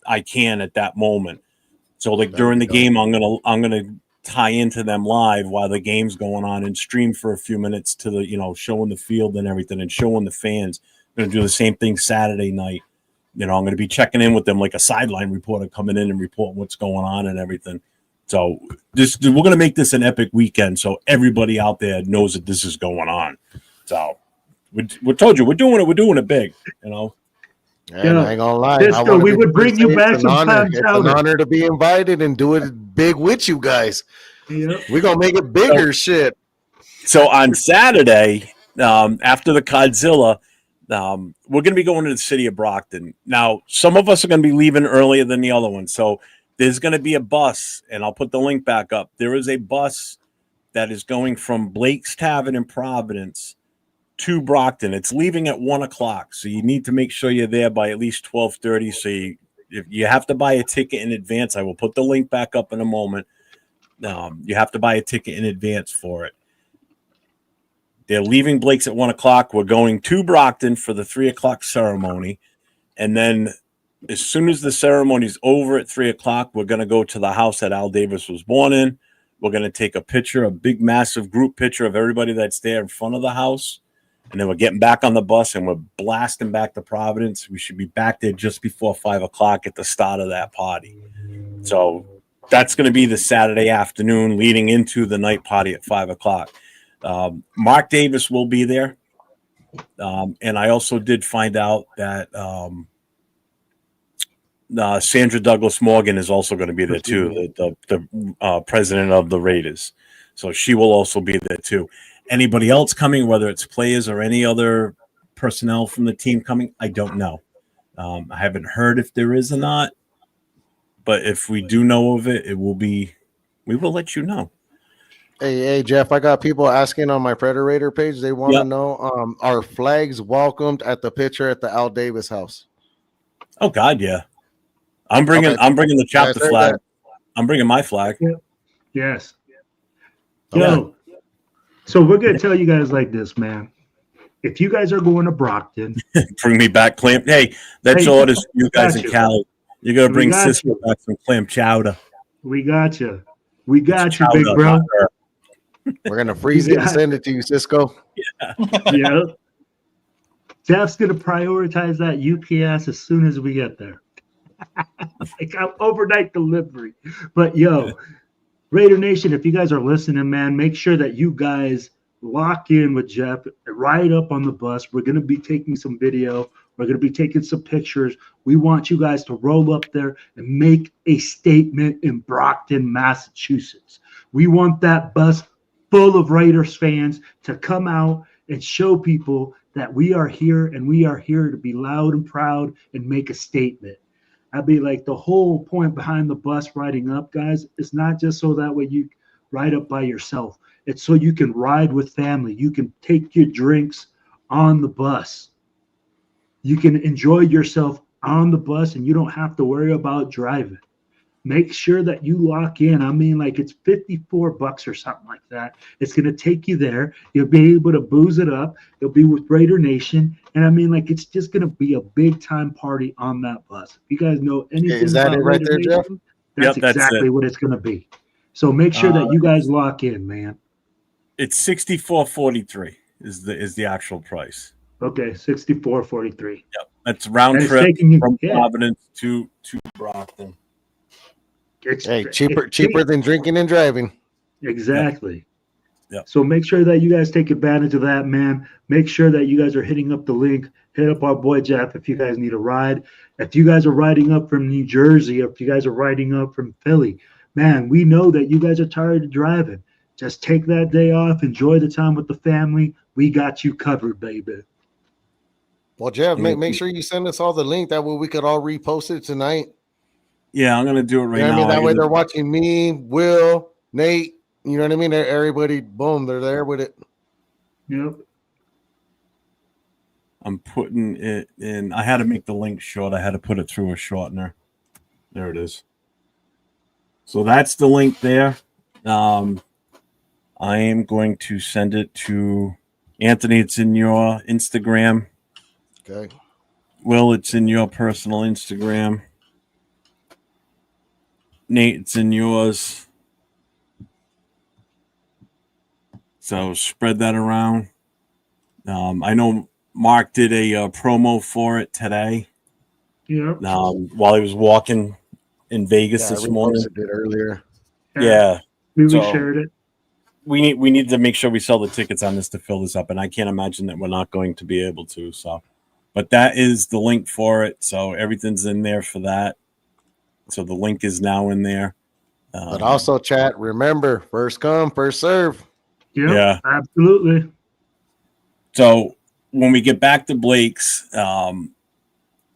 I can at that moment. So like during the game, I'm gonna tie into them live while the game's going on and stream for a few minutes to the showing the field and everything and showing the fans. I'm gonna do the same thing Saturday night. I'm gonna be checking in with them like a sideline reporter coming in and reporting what's going on and everything. So we're gonna make this an epic weekend so everybody out there knows that this is going on. So we told you we're doing it big, Yeah, I ain't gonna lie. Disco, we would bring you back sometime. It's an honor to be invited and do it big with you guys. Yep. We're gonna make it bigger, shit. So on Saturday, after the Godzilla, we're gonna be going to the city of Brockton. Now, some of us are gonna be leaving earlier than the other one, so there's gonna be a bus, and I'll put the link back up. There is a bus that is going from Blake's Tavern in Providence to Brockton. It's leaving at 1:00, so you need to make sure you're there by at least 12:30. So if you have to buy a ticket in advance, I will put the link back up in a moment. You have to buy a ticket in advance for it. They're leaving Blake's at 1:00. We're going to Brockton for the 3:00 ceremony, and then as soon as the ceremony's over at 3:00, we're going to go to the house that Al Davis was born in. We're going to take a picture, a big, massive group picture of everybody that's there in front of the house. And then we're getting back on the bus and we're blasting back to Providence. We should be back there just before 5:00 at the start of that party. So that's going to be the Saturday afternoon leading into the night party at 5:00. Mark Davis will be there. And I also did find out that Sandra Douglas Morgan is also going to be there too, the president of the Raiders. So she will also be there too. Anybody else coming, whether it's players or any other personnel from the team coming, I don't know. I haven't heard if there is or not, but if we do know of it, we will let you know. Hey, Jeff, I got people asking on my PredaRaider page. They want to know, are flags welcomed at the picture at the Al Davis house? Oh God, yeah. I'm bringing the chapter flag. I'm bringing my flag. Yeah. Yes. Yo, so we're gonna tell you guys like this, man. If you guys are going to Brockton, bring me back clam. Hey, that's orders for you guys in Cali. You're gonna bring Cisco back some clam chowder. We got you. We got you, big bro. We're gonna freeze it and send it to you, Cisco. Yeah. Jeff's gonna prioritize that UPS as soon as we get there. Like overnight delivery. But yo, Raider Nation, if you guys are listening, man, make sure that you guys lock in with Jeff right up on the bus. We're gonna be taking some video. We're gonna be taking some pictures. We want you guys to roll up there and make a statement in Brockton, Massachusetts. We want that bus full of Raiders fans to come out and show people that we are here and we are here to be loud and proud and make a statement. I'd be like, the whole point behind the bus riding up, guys, is not just so that way you ride up by yourself. It's so you can ride with family. You can take your drinks on the bus. You can enjoy yourself on the bus and you don't have to worry about driving. Make sure that you lock in. I mean, like it's $54 or something like that. It's going to take you there. You'll be able to booze it up. You'll be with Raider Nation. And I mean, like, it's just going to be a big time party on that bus. If you guys know anything about it right there, Jeff? That's exactly what it's going to be. So make sure that you guys lock in, man. It's $64.43 is the actual price. Okay, $64.43. Yep, that's round trip from Providence to Brockton. It's cheaper than drinking and driving. Exactly. Yeah. So make sure that you guys take advantage of that, man. Make sure that you guys are hitting up the link. Hit up our boy Jeff if you guys need a ride. If you guys are riding up from New Jersey, if you guys are riding up from Philly, man, we know that you guys are tired of driving. Just take that day off. Enjoy the time with the family. We got you covered, baby. Well, Jeff, make sure you send us all the link. That way we could all repost it tonight. Yeah, I'm gonna do it right now. I mean, that way they're watching me, Will, Nate. You know what I mean? Everybody, boom, they're there with it. Yep. I'm putting it in. I had to make the link short. I had to put it through a shortener. There it is. So that's the link there. I am going to send it to Anthony. It's in your Instagram. Okay. Will, it's in your personal Instagram. Nate, it's in yours. So spread that around. I know Mark did a promo for it today. Yeah. While he was walking in Vegas this morning. It earlier. Yeah. We shared it. We need to make sure we sell the tickets on this to fill this up, and I can't imagine that we're not going to be able to. So, but that is the link for it. So everything's in there for that. So the link is now in there. But also, chat, remember, first come, first serve. Yep, yeah, absolutely. So when we get back to Blake's,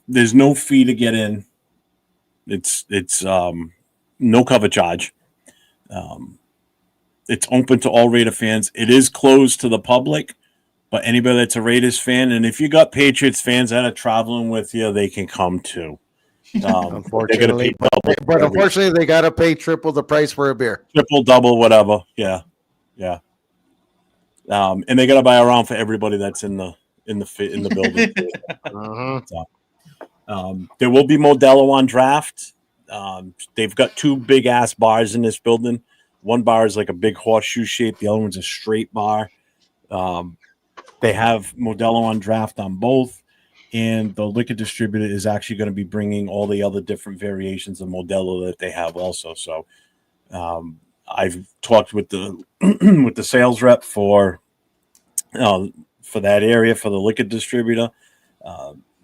there's no fee to get in. It's no cover charge. It's open to all Raider fans. It is closed to the public, but anybody that's a Raiders fan, and if you got Patriots fans that are traveling with you, they can come too. Unfortunately, but unfortunately, they gotta pay triple the price for a beer. Triple, double, whatever. Yeah. And they gotta buy around for everybody that's in the building. So, there will be Modelo on draft. They've got two big ass bars in this building. One bar is like a big horseshoe shape. The other one's a straight bar. They have Modelo on draft on both. And the liquor distributor is actually going to be bringing all the other different variations of Modelo that they have also. So I've talked with the with the sales rep for that area for the liquor distributor.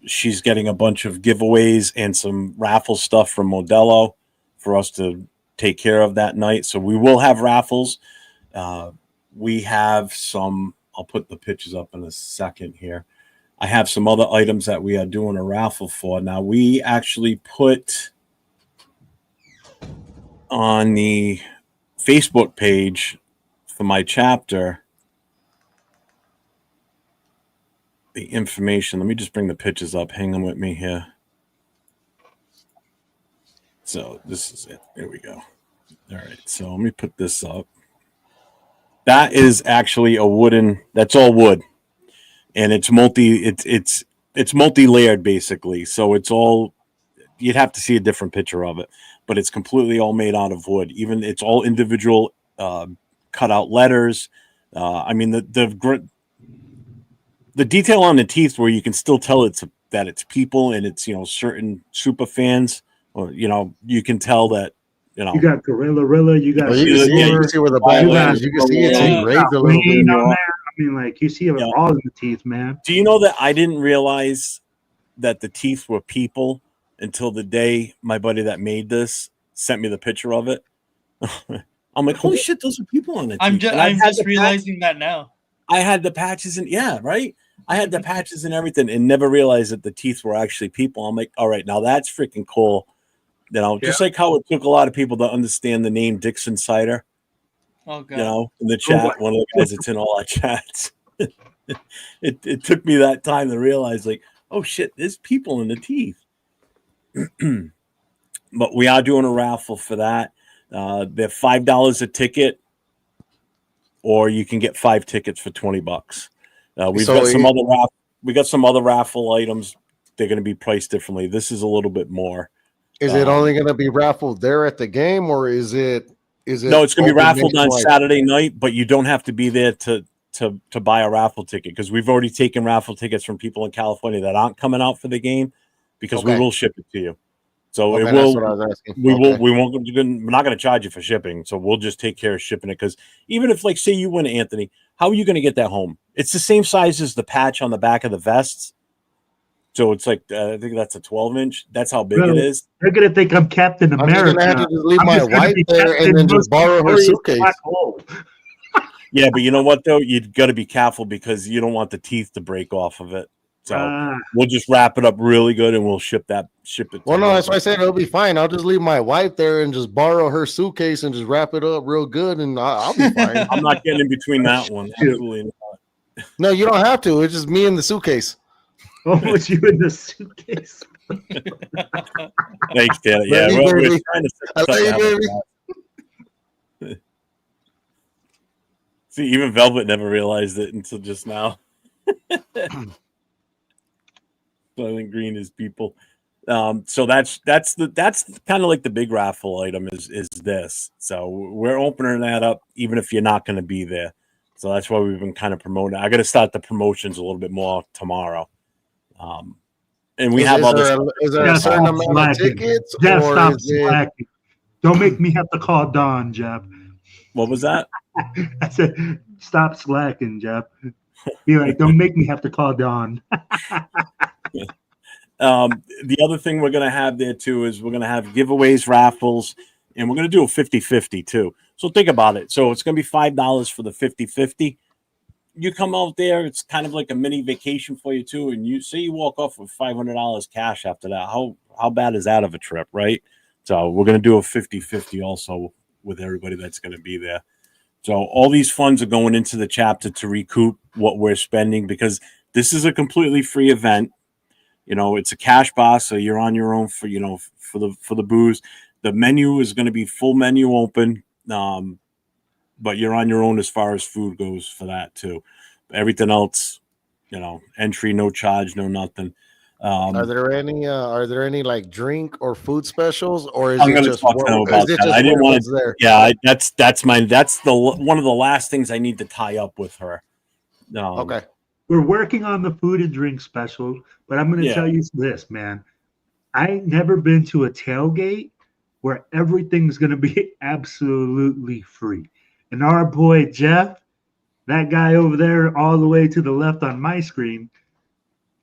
She's getting a bunch of giveaways and some raffle stuff from Modelo for us to take care of that night. So we will have raffles. We have some. I'll put the pictures up in a second here. I have some other items that we are doing a raffle for. Now, we actually put on the Facebook page for my chapter the information. Let me just bring the pictures up. Hang on with me here. So this is it. There we go. All right. So let me put this up. That is actually a wooden. That's all wood, and it's multi-layered basically. So it's all. You'd have to see a different picture of it, but it's completely all made out of wood. Even it's all individual cut out letters. I mean the detail on the teeth where you can still tell that it's people, and it's certain super fans, or you can tell that you got Gorilla, you got you can see where the bad is. You can see it's engraved a little bit. On there. I mean, like you see it all in the teeth, man. Do you know that I didn't realize that the teeth were people until the day my buddy that made this sent me the picture of it? I'm like, holy shit, those are people on the teeth. I'm just realizing that now. I had the patches and right. I had the patches and everything and never realized that the teeth were actually people. I'm like, all right, now that's freaking cool. Just like how it took a lot of people to understand the name Dixon Cider. Oh god. In the chat, one of the guys that's in all our chats. It took me that time to realize, like, oh shit, there's people in the teeth. But we are doing a raffle for that. They're $5 a ticket, or you can get 5 tickets for $20. We got some other raffle items. They're going to be priced differently. This is a little bit more. Is it only going to be raffled there at the game, or is it? No, it's going to be raffled on Saturday night, but you don't have to be there to buy a raffle ticket, because we've already taken raffle tickets from people in California that aren't coming out for the game, because we will ship it to you. So it will. That's what I was asking. We're not going to charge you for shipping, so we'll just take care of shipping it. Because even if, like, say you win, Anthony, how are you going to get that home? It's the same size as the patch on the back of the vests. So it's like, I think that's a 12-inch. That's how big it is. They're going to think I'm Captain America. I'm going to have to just leave my wife there and then just borrow her suitcase. Yeah, but you know what, though? You've got to be careful, because you don't want the teeth to break off of it. So we'll just wrap it up really good, and we'll ship it. Well, no, that's why I said it'll be fine. I'll just leave my wife there and just borrow her suitcase and just wrap it up real good, and I'll be fine. I'm not getting in between that one. Absolutely not. No, you don't have to. It's just me in the suitcase. Oh, was you in the suitcase? Thanks, Dad. Yeah, we're trying to set baby. See, even Velvet never realized it until just now. Soylent Green is people. So that's kind of like the big raffle item is this. So we're opening that up even if you're not going to be there. So that's why we've been kind of promoting. I got to start the promotions a little bit more tomorrow. And we have other. Is there a certain amount of tickets? Jeff, stop slacking. Don't make me have to call Dawn, Jeff. What was that? I said, stop slacking, Jeff. Be like, don't make me have to call Dawn. The other thing we're going to have there too is we're going to have giveaways, raffles, and we're going to do a 50-50 too. So think about it. So it's going to be $5 for the 50-50. You come out there, it's kind of like a mini vacation for you too. And you say you walk off with $500 cash after that. How bad is that of a trip, right? So we're going to do a 50-50 also with everybody that's going to be there. So all these funds are going into the chapter to recoup what we're spending, because this is a completely free event. It's a cash bar, so you're on your own for the booze. The menu is going to be full menu open, but you're on your own as far as food goes for that too. Everything else, entry, no charge, no nothing. Are there any like drink or food specials, or is I'm it just talk to them about that. I didn't want to. There? Yeah, that's the one of the last things I need to tie up with her. Okay. We're working on the food and drink special, but I'm going to tell you this, man. I ain't never been to a tailgate where everything's going to be absolutely free. And our boy Jeff, that guy over there all the way to the left on my screen,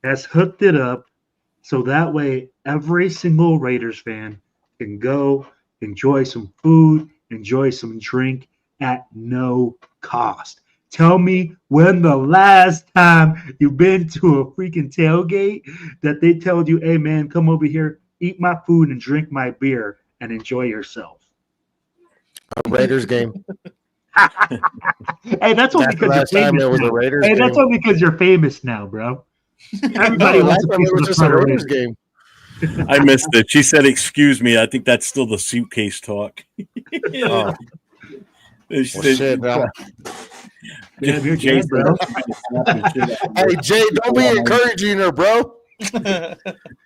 has hooked it up so that way every single Raiders fan can go enjoy some food, enjoy some drink, at no cost. Tell me when the last time you've been to a freaking tailgate that they told you, hey, man, come over here, eat my food and drink my beer and enjoy yourself. A Raiders game. Hey, that's only That's the because you're last time famous it was now. a Raiders Hey, that's game. only because you're famous now, bro. Everybody No, wants last a time piece it of was the just a PredaRaider. Raiders game. I missed it. She said, "Excuse me." I think that's still the suitcase talk. Oh, She well, said- shit. Damn, you're Jay dead, bro. Hey, Jay, don't be encouraging her, bro.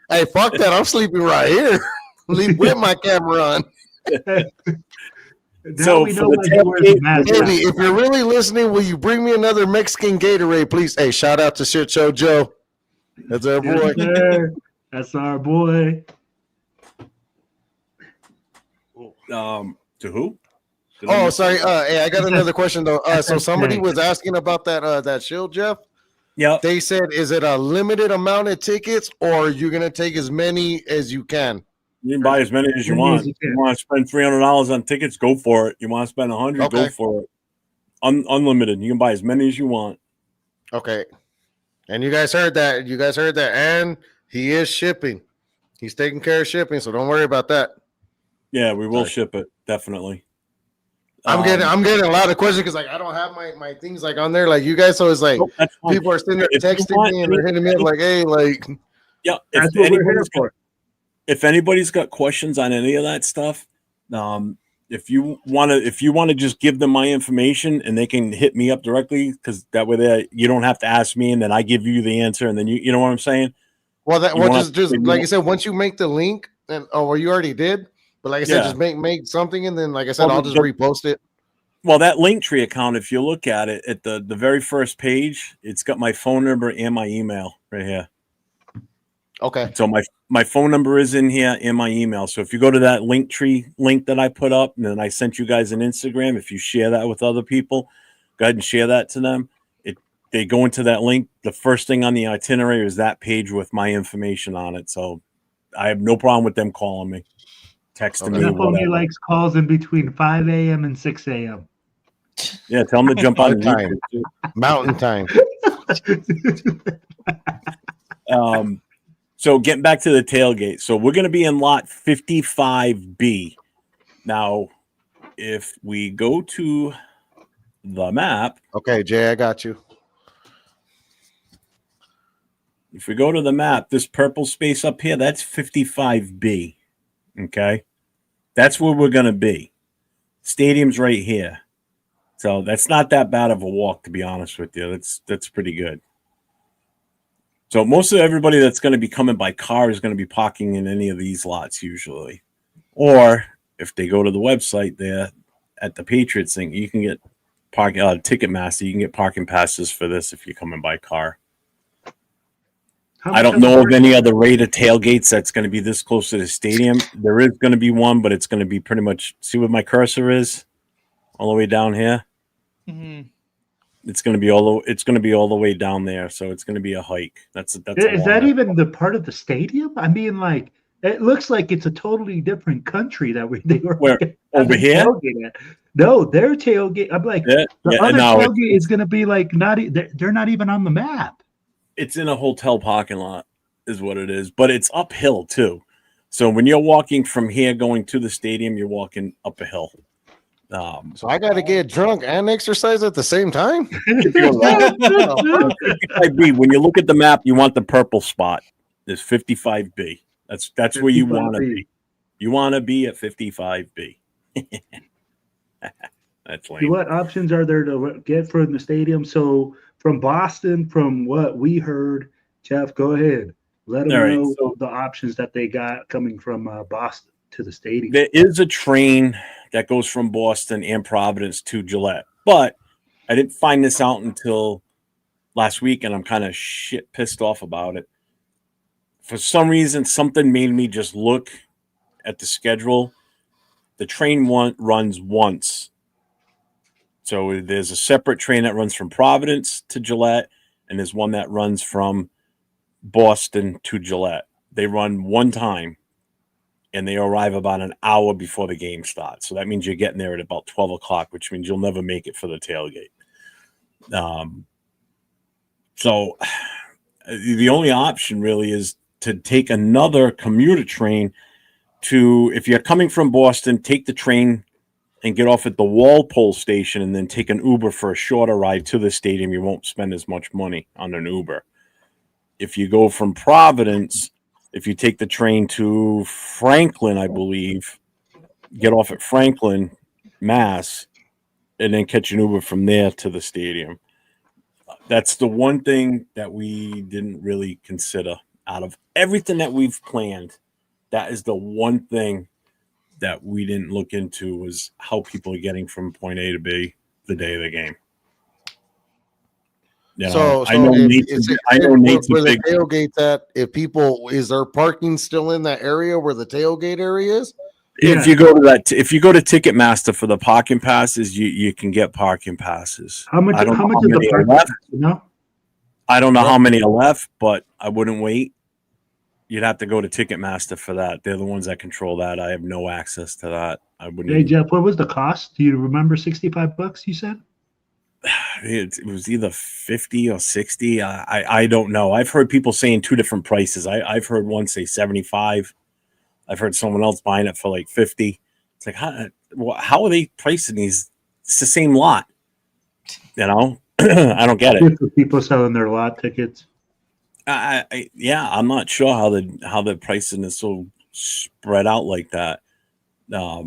Hey, fuck that. I'm sleeping right here. Leave with my camera on. Now So we for know the why he wears a tailgate- mask. Baby, if you're really listening, will you bring me another Mexican Gatorade, please? Hey, shout out to Shit Show Joe. That's our boy. Yes, sir. That's our boy. To who? Did I Oh, miss sorry. it? Hey, I got another question though. So somebody FFA. was asking about that shield, Jeff. Yeah. They said, is it a limited amount of tickets, or you're gonna take as many as you can? You can buy as many as you Many as want. you You can. want to spend $300 on tickets? Go for it. You want to spend $100? Go Okay. for it. Unlimited. You can buy as many as you want. Okay. And you guys heard that. You guys heard that. And he is shipping. He's taking care of shipping, so don't worry about that. Yeah, we will Sorry. ship it definitely. I'm getting a lot of questions because like I don't have my things like on there like you guys. So it's like Nope, that's fine. people are sitting there If you texting want me and they're hitting me up like, hey, like Yeah, That's what we're here for. if anybody's got questions on any of that stuff, if you want to just give them my information and they can hit me up directly, because that way you don't have to ask me and then I give you the answer and then you know what I'm saying. well that You well won't just have to- like I said, once you make the link and well you already did, but like I said, Yeah. just make something and then like I said, Well, I'll just the- repost it. Well, that Linktree account, if you look at it at the very first page, it's got my phone number and my email right here. Okay. So my phone number is in here and my email. So if you go to that Linktree link that I put up, and then I sent you guys an Instagram, if you share that with other people, go ahead and share that to them. They go into that link. The first thing on the itinerary is that page with my information on it. So I have no problem with them calling me, texting me, Jeff only whatever. likes calls in between 5 a.m. and 6 a.m. Yeah, tell them to jump on My time. YouTube too. Mountain time. So getting back to the tailgate. So we're going to be in lot 55B. Now, if we go to the map, Okay, Jay, I got you. if we go to the map, this purple space up here, that's 55B. Okay. That's where we're going to be. Stadium's right here. So that's not that bad of a walk, to be honest with you. That's pretty good. So most of everybody that's going to be coming by car is going to be parking in any of these lots usually. Or if they go to the website there at the Patriots thing, you can get Ticketmaster. You can get parking passes for this if you're coming by car. I don't know of any other Raider tailgates that's going to be this close to the stadium. There is going to be one, but it's going to be pretty much, see where my cursor is? All the way down here. Mhm. It's going to be all the way down there, so it's going to be a hike. That's Is a that long- even the part of the stadium? I mean, like, it looks like it's a totally different country that they were Where, over having here? tailgate at. No, their tailgate. I'm like, Yeah, the yeah, other no, tailgate is going to be like they're not even on the map. it's in a hotel parking lot, is what it is, but it's uphill too. So when you're walking from here going to the stadium, you're walking up a hill. So I gotta get drunk and exercise at the same time. When you look at the map, you want the purple spot. There's 55B. That's where you want to 55B. be. You want to be at 55B. That's lame. What options are there to get from the stadium? So from Boston, from what we heard, Jeff, go ahead. Let them All right, know so- the options that they got coming from Boston to the stadium. There is a train that goes from Boston and Providence to Gillette, but I didn't find this out until last week, and I'm kind of pissed off about it. For some reason, something made me just look at the schedule. The train runs once. So there's a separate train that runs from Providence to Gillette, and there's one that runs from Boston to Gillette. They run one time. and they arrive about an hour before the game starts. So that means you're getting there at about 12 o'clock, which means you'll never make it for the tailgate. So the only option really is to take another commuter train to, if you're coming from Boston, take the train and get off at the Walpole station and then take an Uber for a shorter ride to the stadium. You won't spend as much money on an Uber. If you go from Providence, if you take the train to Franklin, I believe, get off at Franklin, Mass, and then catch an Uber from there to the stadium. That's the one thing that we didn't really consider out of everything that we've planned. That is the one thing that we didn't look into, was how people are getting from point A to B the day of the game. You know, I know Nate's where the tailgate's at. If people, is there parking still in that area where the tailgate area is? If you go to Ticketmaster for the parking passes, you can get parking passes. How much is the parking pass, you know? I don't know how many are left, but I wouldn't wait. You'd have to go to Ticketmaster for that. They're the ones that control that. I have no access to that. I wouldn't. Hey Jeff, what was the cost? Do you remember? $65 you said? It was either 50 or 60. I don't know. I've heard people saying two different prices. I've heard one say 75. I've heard someone else buying it for like 50. It's like, how are they pricing these? It's the same lot. You know, I don't get it. For people selling their lot tickets. I'm not sure how the pricing is so spread out like that. I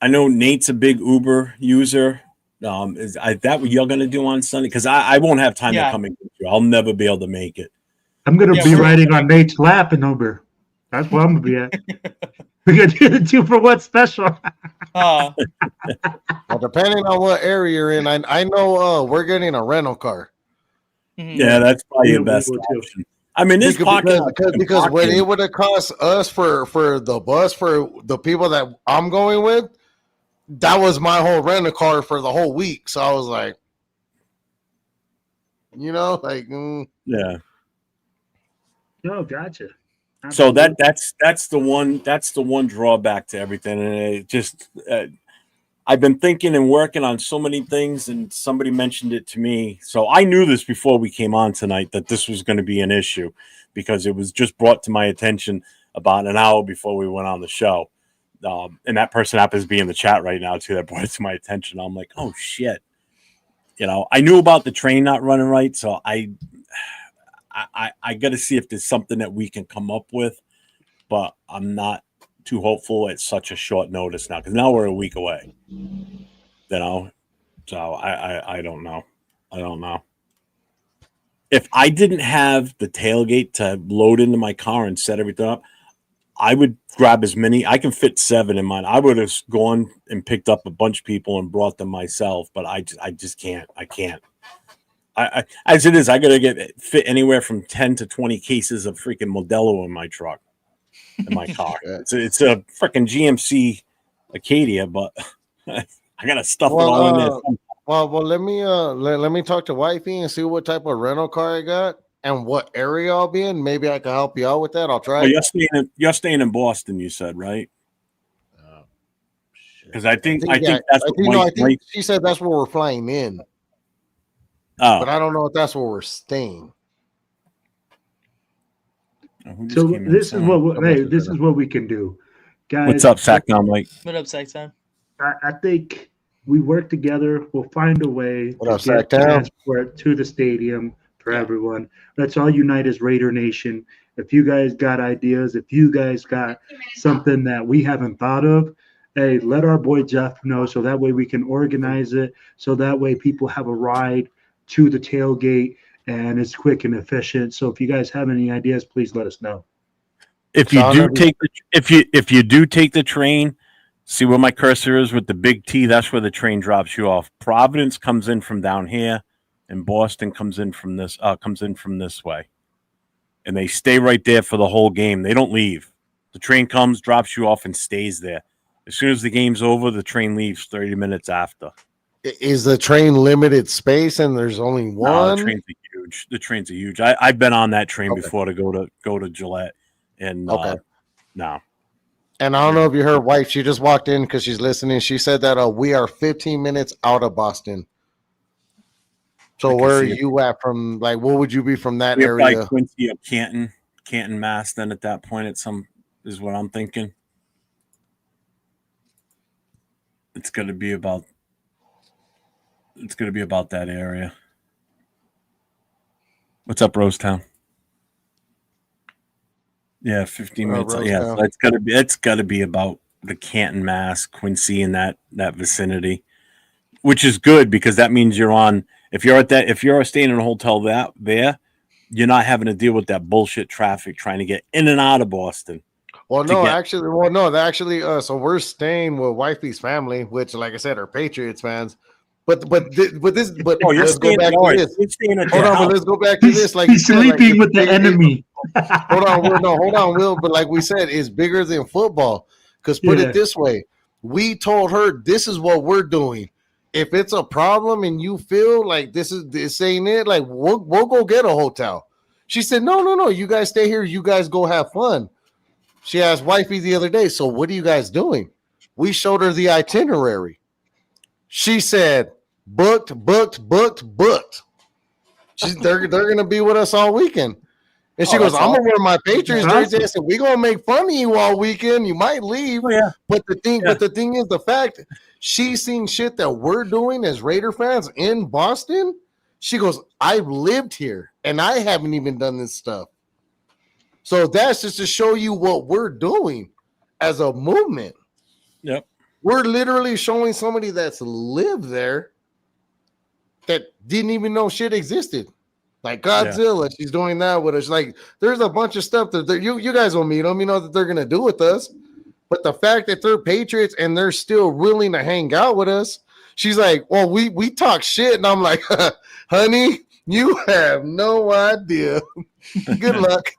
know Nate's a big Uber user. Is that what you're going to do on Sunday? Because I won't have time to come and get you. I'll never be able to make it. I'm going to be riding on Nate's lap in Uber. That's where I'm going to be at. We're going to do the 2-for-1 special. Well, depending on what area you're in, I know we're getting a rental car. Yeah, that's probably the best option. I mean, this because what it would have cost us for the bus for the people that I'm going with, that was my whole rental car for the whole week. So I was like, yeah. Oh, gotcha. So that's the one drawback to everything, and it just I've been thinking and working on so many things, and somebody mentioned it to me. So I knew this before we came on tonight, that this was going to be an issue, because it was just brought to my attention about an hour before we went on the show. And that person happens to be in the chat right now too, that brought it to my attention. I'm like, oh shit. I knew about the train not running right. So I got to see if there's something that we can come up with, but I'm not too hopeful at such a short notice now, because now we're a week away. So I don't know. If I didn't have the tailgate to load into my car and set everything up, I would grab as many. I can fit 7 in mine. I would have gone and picked up a bunch of people and brought them myself, but I just can't. I can't. I as it is, I got to fit anywhere from 10 to 20 cases of freaking Modelo in my truck, in my car. It's a freaking GMC Acadia, but I got to stuff it all in there. Well, let me talk to wifey and see what type of rental car I got and what area I'll be in. Maybe I can help you out with that. I'll try. Well, you're staying in Boston, you said, right? Because I think she said that's where we're flying in. Oh. But I don't know if that's where we're staying. So this is what we can do, guys. What's up, Sackdown Mike? What up, Sackdown? I think we work together. We'll find a way to get transport to the stadium for everyone. Let's all unite as Raider Nation. If you guys got ideas, if you guys got something that we haven't thought of, hey, let our boy Jeff know, so that way we can organize it. So that way people have a ride to the tailgate and it's quick and efficient. So if you guys have any ideas, please let us know. If you do take the train, see where my cursor is with the big T, that's where the train drops you off. Providence comes in from down here, and Boston comes in from this way. And they stay right there for the whole game. They don't leave. The train comes, drops you off, and stays there. As soon as the game's over, the train leaves 30 minutes after. Is the train limited space and there's only one? No, the trains are huge. I've been on that train before to go to Gillette, and No. And I don't know if you heard, wife. She just walked in because she's listening. She said that we are 15 minutes out of Boston. So where are you at from? Like, what would you be from that area? Like Quincy or Canton, Mass. Then at that point, is what I'm thinking. It's going to be about that area. What's up, Rosetown? Yeah, 15 minutes. Yeah, so it's got to be about the Canton, Mass, Quincy, and that vicinity, which is good because that means you're on. If you're staying in a hotel there, you're not having to deal with that bullshit traffic trying to get in and out of Boston. So we're staying with wifey's family, which, like I said, are Patriots fans. But let's go back to this. Let's go back to this. Like he's sleeping with the enemy. Hold on, Will. But like we said, it's bigger than football. Because put it this way, we told her this is what we're doing. If it's a problem and you feel like this ain't it, like we'll go get a hotel. She said, no, you guys stay here. You guys go have fun. She asked wifey the other day, so what are you guys doing? We showed her the itinerary. She said, booked. They're going to be with us all weekend. And she goes, I'm going to wear my Patriots jersey. I said, we're going to make fun of you all weekend. You might leave. Oh, yeah. But the thing is the fact she's seen shit that we're doing as Raider fans in Boston. She goes, I've lived here and I haven't even done this stuff. So that's just to show you what we're doing as a movement. Yep. We're literally showing somebody that's lived there that didn't even know shit existed. Like Godzilla, she's doing that with us. Like, there's a bunch of stuff that you guys will meet them, you know, that they're going to do with us. But the fact that they're Patriots and they're still willing to hang out with us, she's like, well, we talk shit. And I'm like, honey, you have no idea. Good luck.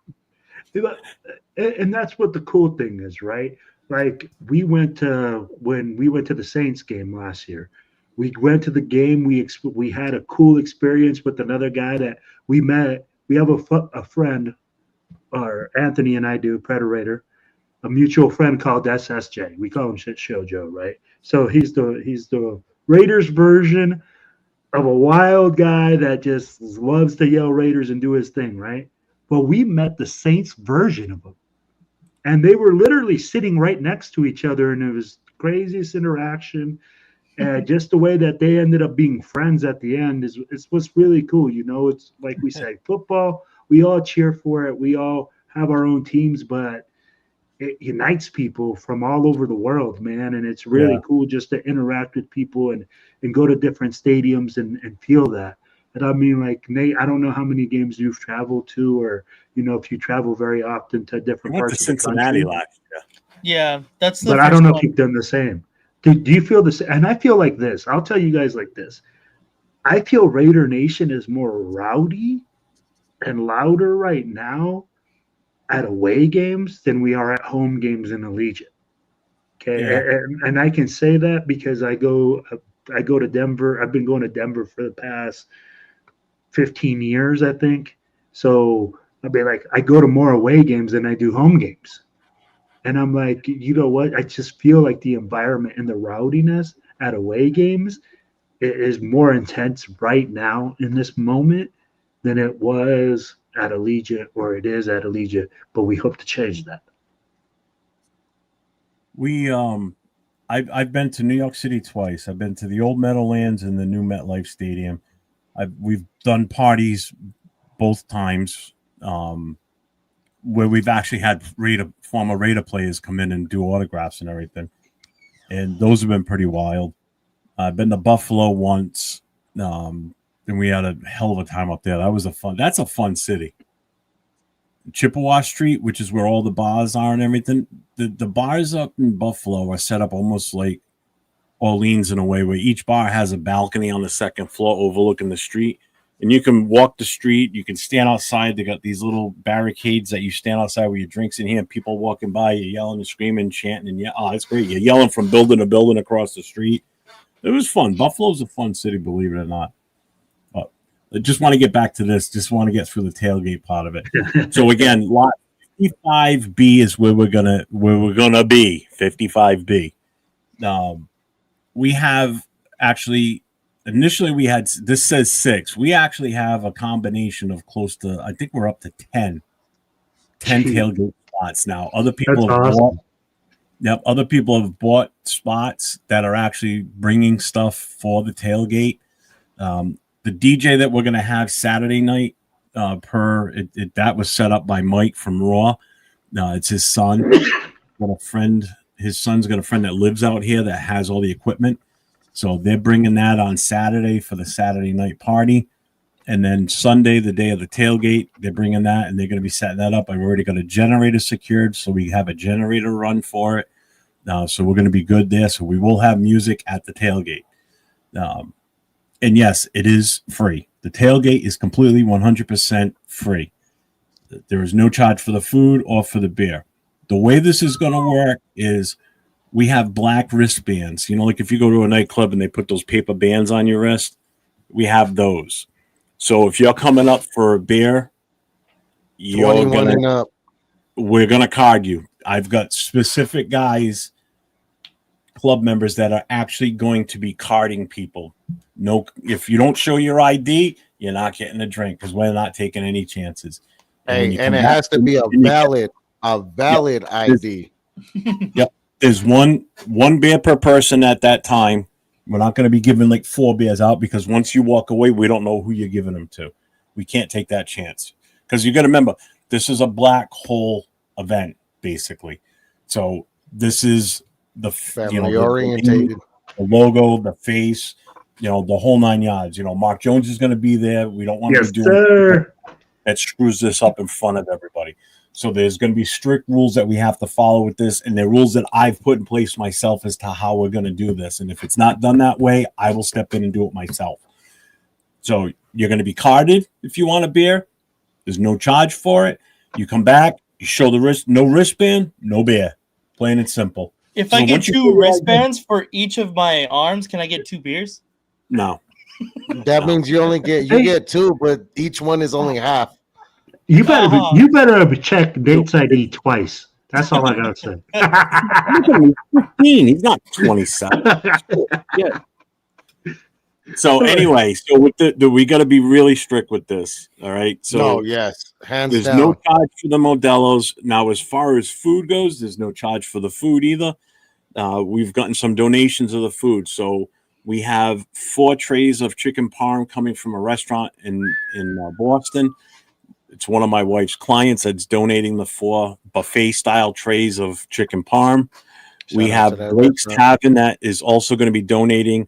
And that's what the cool thing is, right? Like when we went to the Saints game last year, we went to the game. We had a cool experience with another guy that we met. We have a friend, or Anthony and I do, PredaRaider, a mutual friend called SSJ. We call him Shit Show Joe, right? So he's the Raiders version of a wild guy that just loves to yell Raiders and do his thing, right? Well, we met the Saints version of him. And they were literally sitting right next to each other, and it was the craziest interaction. And just the way that they ended up being friends at the end was really cool. You know, it's like we say, football, we all cheer for it. We all have our own teams, but it unites people from all over the world, man. And it's really cool just to interact with people and go to different stadiums and feel that. And I mean, like, Nate, I don't know how many games you've traveled to, or, you know, if you travel very often to different parts of Cincinnati the country. last year. Yeah, that's the But I don't know if you've done the same. Do you feel the same? And I feel like this. I'll tell you guys like this. I feel Raider Nation is more rowdy and louder right now at away games than we are at home games in Allegiant. Okay, and I can say that because I go to Denver. I've been going to Denver for the past 15 years, I think. So I'd be like, I go to more away games than I do home games. And I'm like, you know what? I just feel like the environment and the rowdiness at away games is more intense right now in this moment than it was at Allegiant, or it is at Allegiant. But we hope to change that. I've been to New York City twice. I've been to the old Meadowlands and the new MetLife Stadium. We've done parties both times where we've actually had former Raider players come in and do autographs and everything. And those have been pretty wild. I've been to Buffalo once, and we had a hell of a time up there. That's a fun city. Chippewa Street, which is where all the bars are and everything. The bars up in Buffalo are set up almost like Orleans in a way, where each bar has a balcony on the second floor overlooking the street. And you can walk the street. You can stand outside. They got these little barricades that you stand outside with your drinks in hand. People walking by, you're yelling and screaming, chanting, and it's great. You're yelling from building to building across the street. It was fun. Buffalo's a fun city, believe it or not. But I just want to get back to this. Just want to get through the tailgate part of it. So again, 55B is where we're gonna be. 55B. We have actually initially we had this says 6. We actually have a combination of close to, I think we're up to 10 tailgate spots now. Other people That's have awesome. bought. Yep, other people have bought spots that are actually bringing stuff for the tailgate. The DJ that we're going to have Saturday night, that was set up by Mike from Raw. It's his son. Got a friend. His son's got a friend that lives out here that has all the equipment. So they're bringing that on Saturday for the Saturday night party. And then Sunday, the day of the tailgate, they're bringing that, and they're going to be setting that up. I've already got a generator secured, so we have a generator run for it. So we're going to be good there. So we will have music at the tailgate. And yes, it is free. The tailgate is completely 100% free. There is no charge for the food or for the beer. The way this is going to work is we have black wristbands. You know, like if you go to a nightclub and they put those paper bands on your wrist, we have those. So if you're coming up for a beer, we're going to card you. I've got specific guys, club members that are actually going to be carding people. No, if you don't show your ID, you're not getting a drink because we're not taking any chances. And it has to be a valid ID. Yep. There's one beer per person at that time. We're not going to be giving like 4 beers out because once you walk away, we don't know who you're giving them to. We can't take that chance because you got to remember, this is a black hole event, basically. So this is the family orientated, the logo, the face, the whole 9 yards. Mark Jones is going to be there. We don't want to be doing that screws this up in front of everybody. So there's going to be strict rules that we have to follow with this, and they're rules that I've put in place myself as to how we're going to do this. And if it's not done that way, I will step in and do it myself. So you're going to be carded if you want a beer. There's no charge for it. You come back, you show the wrist, no wristband, no beer. Plain and simple. If I get 2 wristbands for each of my arms, can I get 2 beers? No. That means you get 2, but each one is only half. You better check Nate's ID twice. That's all I gotta say. 15. He's not 27. Yeah. So anyway, with we got to be really strict with this. All right. So yes, hands there's down. no charge for the Modelo's. Now, as far as food goes, there's no charge for the food either. We've gotten some donations of the food. So we have 4 trays of chicken parm coming from a restaurant in Boston. It's one of my wife's clients that's donating the 4 buffet-style trays of chicken parm. We have Blake's Tavern that is also going to be donating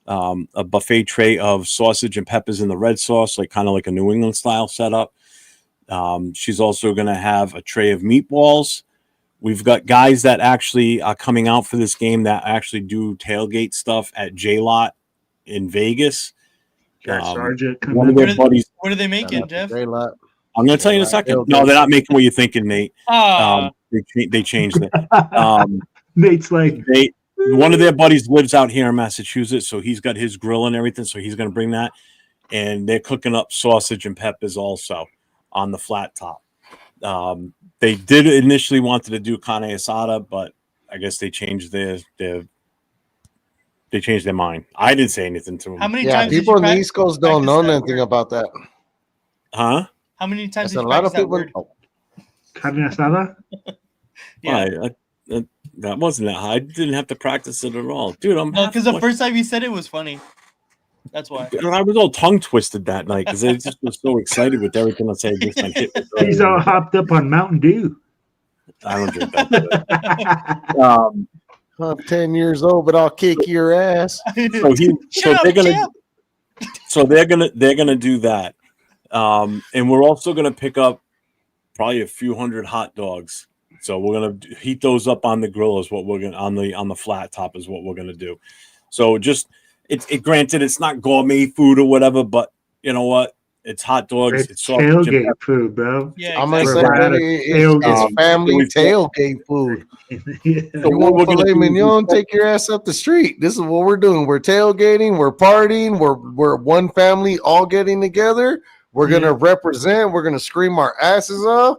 a buffet tray of sausage and peppers in the red sauce, kind of like a New England style setup. She's also going to have a tray of meatballs. We've got guys that actually are coming out for this game that actually do tailgate stuff at J-Lot in Vegas. One of their buddies. What are they making, Jeff? I'm going to tell you in a second. No, they're not making what you're thinking, Nate. They changed it. Nate's like, one of their buddies lives out here in Massachusetts, so he's got his grill and everything, so he's going to bring that. And they're cooking up sausage and peppers also on the flat top. They did initially wanted to do carne asada, but I guess they changed their mind. I didn't say anything to them. How many times people in the East Coast don't know anything about that? Huh? How many times did a you lot of practice people. Carne asada? Yeah. That wasn't that hard. I didn't have to practice it at all. Dude, because the first time you said it was funny. That's why. I was all tongue twisted that night because I just was so excited with everything I said. I just got hit with He's all hopped up on Mountain Dew. I don't drink that. I'm 10 years old, but I'll kick your ass. So they're gonna do that. And we're also gonna pick up probably a few hundred hot dogs. So we're gonna heat those up on the grill is what we're gonna on the flat top is what we're gonna do. So just granted it's not gourmet food or whatever, but you know what? It's hot dogs. It's tailgate food, bro. Yeah, I'm gonna say it's family tailgate food. So you want filet mignon? Take your ass up the street. This is what we're doing. We're tailgating. We're partying. We're one family all getting together. We're gonna represent. We're gonna scream our asses off.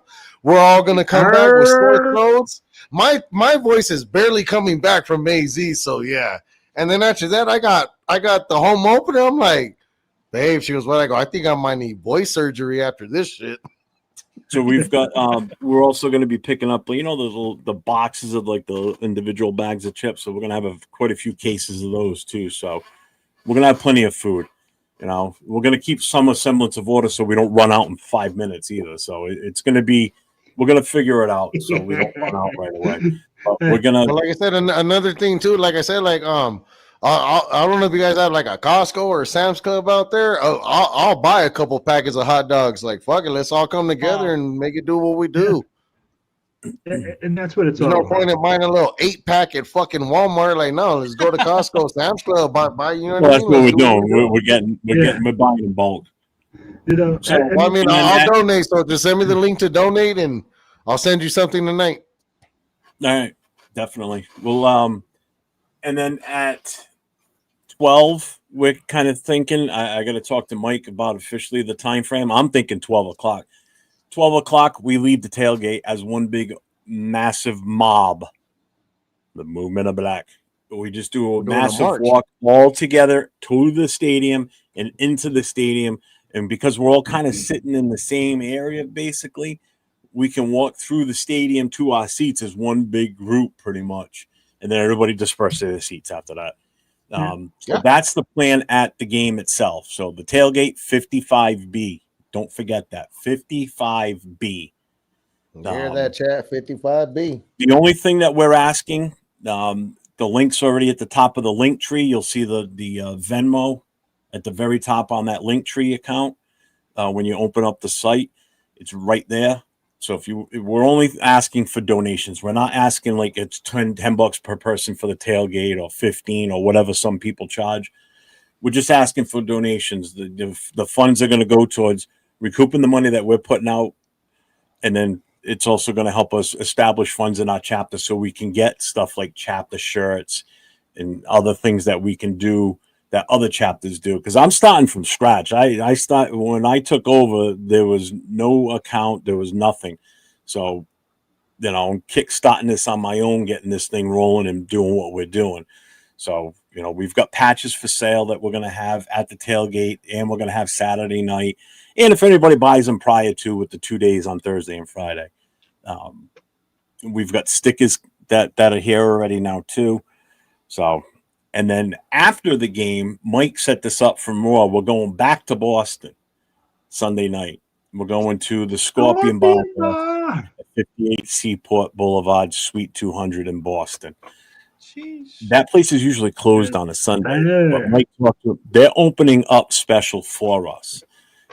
we're all gonna come back with sore throats. My voice is barely coming back from AZ, so yeah. And then after that, I got the home opener. I'm like, babe, she goes, what? I go, I think I might need voice surgery after this shit. So we've got we're also going to be picking up, you know, the boxes of like the individual bags of chips. So we're going to have quite a few cases of those too. So we're going to have plenty of food. You know, we're going to keep some semblance of order so we don't run out in 5 minutes either. So it's going to be, we're going to figure it out so we don't run out right away. But we're going to, But like I said, another thing too, like I said, like I don't know if you guys have like a Costco or a Sam's Club out there. I'll buy a couple packets of hot dogs. Like, fuck it, let's all come together and make it do what we do. And that's what it's There's all no point in buying a little 8-pack at fucking Walmart. Like, no, let's go to Costco, Sam's Club, buy. You know what I mean? that's what we're doing. We're buying in bulk. You know, So, Well, I mean, I'll donate. So just send me the link to donate, and I'll send you something tonight. All right, definitely. Well, and then at 12, we're kind of thinking. I got to talk to Mike about officially the time frame. I'm thinking 12 o'clock. 12 o'clock, we leave the tailgate as one big, massive mob. The movement of black. We just do a massive walk all together to the stadium and into the stadium. And because we're all kind of sitting in the same area, basically, we can walk through the stadium to our seats as one big group, pretty much. And then everybody disperses to their seats after that. So that's the plan at the game itself. So the tailgate, 55B. Don't forget that. 55B. Hear that, chat? 55B. The only thing that we're asking, the link's already at the top of the link tree. You'll see the Venmo at the very top on that link tree account. When you open up the site, it's right there. So we're only asking for donations. We're not asking like it's $10 per person for the tailgate or 15 or whatever some people charge. We're just asking for donations. The funds are going to go towards recouping the money that we're putting out, and then it's also going to help us establish funds in our chapter so we can get stuff like chapter shirts and other things that we can do that other chapters do. Because I'm starting from scratch. When I took over, there was no account, there was nothing. So, you know, I'm kickstarting this on my own, getting this thing rolling and doing what we're doing. So, you know, we've got patches for sale that we're going to have at the tailgate, and we're going to have Saturday night. And if anybody buys them prior to, with the 2 days on Thursday and Friday, we've got stickers that are here already now too. So, and then after the game, Mike set this up for more. We're going back to Boston Sunday night. We're going to the Scorpion Bar at 58 Seaport Boulevard, Suite 200 in Boston. Sheesh. That place is usually closed on a Sunday, but Mike talked to them. They're opening up special for us.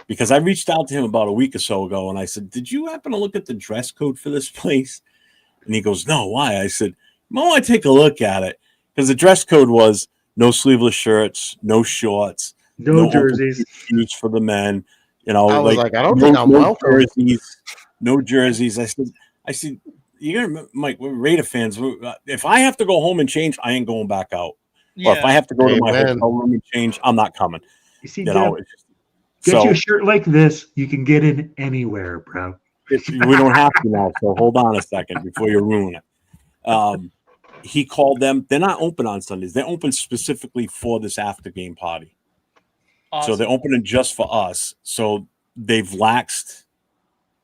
Because I reached out to him about a week or so ago, and I said, did you happen to look at the dress code for this place? And he goes, no, why? I said, I take a look at it. Because the dress code was no sleeveless shirts, no shorts, no jerseys for the men. You know, I was like I don't think I'm welcome. No jerseys. I said, you're gonna, Mike, we're Raider fans. If I have to go home and change, I ain't going back out. Yeah. Or if I have to go to my hotel room and change, I'm not coming. You see, get you a shirt like this, you can get in anywhere, bro. We don't have to now, so hold on a second before you ruin it. He called them. They're not open on Sundays. They're open specifically for this after game party. Awesome. So they're opening just for us. So they've relaxed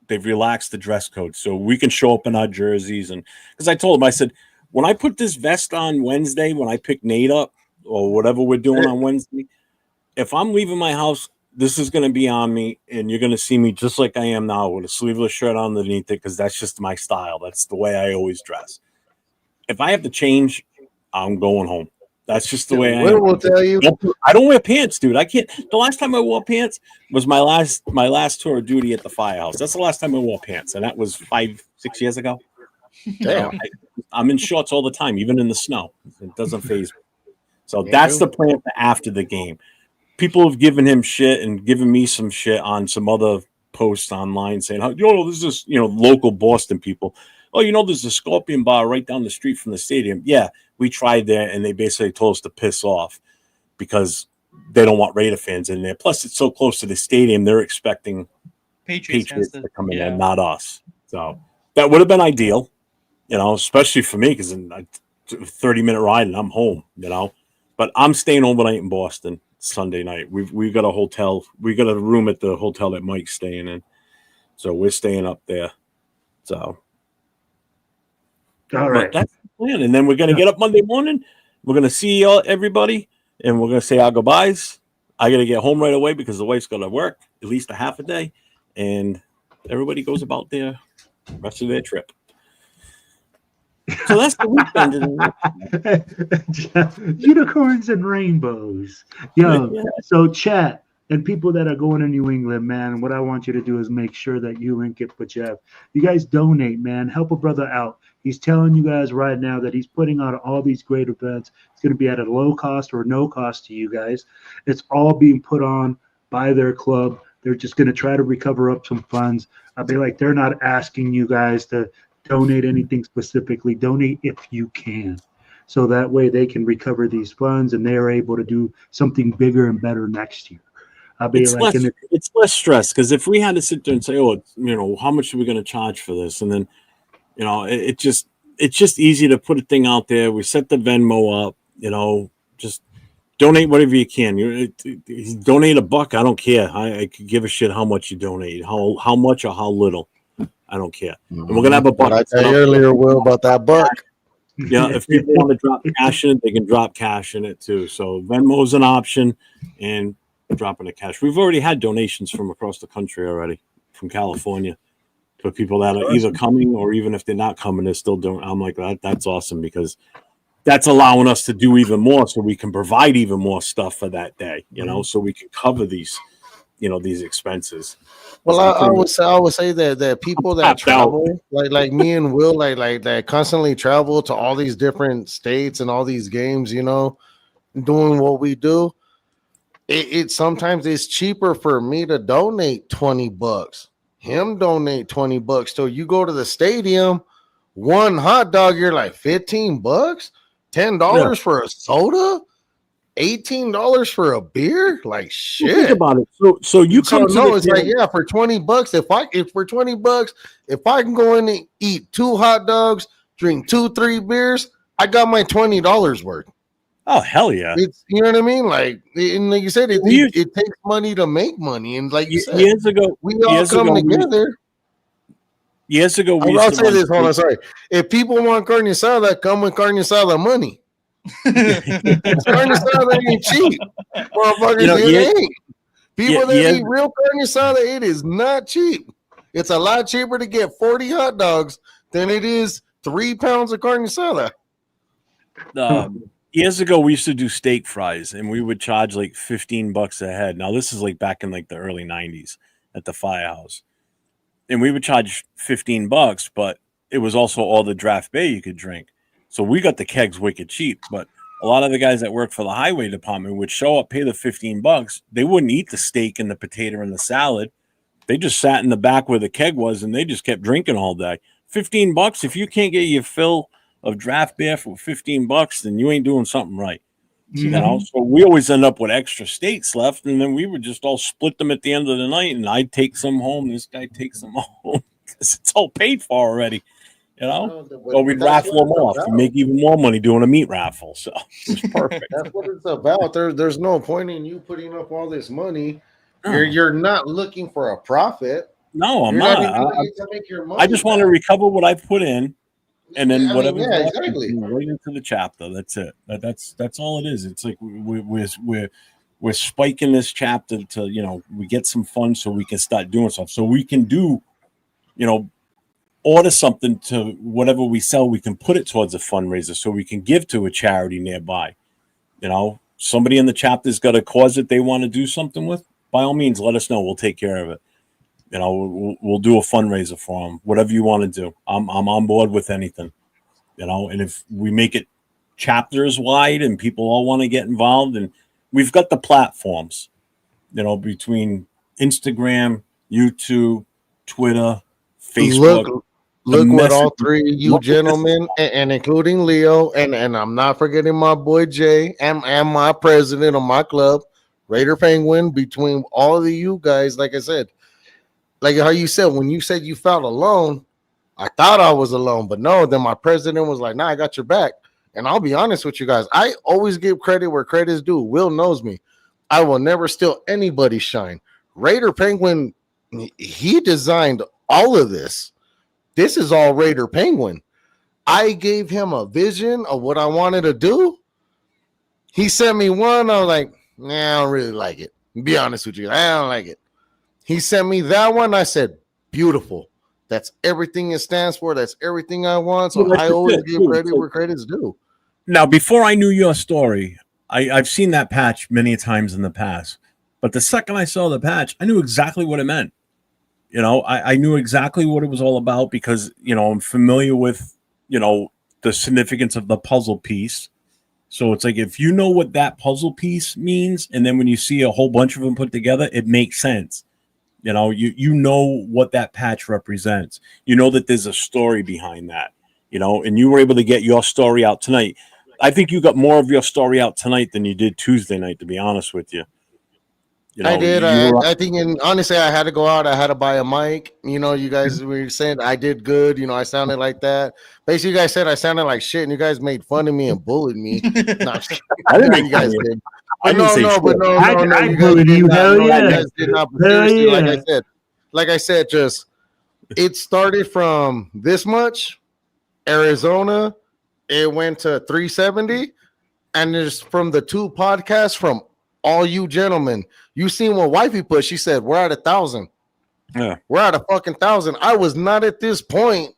the dress code. So we can show up in our jerseys. And because I told him, I said, when I put this vest on Wednesday, when I pick Nate up or whatever we're doing on Wednesday, if I'm leaving my house, this is going to be on me, and you're going to see me just like I am now with a sleeveless shirt underneath it, because that's just my style. That's the way I always dress. If I have to change, I'm going home. That's just the way I am. Will tell you. I don't wear pants, dude. I can't. The last time I wore pants was my last tour of duty at the firehouse. That's the last time I wore pants, and that was 5-6 years ago. Damn. I'm in shorts all the time, even in the snow. It doesn't faze me. So that's the plan for after the game. People have given him shit and given me some shit on some other posts online saying, this is, local Boston people. Oh, there's a Scorpion Bar right down the street from the stadium. Yeah, we tried there, and they basically told us to piss off because they don't want Raider fans in there. Plus, it's so close to the stadium, they're expecting Patriots to come in there, not us. So that would have been ideal, especially for me because in a 30-minute ride and I'm home, But I'm staying overnight in Boston Sunday night. We've got a hotel. We got a room at the hotel that Mike's staying in, so we're staying up there. So, all right, that's the plan. And then we're gonna get up Monday morning. We're gonna see everybody, and we're gonna say our goodbyes. I gotta get home right away because the wife's gonna work at least a half a day, and everybody goes about their rest of their trip. So that's the weekend. Unicorns and rainbows. Yo, so chat and people that are going to New England, man, what I want you to do is make sure that you link it for Jeff. You guys donate, man. Help a brother out. He's telling you guys right now that he's putting on all these great events. It's going to be at a low cost or no cost to you guys. It's all being put on by their club. They're just going to try to recover up some funds. I'll be like, they're not asking you guys to donate anything specifically. Donate if you can. So that way they can recover these funds and they're able to do something bigger and better next year. It's less stress because if we had to sit there and say, how much are we going to charge for this? And then, it's just easy to put a thing out there. We set the Venmo up, just donate whatever you can. You donate $1. I don't care. I could give a shit how much you donate, how much or how little. I don't care. And we're gonna have a buck. I said earlier, Will, about that buck. Yeah, if people want to drop cash in it, they can drop cash in it too. So Venmo is an option, and dropping the cash. We've already had donations from across the country already, from California, for people that are either coming or even if they're not coming, they're still doing. I'm like, that's awesome because that's allowing us to do even more, so we can provide even more stuff for that day. So we can cover these expenses. Well, I would say that people that travel, like me and Will, like that constantly travel to all these different states and all these games, doing what we do. It sometimes it's cheaper for me to donate $20, him donate $20. So you go to the stadium, one hot dog, you're like $15, $10 for a soda. $18 for a beer, like shit. Well, think about it. So you come to it's like for $20. If I can go in and eat 2 hot dogs, drink 2-3 beers, I got my $20 worth. Oh hell yeah! It's you know what I mean. Like you said, it takes money to make money, and like you said, years ago we all come together. Years ago, I'll say this. Hold on, sorry. If people want carne asada, come with carne asada money. Carne asada ain't cheap, motherfuckers. It ain't. People that eat real carne asada, it is not cheap. It's a lot cheaper to get 40 hot dogs than it is 3 pounds of carne asada. Years ago, we used to do steak fries, and we would charge like $15 a head. Now this is like back in like the early '90s at the Firehouse, and we would charge $15, but it was also all the draft beer you could drink. So we got the kegs wicked cheap, but a lot of the guys that work for the highway department would show up, pay the $15. They wouldn't eat the steak and the potato and the salad. They just sat in the back where the keg was, and they just kept drinking all day. $15. If you can't get your fill of draft beer for $15, then you ain't doing something right. So we always end up with extra steaks left, and then we would just all split them at the end of the night, and I'd take some home. This guy takes them home because it's all paid for already. So we'd raffle them off to make even more money doing a meat raffle. So it's perfect. That's what it's about. There's no point in you putting up all this money. You're not looking for a profit. No, I'm not. I just want to recover what I put in, and then whatever exactly right into the chapter. That's it. That's all it is. It's like we're spiking this chapter to we get some funds so we can start doing stuff. So we can do order something to whatever we sell, we can put it towards a fundraiser so we can give to a charity nearby. Somebody in the chapter's got a cause that they want to do something with. By all means, let us know. We'll take care of it. We'll do a fundraiser for them. Whatever you want to do, I'm on board with anything. And if we make it chapters wide and people all want to get involved, and we've got the platforms, between Instagram, YouTube, Twitter, Facebook. Look what all three of you gentlemen, and including Leo, and I'm not forgetting my boy Jay, and my president of my club, Raider Penguin, between all of you guys, like I said, like how you said, when you said you felt alone, I thought I was alone, but no. Then my president was like, "Nah, I got your back." And I'll be honest with you guys. I always give credit where credit is due. Will knows me. I will never steal anybody's shine. Raider Penguin, he designed all of this. This is all Raider Penguin. I gave him a vision of what I wanted to do. He sent me one. I was like, nah, I don't really like it. Be honest with you. I don't like it. He sent me that one. I said, beautiful. That's everything it stands for. That's everything I want. So I always give credit where credit's due. Now, before I knew your story, I've seen that patch many times in the past. But the second I saw the patch, I knew exactly what it meant. You know, I knew exactly what it was all about because, you know, I'm familiar with, you know, the significance of the puzzle piece. So it's like, if you know what that puzzle piece means, and then when you see a whole bunch of them put together, it makes sense. You know, you know what that patch represents. You know that there's a story behind that, you know, and you were able to get your story out tonight. I think you got more of your story out tonight than you did Tuesday night, to be honest with you. You know, I did. I think, and honestly, I had to go out. I had to buy a mic. You know, you guys were saying I did good. You know, I sounded like that. Basically, you guys said I sounded like shit, and you guys made fun of me and bullied me. No, I didn't make you guys did. I didn't say shit. No. I You bullied you. Hell you yeah. guys did not. Hell Seriously, yeah. like I said, just it started from this much, Arizona. It went to 370, and there's from the 2 podcasts from all you gentlemen. You seen what wifey put? She said, we're at 1,000. Yeah. We're at a fucking 1,000. I was not at this point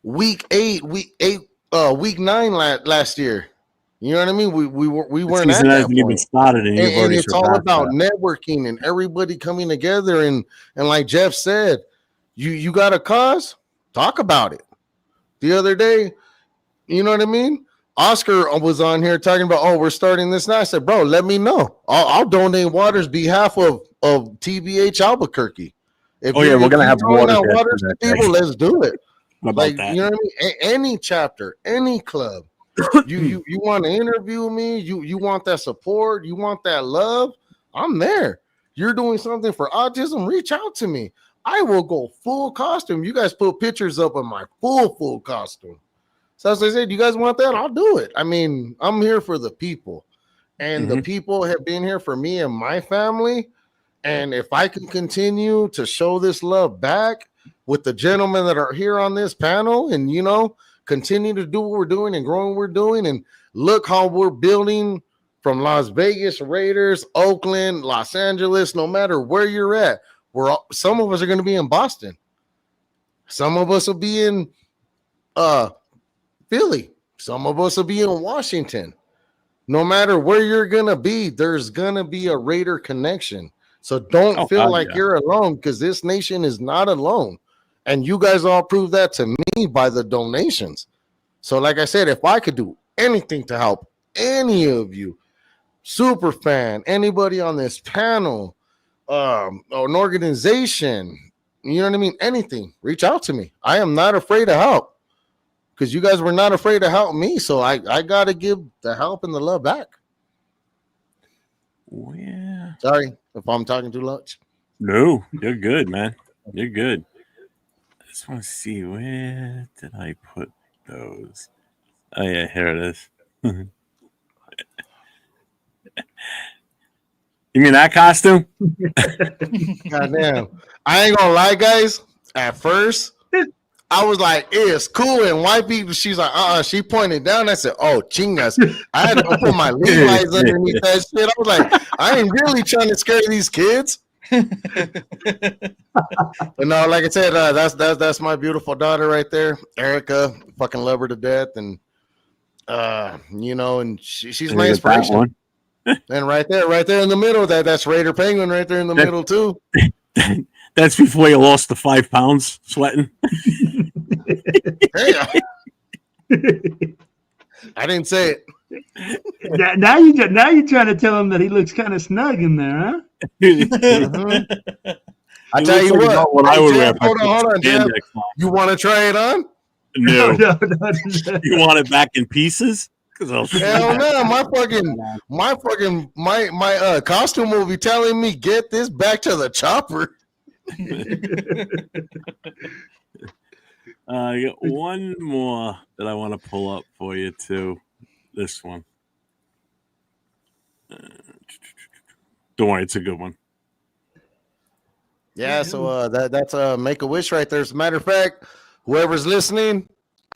week 9 last year. You know what I mean? We weren't at season that hasn't even point. started, and, And it's all about networking and everybody coming together. And like Jeff said, you got a cause? Talk about it. The other day, you know what I mean? Oscar was on here talking about, oh, we're starting this now. I said, bro, let me know. I'll donate waters behalf of TBH Albuquerque. If we're gonna have waters water to people. Let's do it. Like you know what I mean? Any chapter, any club. you want to interview me? You want that support? You want that love? I'm there. You're doing something for autism? Reach out to me. I will go full costume. You guys put pictures up of my full costume. So as I said, you guys want that? I'll do it. I mean, I'm here for the people. And the people have been here for me and my family. And if I can continue to show this love back with the gentlemen that are here on this panel and, you know, continue to do what we're doing and growing what we're doing, and look how we're building from Las Vegas Raiders, Oakland, Los Angeles, no matter where you're at. Some of us are going to be in Boston. Some of us will be in Philly. Some of us will be in Washington. No matter where you're going to be, there's going to be a Raider connection. So don't feel like you're alone, because this nation is not alone. And you guys all prove that to me by the donations. So like I said, if I could do anything to help any of you, super fan, anybody on this panel, or an organization, you know what I mean? Anything, reach out to me. I am not afraid to help, because you guys were not afraid to help me. So I got to give the help and the love back. Yeah. Sorry if I'm talking too much. No, you're good, man. You're good. I just want to see, where did I put those? Oh yeah, here it is. You mean that costume? Goddamn. I ain't gonna lie, guys. At first, I was like, it's cool. And white people, she's like, she pointed down. I said, oh, chingas. I had to go put my Levi's underneath that shit. I was like, I ain't really trying to scare these kids. But no, like I said, that's my beautiful daughter right there, Erica. Fucking love her to death. And you know, and she's my inspiration. And right there in the middle, that's Raider Penguin right there in the middle too. That's before you lost the 5 pounds sweating. Hey, I didn't say it. Now you're trying to tell him that he looks kind of snug in there, huh? I tell you what, I would wear. Hold on, Jeff. You want to try it on? No. You want it back in pieces? Hell no! My costume will be telling me, get this back to the chopper. I got one more that I want to pull up for you too. This one. Don't worry, it's a good one. Yeah, so that's a make a wish right there. As a matter of fact, whoever's listening,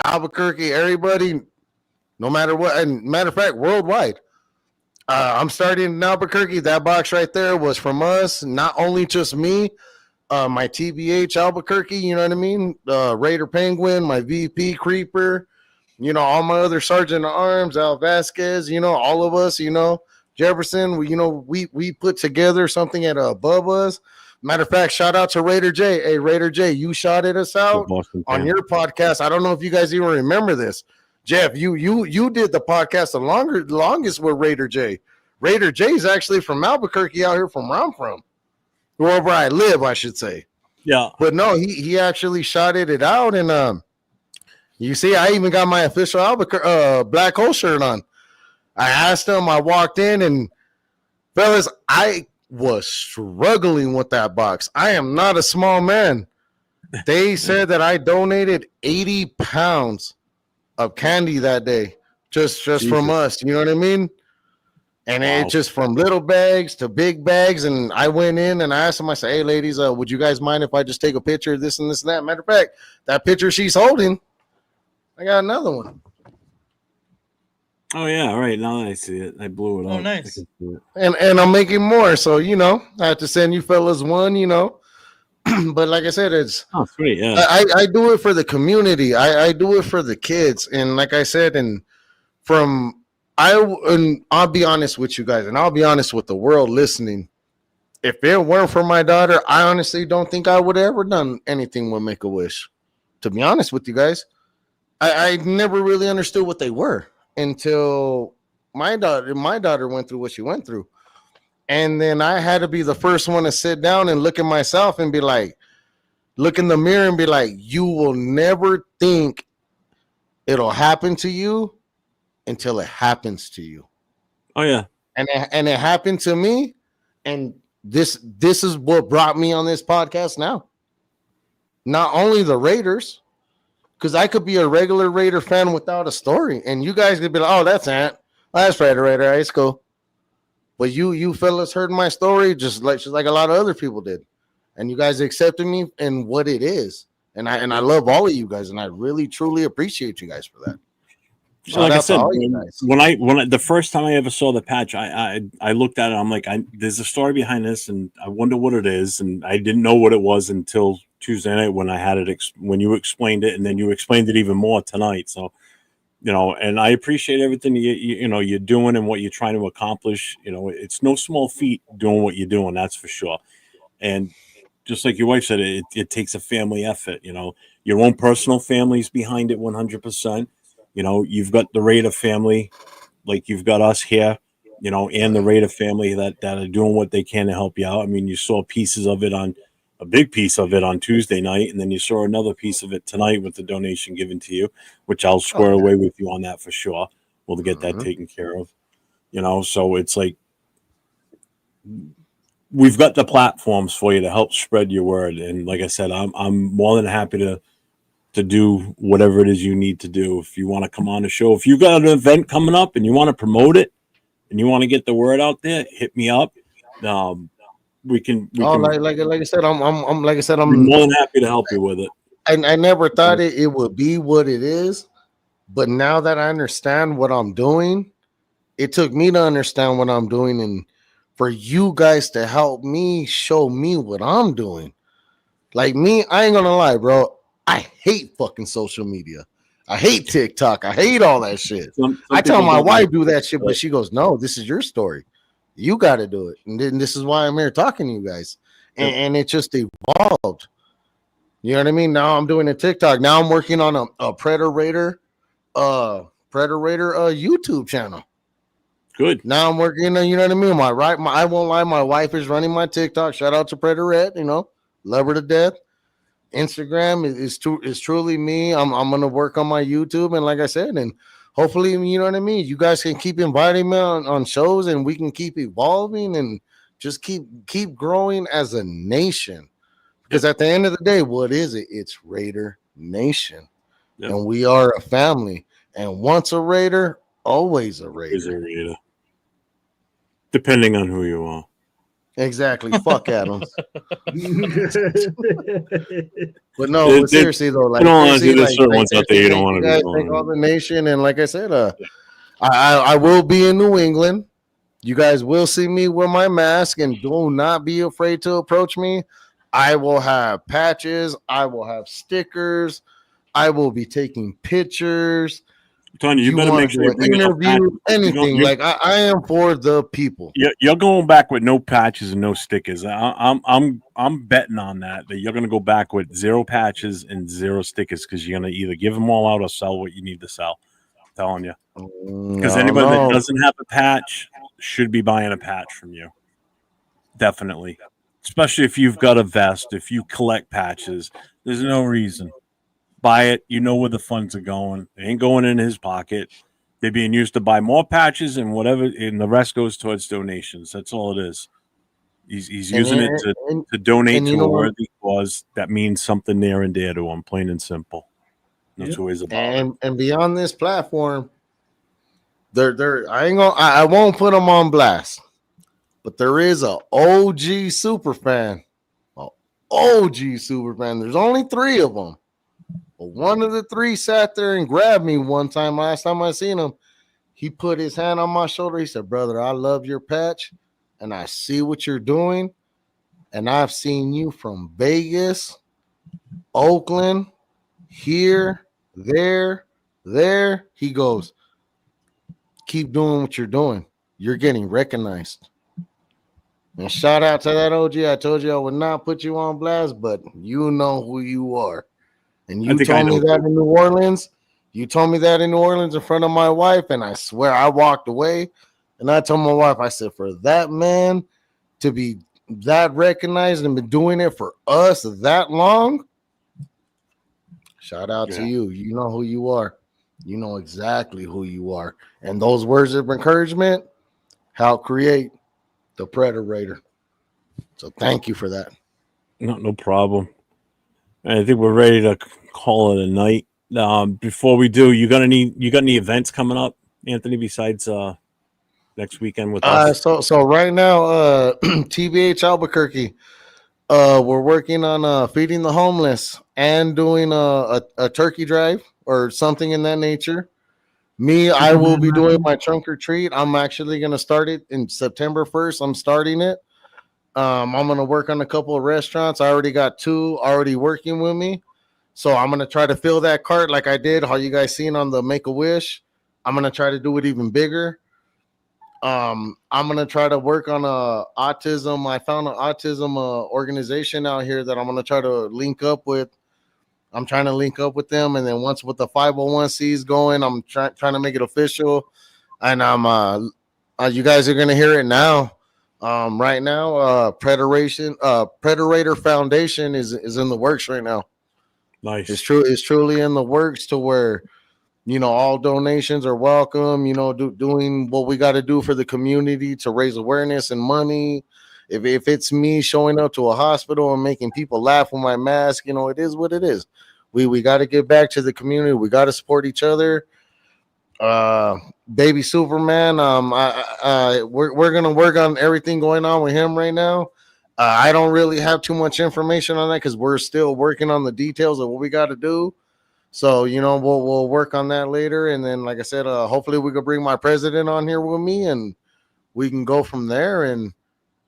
Albuquerque, everybody, no matter what, and matter of fact, worldwide. I'm starting in Albuquerque. That box right there was from us, not only just me, my TBH Albuquerque, you know what I mean? Raider Penguin, my VP Creeper, you know, all my other Sergeant at Arms, Al Vasquez, you know, all of us, you know, Jefferson, we put together something at above us. Matter of fact, shout out to Raider J. Hey, Raider J, you shouted us out on your podcast. I don't know if you guys even remember this. Jeff, you did the podcast the longest with Raider J. Raider J is actually from Albuquerque out here from where I'm from. Wherever I live, I should say. Yeah. But no, he actually shouted it out. And you see, I even got my official Albuquerque Black Hole shirt on. I asked him, I walked in, and fellas, I was struggling with that box. I am not a small man. They said that I donated 80 pounds of candy that day, just from us. You know what I mean? And it's just from little bags to big bags. And I went in and I asked them, I said, hey, ladies, would you guys mind if I just take a picture of this and this and that? Matter of fact, that picture she's holding, I got another one. Oh, yeah. All right. Now that I see it, I blew it up. Oh, nice. And I'm making more. So, you know, I have to send you fellas one, you know. But like I said, it's sweet. Yeah. I do it for the community. I do it for the kids. And like I said, and I'll be honest with you guys, and I'll be honest with the world listening. If it weren't for my daughter, I honestly don't think I would have ever done anything with Make-A-Wish. To be honest with you guys, I never really understood what they were until my daughter went through what she went through. And then I had to be the first one to sit down and look at myself and be like, look in the mirror and be like, you will never think it'll happen to you until it happens to you. Oh, yeah. And it happened to me. And this is what brought me on this podcast now. Not only the Raiders, because I could be a regular Raider fan without a story. And you guys could be like, oh, that's Ant. Oh, that's PredaRaider. It's cool. But you fellas heard my story just like a lot of other people did. And you guys accepted me in what it is. And I love all of you guys. And I really, truly appreciate you guys for that. Like I said, when the first time I ever saw the patch, I looked at it. I'm like, there's a story behind this, and I wonder what it is. And I didn't know what it was until Tuesday night when I had it, when you explained it, and then you explained it even more tonight. So, you know, and I appreciate everything you're doing and what you're trying to accomplish. You know, it's no small feat doing what you're doing, that's for sure. And just like your wife said, it takes a family effort. You know, your own personal family's behind it 100%. You know, you've got the Raider family, like you've got us here, you know, and the Raider family that are doing what they can to help you out. I mean, you saw pieces of it a big piece of it on Tuesday night, and then you saw another piece of it tonight with the donation given to you, which I'll square away with you on that for sure. We'll get that taken care of, you know. So it's like we've got the platforms for you to help spread your word, and like I said, I'm more than happy to do whatever it is you need to do. If you want to come on the show, if you've got an event coming up and you want to promote it and you want to get the word out there, hit me up. We can like I said, I'm more than happy to help you with it. I never thought it would be what it is, but now that I understand what I'm doing, it took me to understand what I'm doing, and for you guys to help me show me what I'm doing. Like me, I ain't gonna lie, bro. I hate fucking social media. I hate TikTok. I hate all that shit. I tell my wife do that shit, but she goes, no, this is your story. You got to do it. And then this is why I'm here talking to you guys. And it just evolved. You know what I mean? Now I'm doing a TikTok. Now I'm working on a PredaRaider YouTube channel. Good. Now I'm working on, you know what I mean? I won't lie, my wife is running my TikTok. Shout out to PredaRaider, you know, love her to death. Instagram is truly me. I'm gonna work on my YouTube, and like I said, and hopefully, you know what I mean. You guys can keep inviting me on shows, and we can keep evolving and just keep growing as a nation. Because at the end of the day, what is it? It's Raider nation, Yep. and we are a family. And once a Raider, always a Is a Raider. Raider. Depending on who you are. Exactly. Fuck Adams. But no, There- but seriously though, like in all seriously, honesty, there's certain like ones out there you don't thank want to you be guys, going thank all with. the nation, and like I said, I will be in New England. You guys will see me with my mask, and do not be afraid to approach me. I will have patches. I will have stickers. I will be taking pictures. Tony, you better wanna make sure do you an bring enough interview, patches. anything. You're- Like I am for the people. You're going back with no patches and no stickers. I'm betting on that you're going to go back with 0 patches and 0 stickers because you're going to either give them all out or sell what you need to sell. I'm telling you, because anybody that doesn't have a patch should be buying a patch from you. Definitely, especially if you've got a vest. If you collect patches, there's no reason. Buy it. You know where the funds are going. They ain't going in his pocket. They're being used to buy more patches and whatever, and the rest goes towards donations. That's all it is. He's using it to donate to a worthy cause that means something near and dear to him, plain and simple. No two ways about it. And beyond this platform, I won't put them on blast, but there is a OG super fan. OG super fan. There's only 3 of them. But one of the 3 sat there and grabbed me one time. Last time I seen him, he put his hand on my shoulder. He said, "Brother, I love your patch, and I see what you're doing. And I've seen you from Vegas, Oakland, here, there." He goes, "Keep doing what you're doing. You're getting recognized." And shout out to that OG. I told you I would not put you on blast, but you know who you are. And you told me that in New Orleans. You told me that in New Orleans in front of my wife, and I swear I walked away. And I told my wife, I said, for that man to be that recognized and been doing it for us that long, shout out to you. You know who you are. You know exactly who you are. And those words of encouragement help create the PredaRaider. So thank you for that. No problem. I think we're ready to call it a night. Before we do, you got any events coming up, Anthony, besides next weekend with us? So right now, TBH Albuquerque, we're working on feeding the homeless and doing a turkey drive or something in that nature. I will be doing my trunk or treat. I'm actually going to start it in September 1st. I'm starting it. I'm going to work on a couple of restaurants. I already got 2 already working with me. So I'm going to try to fill that cart like I did, how you guys seen on the Make-A-Wish. I'm going to try to do it even bigger. I'm going to try to work on autism. I found an autism organization out here that I'm going to try to link up with. I'm trying to link up with them. And then once with the 501c's going, I'm trying to make it official. And you guys are going to hear it now. Right now, PredaRaider Foundation is in the works right now. Nice. It's truly in the works to where, all donations are welcome, doing what we got to do for the community to raise awareness and money. If it's me showing up to a hospital and making people laugh with my mask, it is what it is. We got to get back to the community. We got to support each other. Baby Superman, we're gonna work on everything going on with him right now. I don't really have too much information on that because we're still working on the details of what we got to do. So we'll work on that later, and then like I said, hopefully we can bring my president on here with me, and we can go from there. And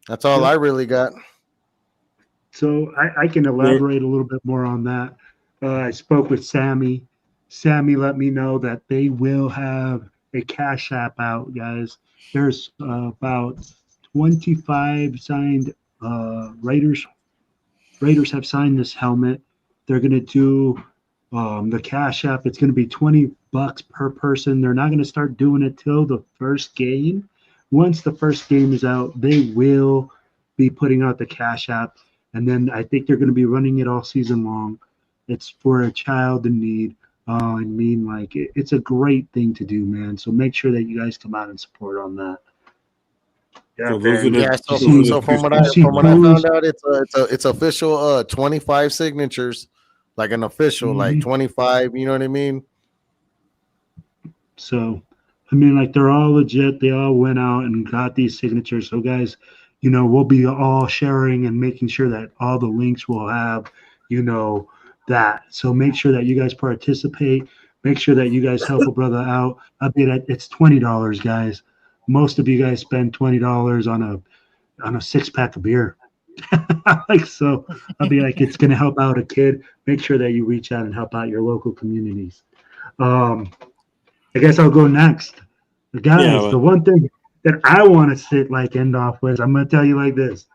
that's all I really got. So I can elaborate a little bit more on that. I spoke with Sammy. Sammy let me know that they will have a Cash App out, guys. There's about 25 signed Raiders. Raiders have signed this helmet. They're going to do the Cash App. It's going to be $20 per person. They're not going to start doing it till the first game. Once the first game is out, they will be putting out the Cash App. And then I think they're going to be running it all season long. It's for a child in need. It's a great thing to do, man. So make sure that you guys come out and support on that. So from what I found out, it's official 25 signatures like an official, like Mhm. 25. You know what I mean? So, I mean, like they're all legit. They all went out and got these signatures. So, guys, we'll be all sharing and making sure that all the links will have, that. So make sure that you guys participate. Make sure that you guys help a brother out. I bet it's $20, guys. Most of you guys spend $20 on a 6-pack of beer. Like, so I'll be like, it's gonna help out a kid. Make sure that you reach out and help out your local communities. I guess I'll go next. Guys, Yeah, well- the one thing that I want to end off with, I'm going to tell you like this,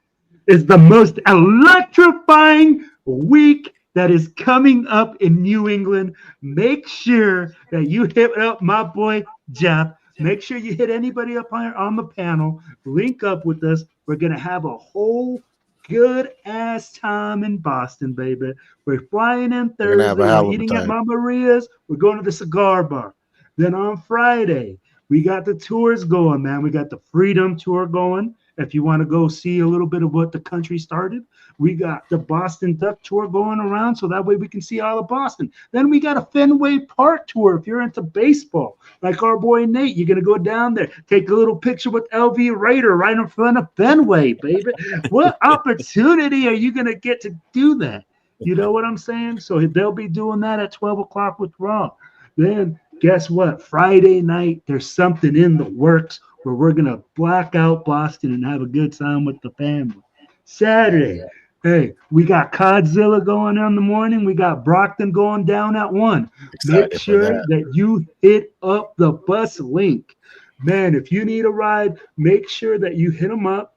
is the most electrifying week that is coming up in New England. Make sure that you hit up my boy, Jeff. Make sure you hit anybody up on the panel. Link up with us. We're going to have a whole good ass time in Boston, baby. We're flying in We're gonna have a Thursday. hell We're of a eating at time. Mama Maria's. We're going to the cigar bar. Then on Friday, we got the tours going, man. We got the Freedom Tour going. If you want to go see a little bit of what the country started, we got the Boston Duck Tour going around, so that way we can see all of Boston. Then we got a Fenway Park Tour. If you're into baseball, like our boy Nate, you're going to go down there, take a little picture with PredaRaider right in front of Fenway, baby. What opportunity are you going to get to do that? You know what I'm saying? So they'll be doing that at 12 o'clock with Raw. Then guess what? Friday night, there's something in the works where we're going to black out Boston and have a good time with the family. Saturday, hey, we got Godzilla going on in the morning. We got Brockton going down at 1. Excited Make for sure that. that you hit up the bus link. Man, if you need a ride, make sure that you hit them up.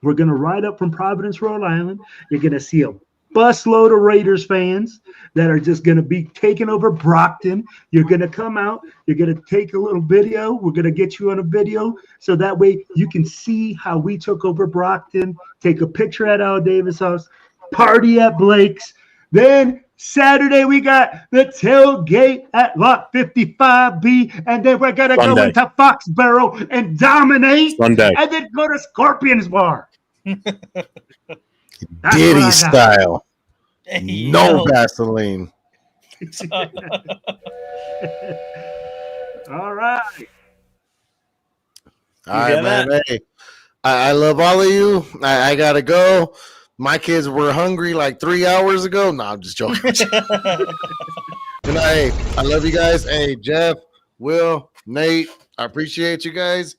We're going to ride up from Providence, Rhode Island. You're going to see a busload of Raiders fans that are just going to be taking over Brockton. You're going to come out. You're going to take a little video. We're going to get you on a video so that way you can see how we took over Brockton. Take a picture at Al Davis' house. Party at Blake's. Then Saturday, we got the tailgate at Lot 55B. And then we're going to go Sunday. into Foxborough and dominate. Sunday. And then go to Scorpions Bar. That's what Diddy I got. style. Hey, No yo. Vaseline. All right. All right, hear man. Hey, I love all of you. I gotta go. My kids were hungry like 3 hours ago. No, I'm just joking. Hey, I love you guys. Hey, Jeff, Will, Nate, I appreciate you guys.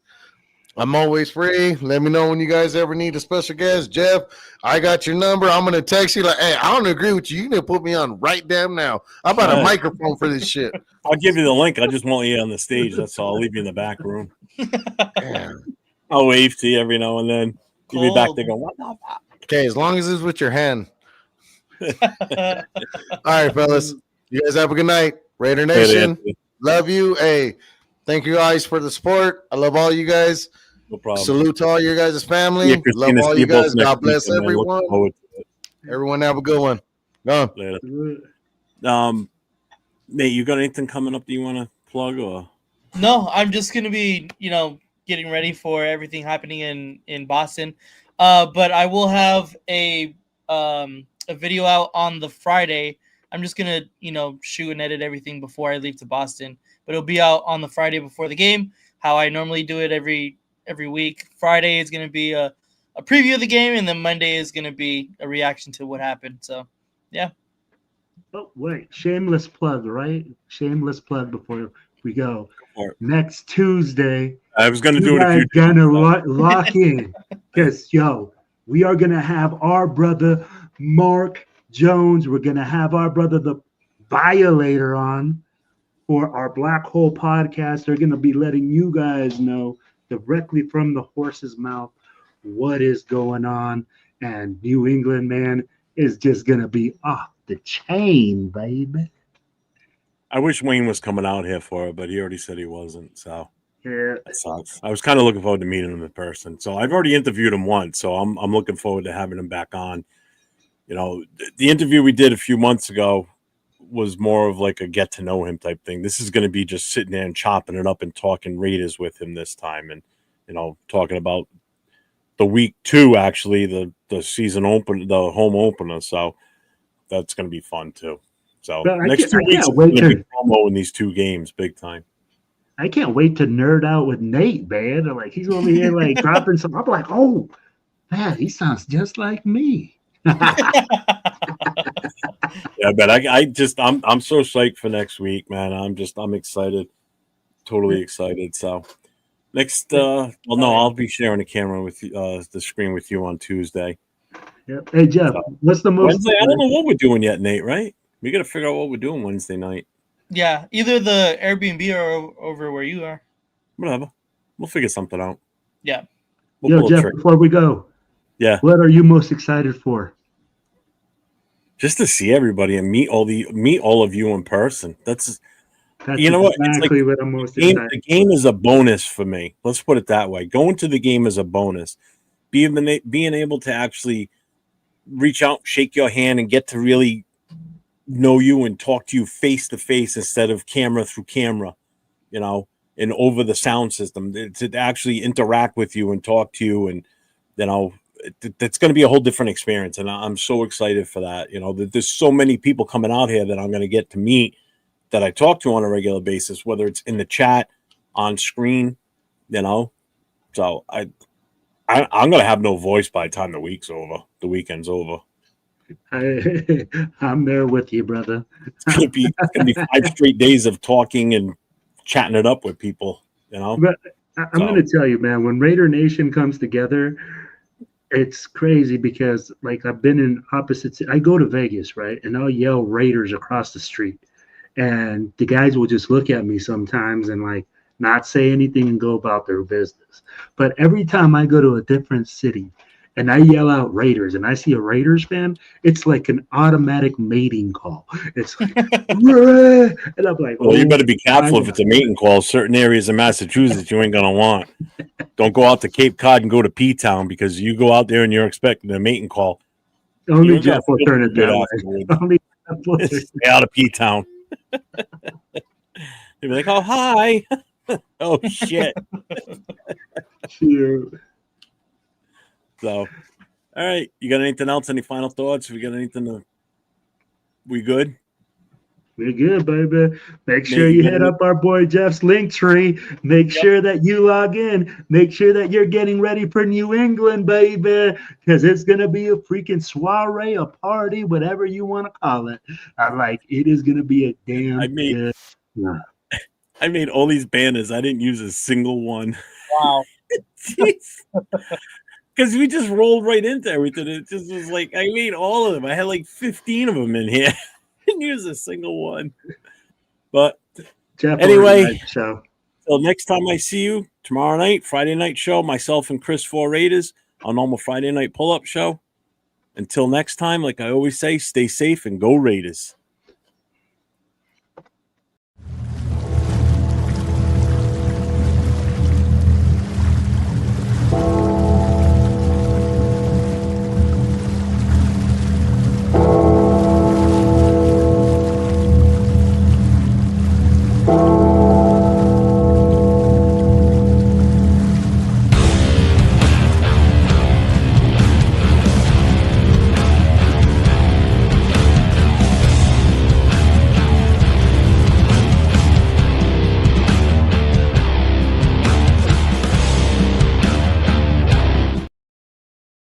I'm always free. Let me know when you guys ever need a special guest. Jeff, I got your number. I'm gonna text you like, hey, I don't agree with you. You need to put me on right damn now. I bought a Right. microphone for this shit. I'll give you the link. I just won't let you on the stage. That's all. I'll leave you in the back room. Damn. I'll wave to you every now and then. You'll be back Cold. there going, what the fuck? Okay, as long as it's with your hand. All right, fellas. You guys have a good night. Raider Nation, love you. Hey, thank you guys for the support. I love all you guys. No problem. Salute to all your guys' family. Yeah, Love Christina, all see you both guys. next God bless weekend, man. Looking everyone. forward to it. Everyone have a good one. Go. Later. Nate, you got anything coming up that you want to plug or? No, I'm just gonna be, getting ready for everything happening in Boston. But I will have a video out on the Friday. I'm just gonna, shoot and edit everything before I leave to Boston. But it'll be out on the Friday before the game, how I normally do it every week. Friday is gonna be a preview of the game, and then Monday is gonna be a reaction to what happened. So, yeah. Oh, wait. Shameless plug, right? Shameless plug before we go. for it. Next Tuesday, I was going to you do it a few guys days gonna ago. lock in. Because, we are going to have our brother, Mark Jones. We're going to have our brother, the Violator, on for our Black Hole podcast. They're going to be letting you guys know directly from the horse's mouth what is going on. And New England, man, is just going to be off the chain, baby. I wish Wayne was coming out here for it, but he already said he wasn't. So Yeah. that sucks. I was kind of looking forward to meeting him in person. So I've already interviewed him once, so I'm looking forward to having him back on. The interview we did a few months ago was more of like a get to know him type thing. This is going to be just sitting there and chopping it up and talking Raiders with him this time, and talking about the week 2, actually the season open, the home opener. So that's going to be fun too. So But next 2 I weeks can't is wait going to be to promo in these 2 games, big time. I can't wait to nerd out with Nate, man. Like he's over here like dropping some. I'm like, oh man, he sounds just like me. Yeah, but I'm so psyched for next week, man. I'm excited, totally excited. So next, well, no, I'll be sharing the camera with you, the screen with you on Tuesday. Yep. Hey Jeff, So, what's the most Wednesday, I don't know what we're doing yet, Nate. Right? We got to figure out what we're doing Wednesday night. Yeah, either the Airbnb or over where you are. Whatever, we'll figure something out. Yeah. We'll Yo, pull a Jeff, trick. before we go, Yeah, what are you most excited for? just to see everybody and meet all of you in person. That's That's you know what? It's like exactly what I'm most the excited game is a bonus for me. Let's put it that way. Going to the game is a bonus. Being able to actually reach out, shake your hand, and get to really know you and talk to you face to face instead of camera through camera, you know, and over the sound system to actually interact with you and talk to you, and you know, that's going to be a whole different experience. And I'm so excited for that. You know, there's so many people coming out here that I'm going to get to meet that I talk to on a regular basis, whether it's in the chat, on screen, you know. So I'm going to have no voice by the time the weekend's over. I'm there with you, brother. It's going to be 5 straight days of talking and chatting it up with people, you know. But I'm going to tell you, man, when Raider Nation comes together, it's crazy because, like, I've been in opposites. I go to Vegas, right, and I'll yell Raiders across the street, and the guys will just look at me sometimes and like not say anything and go about their business. But every time I go to a different city and I yell out Raiders and I see a Raiders fan, it's like an automatic mating call. It's like, and I'm like, Well, you better be careful my if it's a mating call. Certain areas of Massachusetts you ain't going to want. Don't go out to Cape Cod and go to P-Town, because you go out there and you're expecting a mating call. Only You're Jeff will gonna turn it feel that good way. afterwards. Only Jeff will turn it. Stay out of P-Town. They'd be like, oh, hi. Oh, shit. Shoot. So, all right. You got anything else? Any final thoughts? We got anything to... We good? We're good, baby. Make sure Nate, you you hit got up our boy Jeff's link tree. Make sure that you log in. Make sure that you're getting ready for New England, baby, because it's gonna be a freaking soiree, a party, whatever you want to call it. It is gonna be a damn good. Yeah. I made all these banners. I didn't use a single one. Wow. Because we just rolled right into everything. It just was like, I made all of them. I had like 15 of them in here. Didn't use a single one. But Jeff, anyway, show. till next time I see you tomorrow night, Friday night show, myself and Chris for Raiders, our normal Friday night pull-up show. Until next time, like I always say, stay safe and go Raiders.